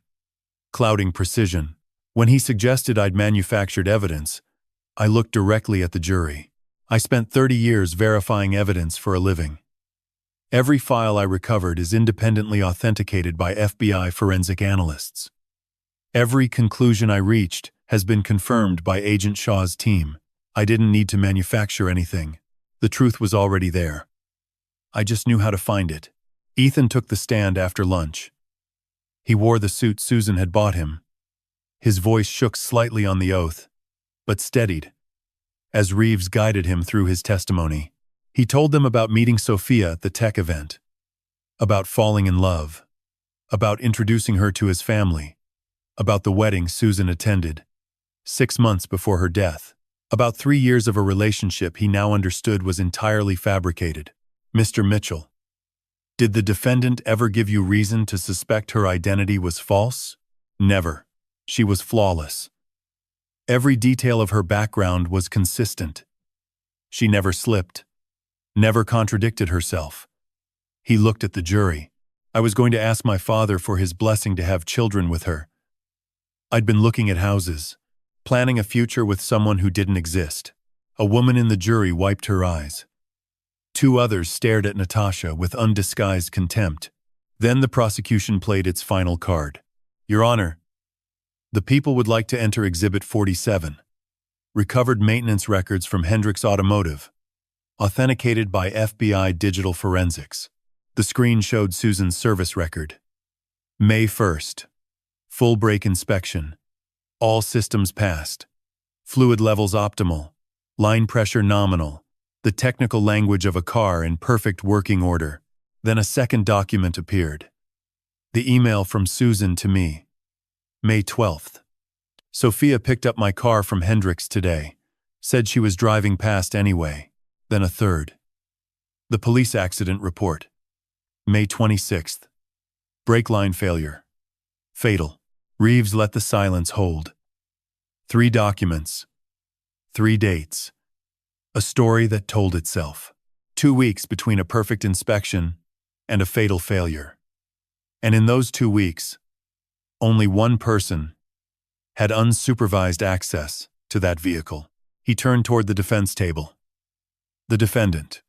[SPEAKER 1] clouding precision. When he suggested I'd manufactured evidence, I looked directly at the jury. I spent 30 years verifying evidence for a living. Every file I recovered is independently authenticated by FBI forensic analysts. Every conclusion I reached has been confirmed by Agent Shaw's team. I didn't need to manufacture anything. The truth was already there. I just knew how to find it. Ethan took the stand after lunch. He wore the suit Susan had bought him. His voice shook slightly on the oath, but steadied. As Reeves guided him through his testimony, he told them about meeting Sophia at the tech event, about falling in love, about introducing her to his family, about the wedding Susan attended 6 months before her death, about 3 years of a relationship he now understood was entirely fabricated. Mr. Mitchell, did the defendant ever give you reason to suspect her identity was false? Never. She was flawless. Every detail of her background was consistent. She never slipped, never contradicted herself. He looked at the jury. I was going to ask my father for his blessing to have children with her. I'd been looking at houses, planning a future with someone who didn't exist. A woman in the jury wiped her eyes. 2 others stared at Natasha with undisguised contempt. Then the prosecution played its final card. Your Honor, the people would like to enter Exhibit 47. Recovered maintenance records from Hendricks Automotive. Authenticated by FBI Digital Forensics. The screen showed Susan's service record. May 1st. Full brake inspection. All systems passed. Fluid levels optimal. Line pressure nominal. The technical language of a car in perfect working order. Then a second document appeared. The email from Susan to me. May 12th. Sophia picked up my car from Hendricks today. Said she was driving past anyway. Then a third. The police accident report. May 26th. Brake line failure. Fatal. Reeves let the silence hold. 3 documents. 3 dates. A story that told itself. 2 weeks between a perfect inspection and a fatal failure. And in those 2 weeks, only one person had unsupervised access to that vehicle. He turned toward the defense table. The defendant.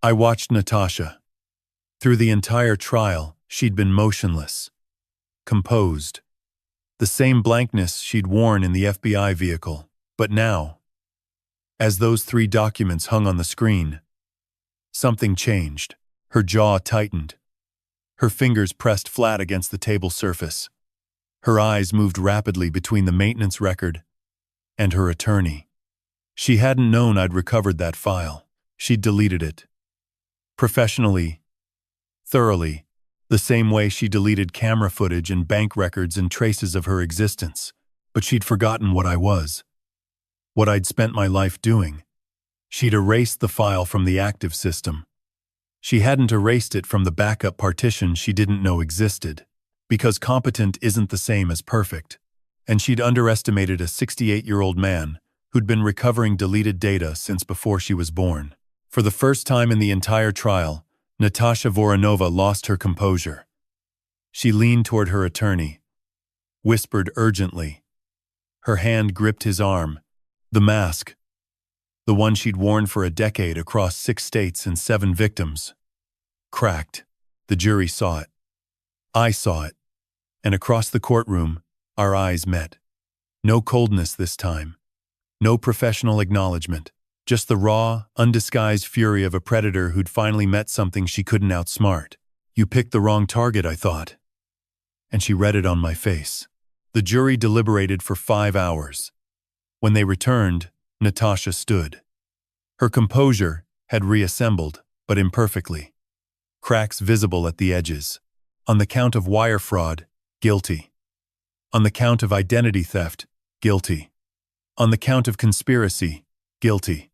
[SPEAKER 1] I watched Natasha. Through the entire trial, she'd been motionless, composed. The same blankness she'd worn in the FBI vehicle. But now, as those 3 documents hung on the screen, something changed. Her jaw tightened. her fingers pressed flat against the table surface. Her eyes moved rapidly between the maintenance record and her attorney. She hadn't known I'd recovered that file. She'd deleted it. Professionally, thoroughly, the same way she deleted camera footage and bank records and traces of her existence. But she'd forgotten what I was, what I'd spent my life doing. She'd erased the file from the active system. She hadn't erased it from the backup partition she didn't know existed, because competent isn't the same as perfect, and she'd underestimated a 68-year-old man who'd been recovering deleted data since before she was born. For the first time in the entire trial, Natasha Voronova lost her composure. She leaned toward her attorney, whispered urgently. Her hand gripped his arm. The mask, the one she'd worn for a decade across 6 states and 7 victims, cracked. The jury saw it. I saw it. And across the courtroom, our eyes met. No coldness this time. No professional acknowledgement. Just the raw, undisguised fury of a predator who'd finally met something she couldn't outsmart. You picked the wrong target, I thought. And she read it on my face. The jury deliberated for 5 hours. When they returned, Natasha stood. Her composure had reassembled, but imperfectly. Cracks visible at the edges. On the count of wire fraud, guilty. On the count of identity theft, guilty. On the count of conspiracy, guilty.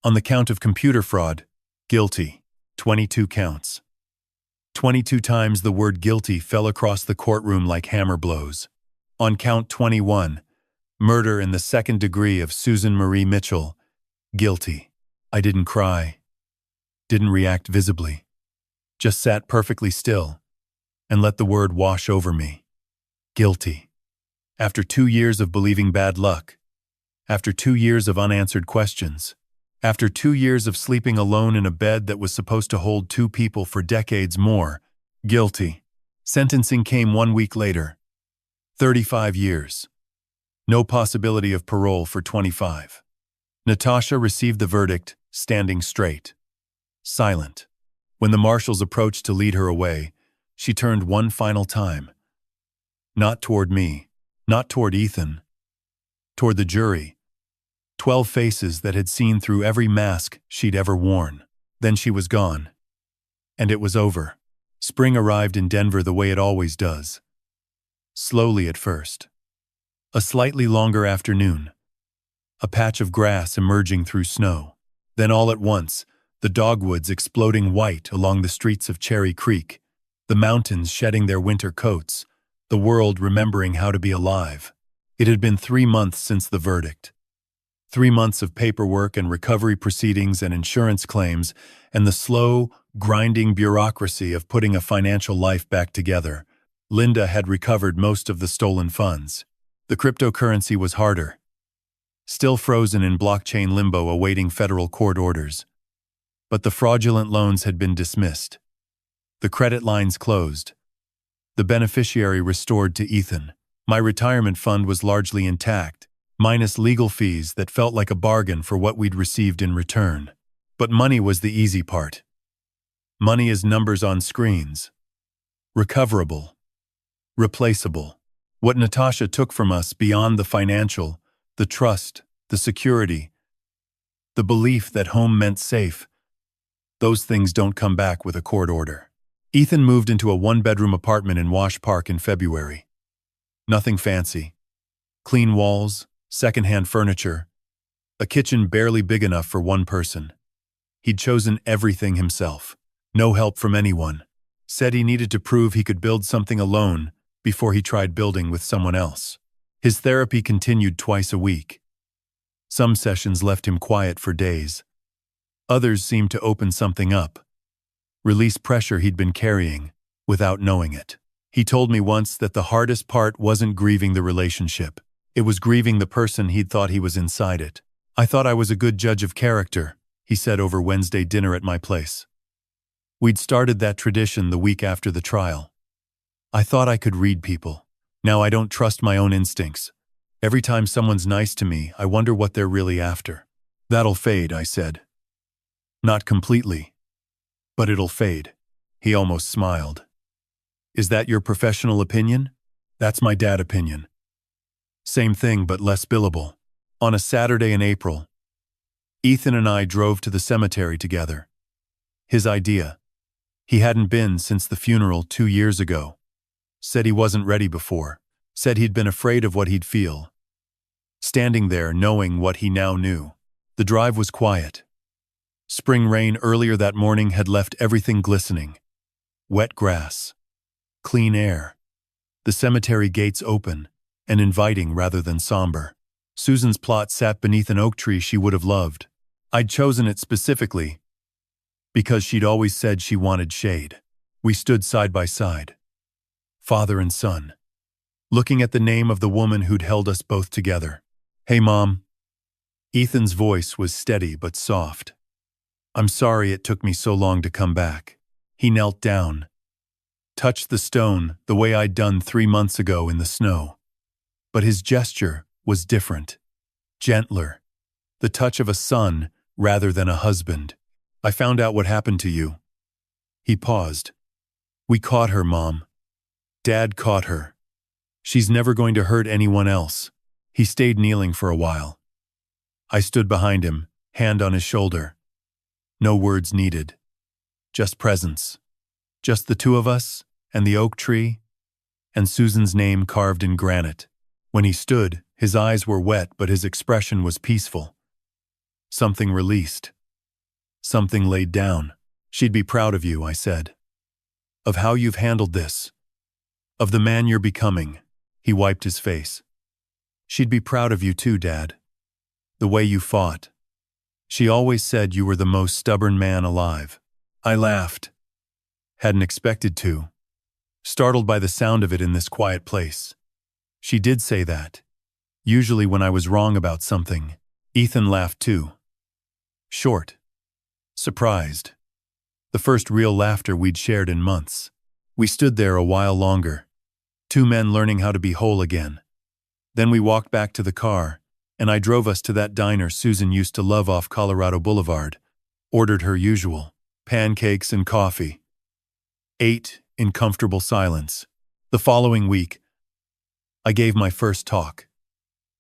[SPEAKER 1] On the count of computer fraud, guilty. 22 counts. 22 times the word guilty fell across the courtroom like hammer blows. On count 21, murder in the 2nd degree of Susan Marie Mitchell, guilty. I didn't cry, didn't react visibly, just sat perfectly still and let the word wash over me. Guilty. After 2 years of believing bad luck, after 2 years of unanswered questions, after 2 years of sleeping alone in a bed that was supposed to hold 2 people for decades more, guilty. Sentencing came 1 week later. 35 years. No possibility of parole for 25. Natasha received the verdict, standing straight. Silent. When the marshals approached to lead her away, she turned one final time. Not toward me, not toward Ethan. Toward the jury. 12 faces that had seen through every mask she'd ever worn. Then she was gone. And it was over. Spring arrived in Denver the way it always does. Slowly at first. A slightly longer afternoon. A patch of grass emerging through snow. Then all at once, the dogwoods exploding white along the streets of Cherry Creek, the mountains shedding their winter coats, the world remembering how to be alive. It had been 3 months since the verdict. 3 months of paperwork and recovery proceedings and insurance claims, and the slow, grinding bureaucracy of putting a financial life back together. Linda had recovered most of the stolen funds. The cryptocurrency was harder. Still frozen in blockchain limbo awaiting federal court orders. But the fraudulent loans had been dismissed. The credit lines closed. The beneficiary restored to Ethan. My retirement fund was largely intact, minus legal fees that felt like a bargain for what we'd received in return. But money was the easy part. Money is numbers on screens. Recoverable. Replaceable. What Natasha took from us beyond the financial, the trust, the security, the belief that home meant safe, those things don't come back with a court order. Ethan moved into a 1-bedroom apartment in Wash Park in February. Nothing fancy. Clean walls, secondhand furniture, a kitchen barely big enough for 1 person. He'd chosen everything himself. No help from anyone. Said he needed to prove he could build something alone before he tried building with someone else. His therapy continued twice a week. Some sessions left him quiet for days. Others seemed to open something up, release pressure he'd been carrying without knowing it. He told me once that the hardest part wasn't grieving the relationship. It was grieving the person he'd thought he was inside it. I thought I was a good judge of character, he said over Wednesday dinner at my place. We'd started that tradition the week after the trial. I thought I could read people. Now I don't trust my own instincts. Every time someone's nice to me, I wonder what they're really after. That'll fade, I said. Not completely. But it'll fade. He almost smiled. Is that your professional opinion? That's my dad opinion. Same thing, but less billable. On a Saturday in April, Ethan and I drove to the cemetery together. His idea. He hadn't been since the funeral 2 years ago. Said he wasn't ready before. Said he'd been afraid of what he'd feel. Standing there, knowing what he now knew. The drive was quiet. Spring rain earlier that morning had left everything glistening. Wet grass. Clean air. The cemetery gates open and inviting rather than somber. Susan's plot sat beneath an oak tree she would have loved. I'd chosen it specifically because she'd always said she wanted shade. We stood side by side, father and son, looking at the name of the woman who'd held us both together. Hey, Mom. Ethan's voice was steady but soft. I'm sorry it took me so long to come back. He knelt down, touched the stone the way I'd done 3 months ago in the snow. But his gesture was different, gentler, the touch of a son rather than a husband. I found out what happened to you. He paused. We caught her, Mom. Dad caught her. She's never going to hurt anyone else. He stayed kneeling for a while. I stood behind him, hand on his shoulder. No words needed. Just presence. Just the two of us, and the oak tree, and Susan's name carved in granite. When he stood, his eyes were wet, but his expression was peaceful. Something released. Something laid down. She'd be proud of you, I said. Of how you've handled this. Of the man you're becoming. He wiped his face. She'd be proud of you too, Dad. The way you fought. She always said you were the most stubborn man alive. I laughed. Hadn't expected to. Startled by the sound of it in this quiet place. She did say that. Usually when I was wrong about something. Ethan laughed too. Short. Surprised. The first real laughter we'd shared in months. We stood there a while longer. Two men learning how to be whole again. Then we walked back to the car, and I drove us to that diner Susan used to love off Colorado Boulevard. Ordered her usual, pancakes and coffee. Ate in comfortable silence. The following week, I gave my first talk.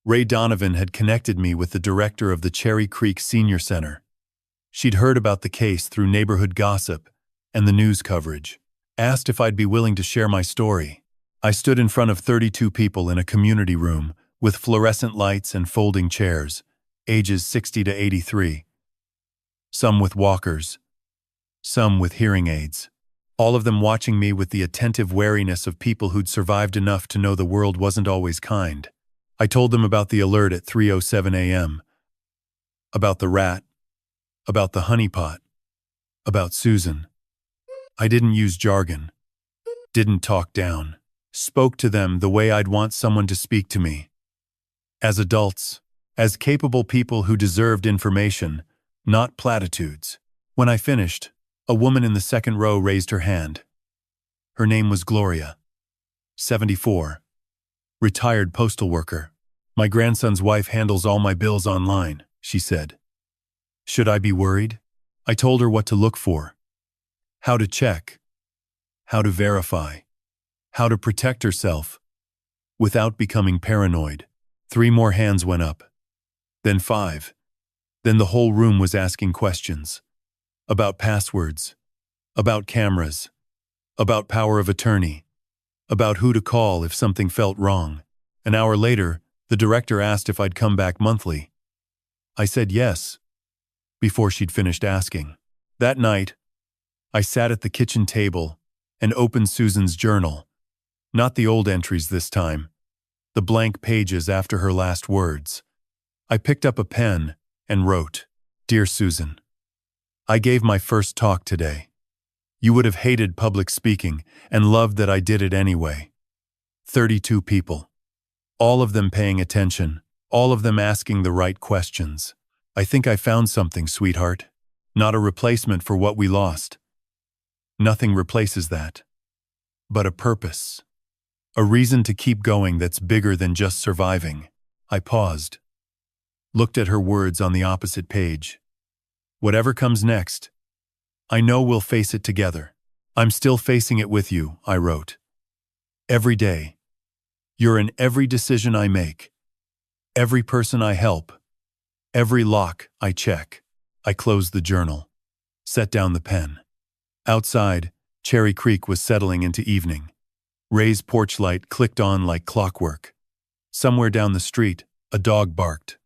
[SPEAKER 1] Ray Donovan had connected me with the director of the Cherry Creek Senior Center. She'd heard about the case through neighborhood gossip and the news coverage. Asked if I'd be willing to share my story. I stood in front of 32 people in a community room with fluorescent lights and folding chairs, ages 60 to 83. Some with walkers, some with hearing aids. All of them watching me with the attentive wariness of people who'd survived enough to know the world wasn't always kind. I told them about the alert at 3:07 a.m., about the rat, about the honeypot, about Susan. I didn't use jargon, didn't talk down, spoke to them the way I'd want someone to speak to me. As adults, as capable people who deserved information, not platitudes. When I finished, a woman in the second row raised her hand. Her name was Gloria. 74. Retired postal worker. My grandson's wife handles all my bills online, she said. Should I be worried? I told her what to look for. How to check. How to verify. How to protect herself. Without becoming paranoid. 3 more hands went up. Then 5. Then the whole room was asking questions. About passwords. About cameras. About power of attorney. About who to call if something felt wrong. An hour later, the director asked if I'd come back monthly. I said yes, before she'd finished asking. That night, I sat at the kitchen table and opened Susan's journal. Not the old entries this time, the blank pages after her last words. I picked up a pen and wrote, Dear Susan, I gave my first talk today. You would have hated public speaking and loved that I did it anyway. 32 people. All of them paying attention, all of them asking the right questions. I think I found something, sweetheart. Not a replacement for what we lost. Nothing replaces that. But a purpose. A reason to keep going that's bigger than just surviving. I paused. Looked at her words on the opposite page. Whatever comes next, I know we'll face it together. I'm still facing it with you, I wrote. Every day. You're in every decision I make, every person I help, every lock I check. I closed the journal, set down the pen. Outside, Cherry Creek was settling into evening. Ray's porch light clicked on like clockwork. Somewhere down the street, a dog barked.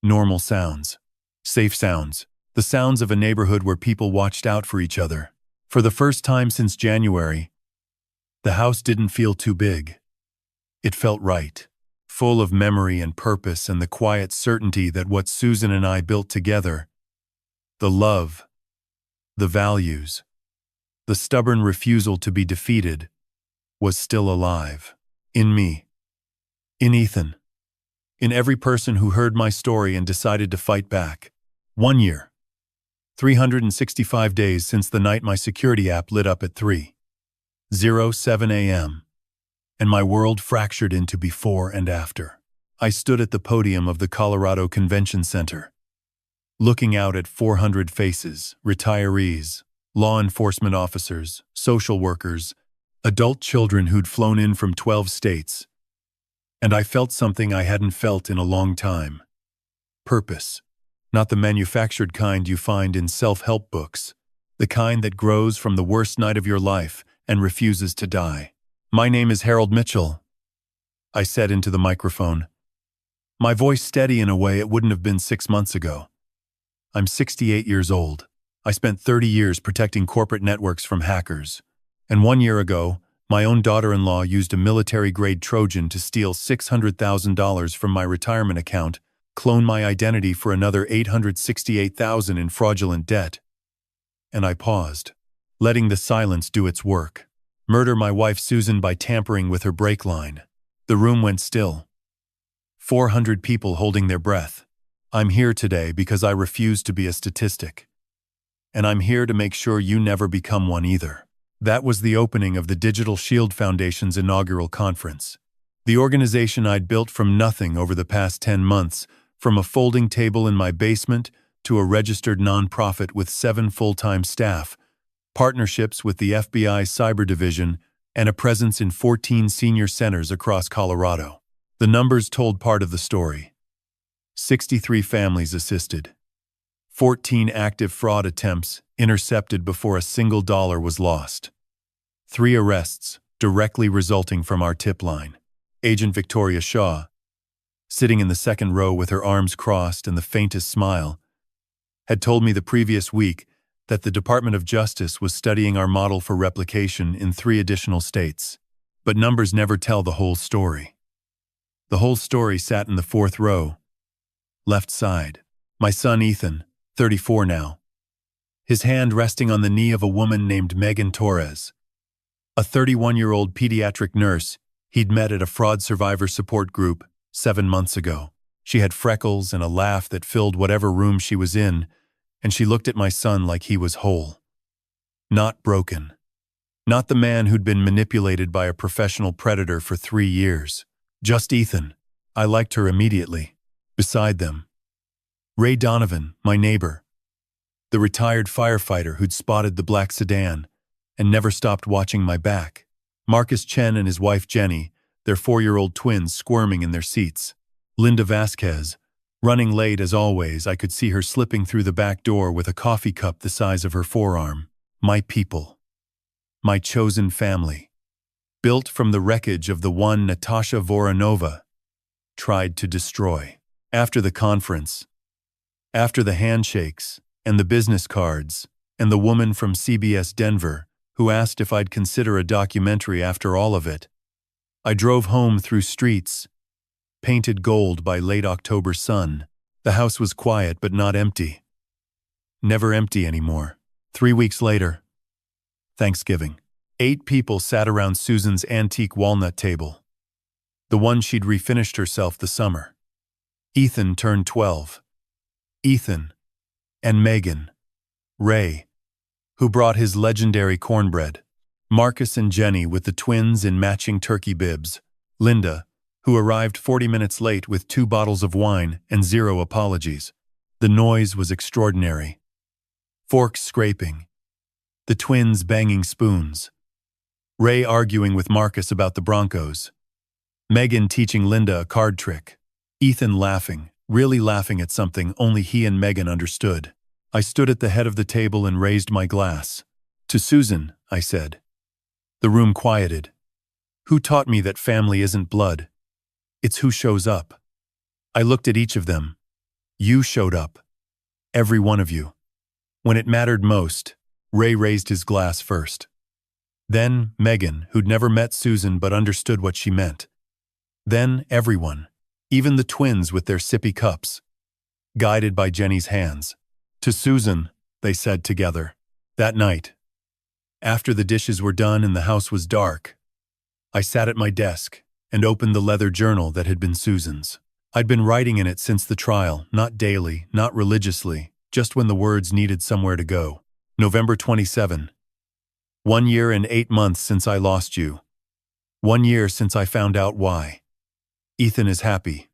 [SPEAKER 1] Normal sounds. Safe sounds. The sounds of a neighborhood where people watched out for each other. For the first time since January, the house didn't feel too big. It felt right, full of memory and purpose and the quiet certainty that what Susan and I built together, the love, the values, the stubborn refusal to be defeated, was still alive. In me. In Ethan. In every person who heard my story and decided to fight back. 1 year. 365 days since the night my security app lit up at 3:07 a.m. and my world fractured into before and after. I stood at the podium of the Colorado Convention Center, looking out at 400 faces, retirees, law enforcement officers, social workers, adult children who'd flown in from 12 states. And I felt something I hadn't felt in a long time. Purpose. Not the manufactured kind you find in self-help books, the kind that grows from the worst night of your life and refuses to die. My name is Harold Mitchell, I said into the microphone, my voice steady in a way it wouldn't have been 6 months ago. I'm 68 years old. I spent 30 years protecting corporate networks from hackers. And 1 year ago, my own daughter-in-law used a military-grade Trojan to steal $600,000 from my retirement account, clone my identity for another $868,000 in fraudulent debt. And I paused, letting the silence do its work. Murder my wife Susan by tampering with her brake line. The room went still. 400 people holding their breath. I'm here today because I refuse to be a statistic. And I'm here to make sure you never become one either. That was the opening of the Digital Shield Foundation's inaugural conference. The organization I'd built from nothing over the past 10 months, from a folding table in my basement to a registered nonprofit with 7 full-time staff, partnerships with the FBI Cyber Division, and a presence in 14 senior centers across Colorado. The numbers told part of the story. 63 families assisted. 14 active fraud attempts intercepted before a single dollar was lost. 3 arrests directly resulting from our tip line. Agent Victoria Shaw, sitting in the second row with her arms crossed and the faintest smile, had told me the previous week that the Department of Justice was studying our model for replication in 3 additional states. But numbers never tell the whole story. The whole story sat in the 4th row, left side. My son Ethan, 34 now, his hand resting on the knee of a woman named Megan Torres, a 31-year-old pediatric nurse he'd met at a fraud survivor support group 7 months ago. She had freckles and a laugh that filled whatever room she was in, and she looked at my son like he was whole. Not broken. Not the man who'd been manipulated by a professional predator for 3 years. Just Ethan. I liked her immediately. Beside them, Ray Donovan, my neighbor, the retired firefighter who'd spotted the black sedan and never stopped watching my back. Marcus Chen and his wife Jenny, their 4-year-old twins squirming in their seats. Linda Vasquez, running late as always. I could see her slipping through the back door with a coffee cup the size of her forearm. My people. My chosen family. Built from the wreckage of the one Natasha Voronova tried to destroy. After the conference, after the handshakes and the business cards and the woman from CBS Denver who asked if I'd consider a documentary after all of it, I drove home through streets painted gold by late October sun. The house was quiet but not empty. Never empty anymore. 3 weeks later, Thanksgiving. 8 people sat around Susan's antique walnut table, the one she'd refinished herself the summer. Ethan turned 12. Ethan and Megan. Ray, who brought his legendary cornbread. Marcus and Jenny with the twins in matching turkey bibs. Linda, who arrived 40 minutes late with 2 bottles of wine and 0 apologies. The noise was extraordinary. Forks scraping. The twins banging spoons. Ray arguing with Marcus about the Broncos. Megan teaching Linda a card trick. Ethan laughing, really laughing at something only he and Megan understood. I stood at the head of the table and raised my glass. To Susan, I said. The room quieted. Who taught me that family isn't blood? It's who shows up. I looked at each of them. You showed up. Every one of you. When it mattered most, Ray raised his glass first. Then Megan, who'd never met Susan but understood what she meant. Then everyone, even the twins with their sippy cups. Guided by Jenny's hands. To Susan, they said together. That night, after the dishes were done and the house was dark, I sat at my desk and opened the leather journal that had been Susan's. I'd been writing in it since the trial, not daily, not religiously, just when the words needed somewhere to go. November 27. 1 year and 8 months since I lost you. 1 year since I found out why. Ethan is happy.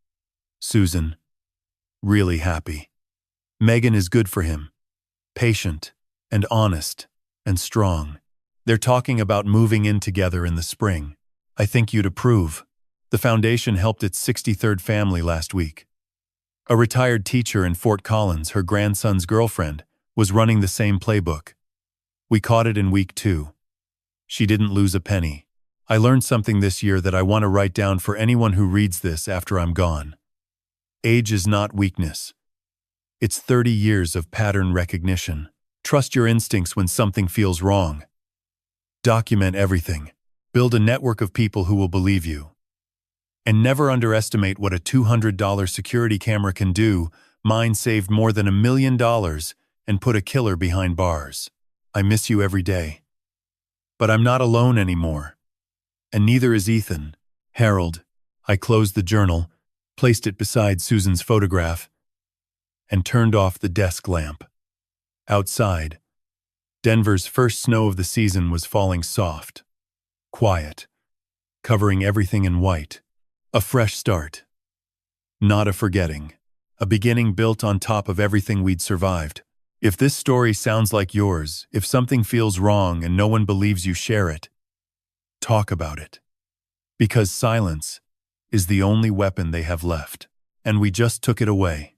[SPEAKER 1] Susan. Really happy. Megan is good for him. Patient and honest and strong. They're talking about moving in together in the spring. I think you'd approve. The foundation helped its 63rd family last week. A retired teacher in Fort Collins, her grandson's girlfriend, was running the same playbook. We caught it in week 2. She didn't lose a penny. I learned something this year that I want to write down for anyone who reads this after I'm gone. Age is not weakness. It's 30 years of pattern recognition. Trust your instincts when something feels wrong. Document everything. Build a network of people who will believe you. And never underestimate what a $200 security camera can do. Mine saved more than $1 million and put a killer behind bars. I miss you every day. But I'm not alone anymore. And neither is Ethan. Harold. I closed the journal, placed it beside Susan's photograph, and turned off the desk lamp. Outside, Denver's first snow of the season was falling soft, quiet, covering everything in white. A fresh start. Not a forgetting. A beginning built on top of everything we'd survived. If this story sounds like yours, if something feels wrong and no one believes you, share it. Talk about it. Because silence is the only weapon they have left, and we just took it away.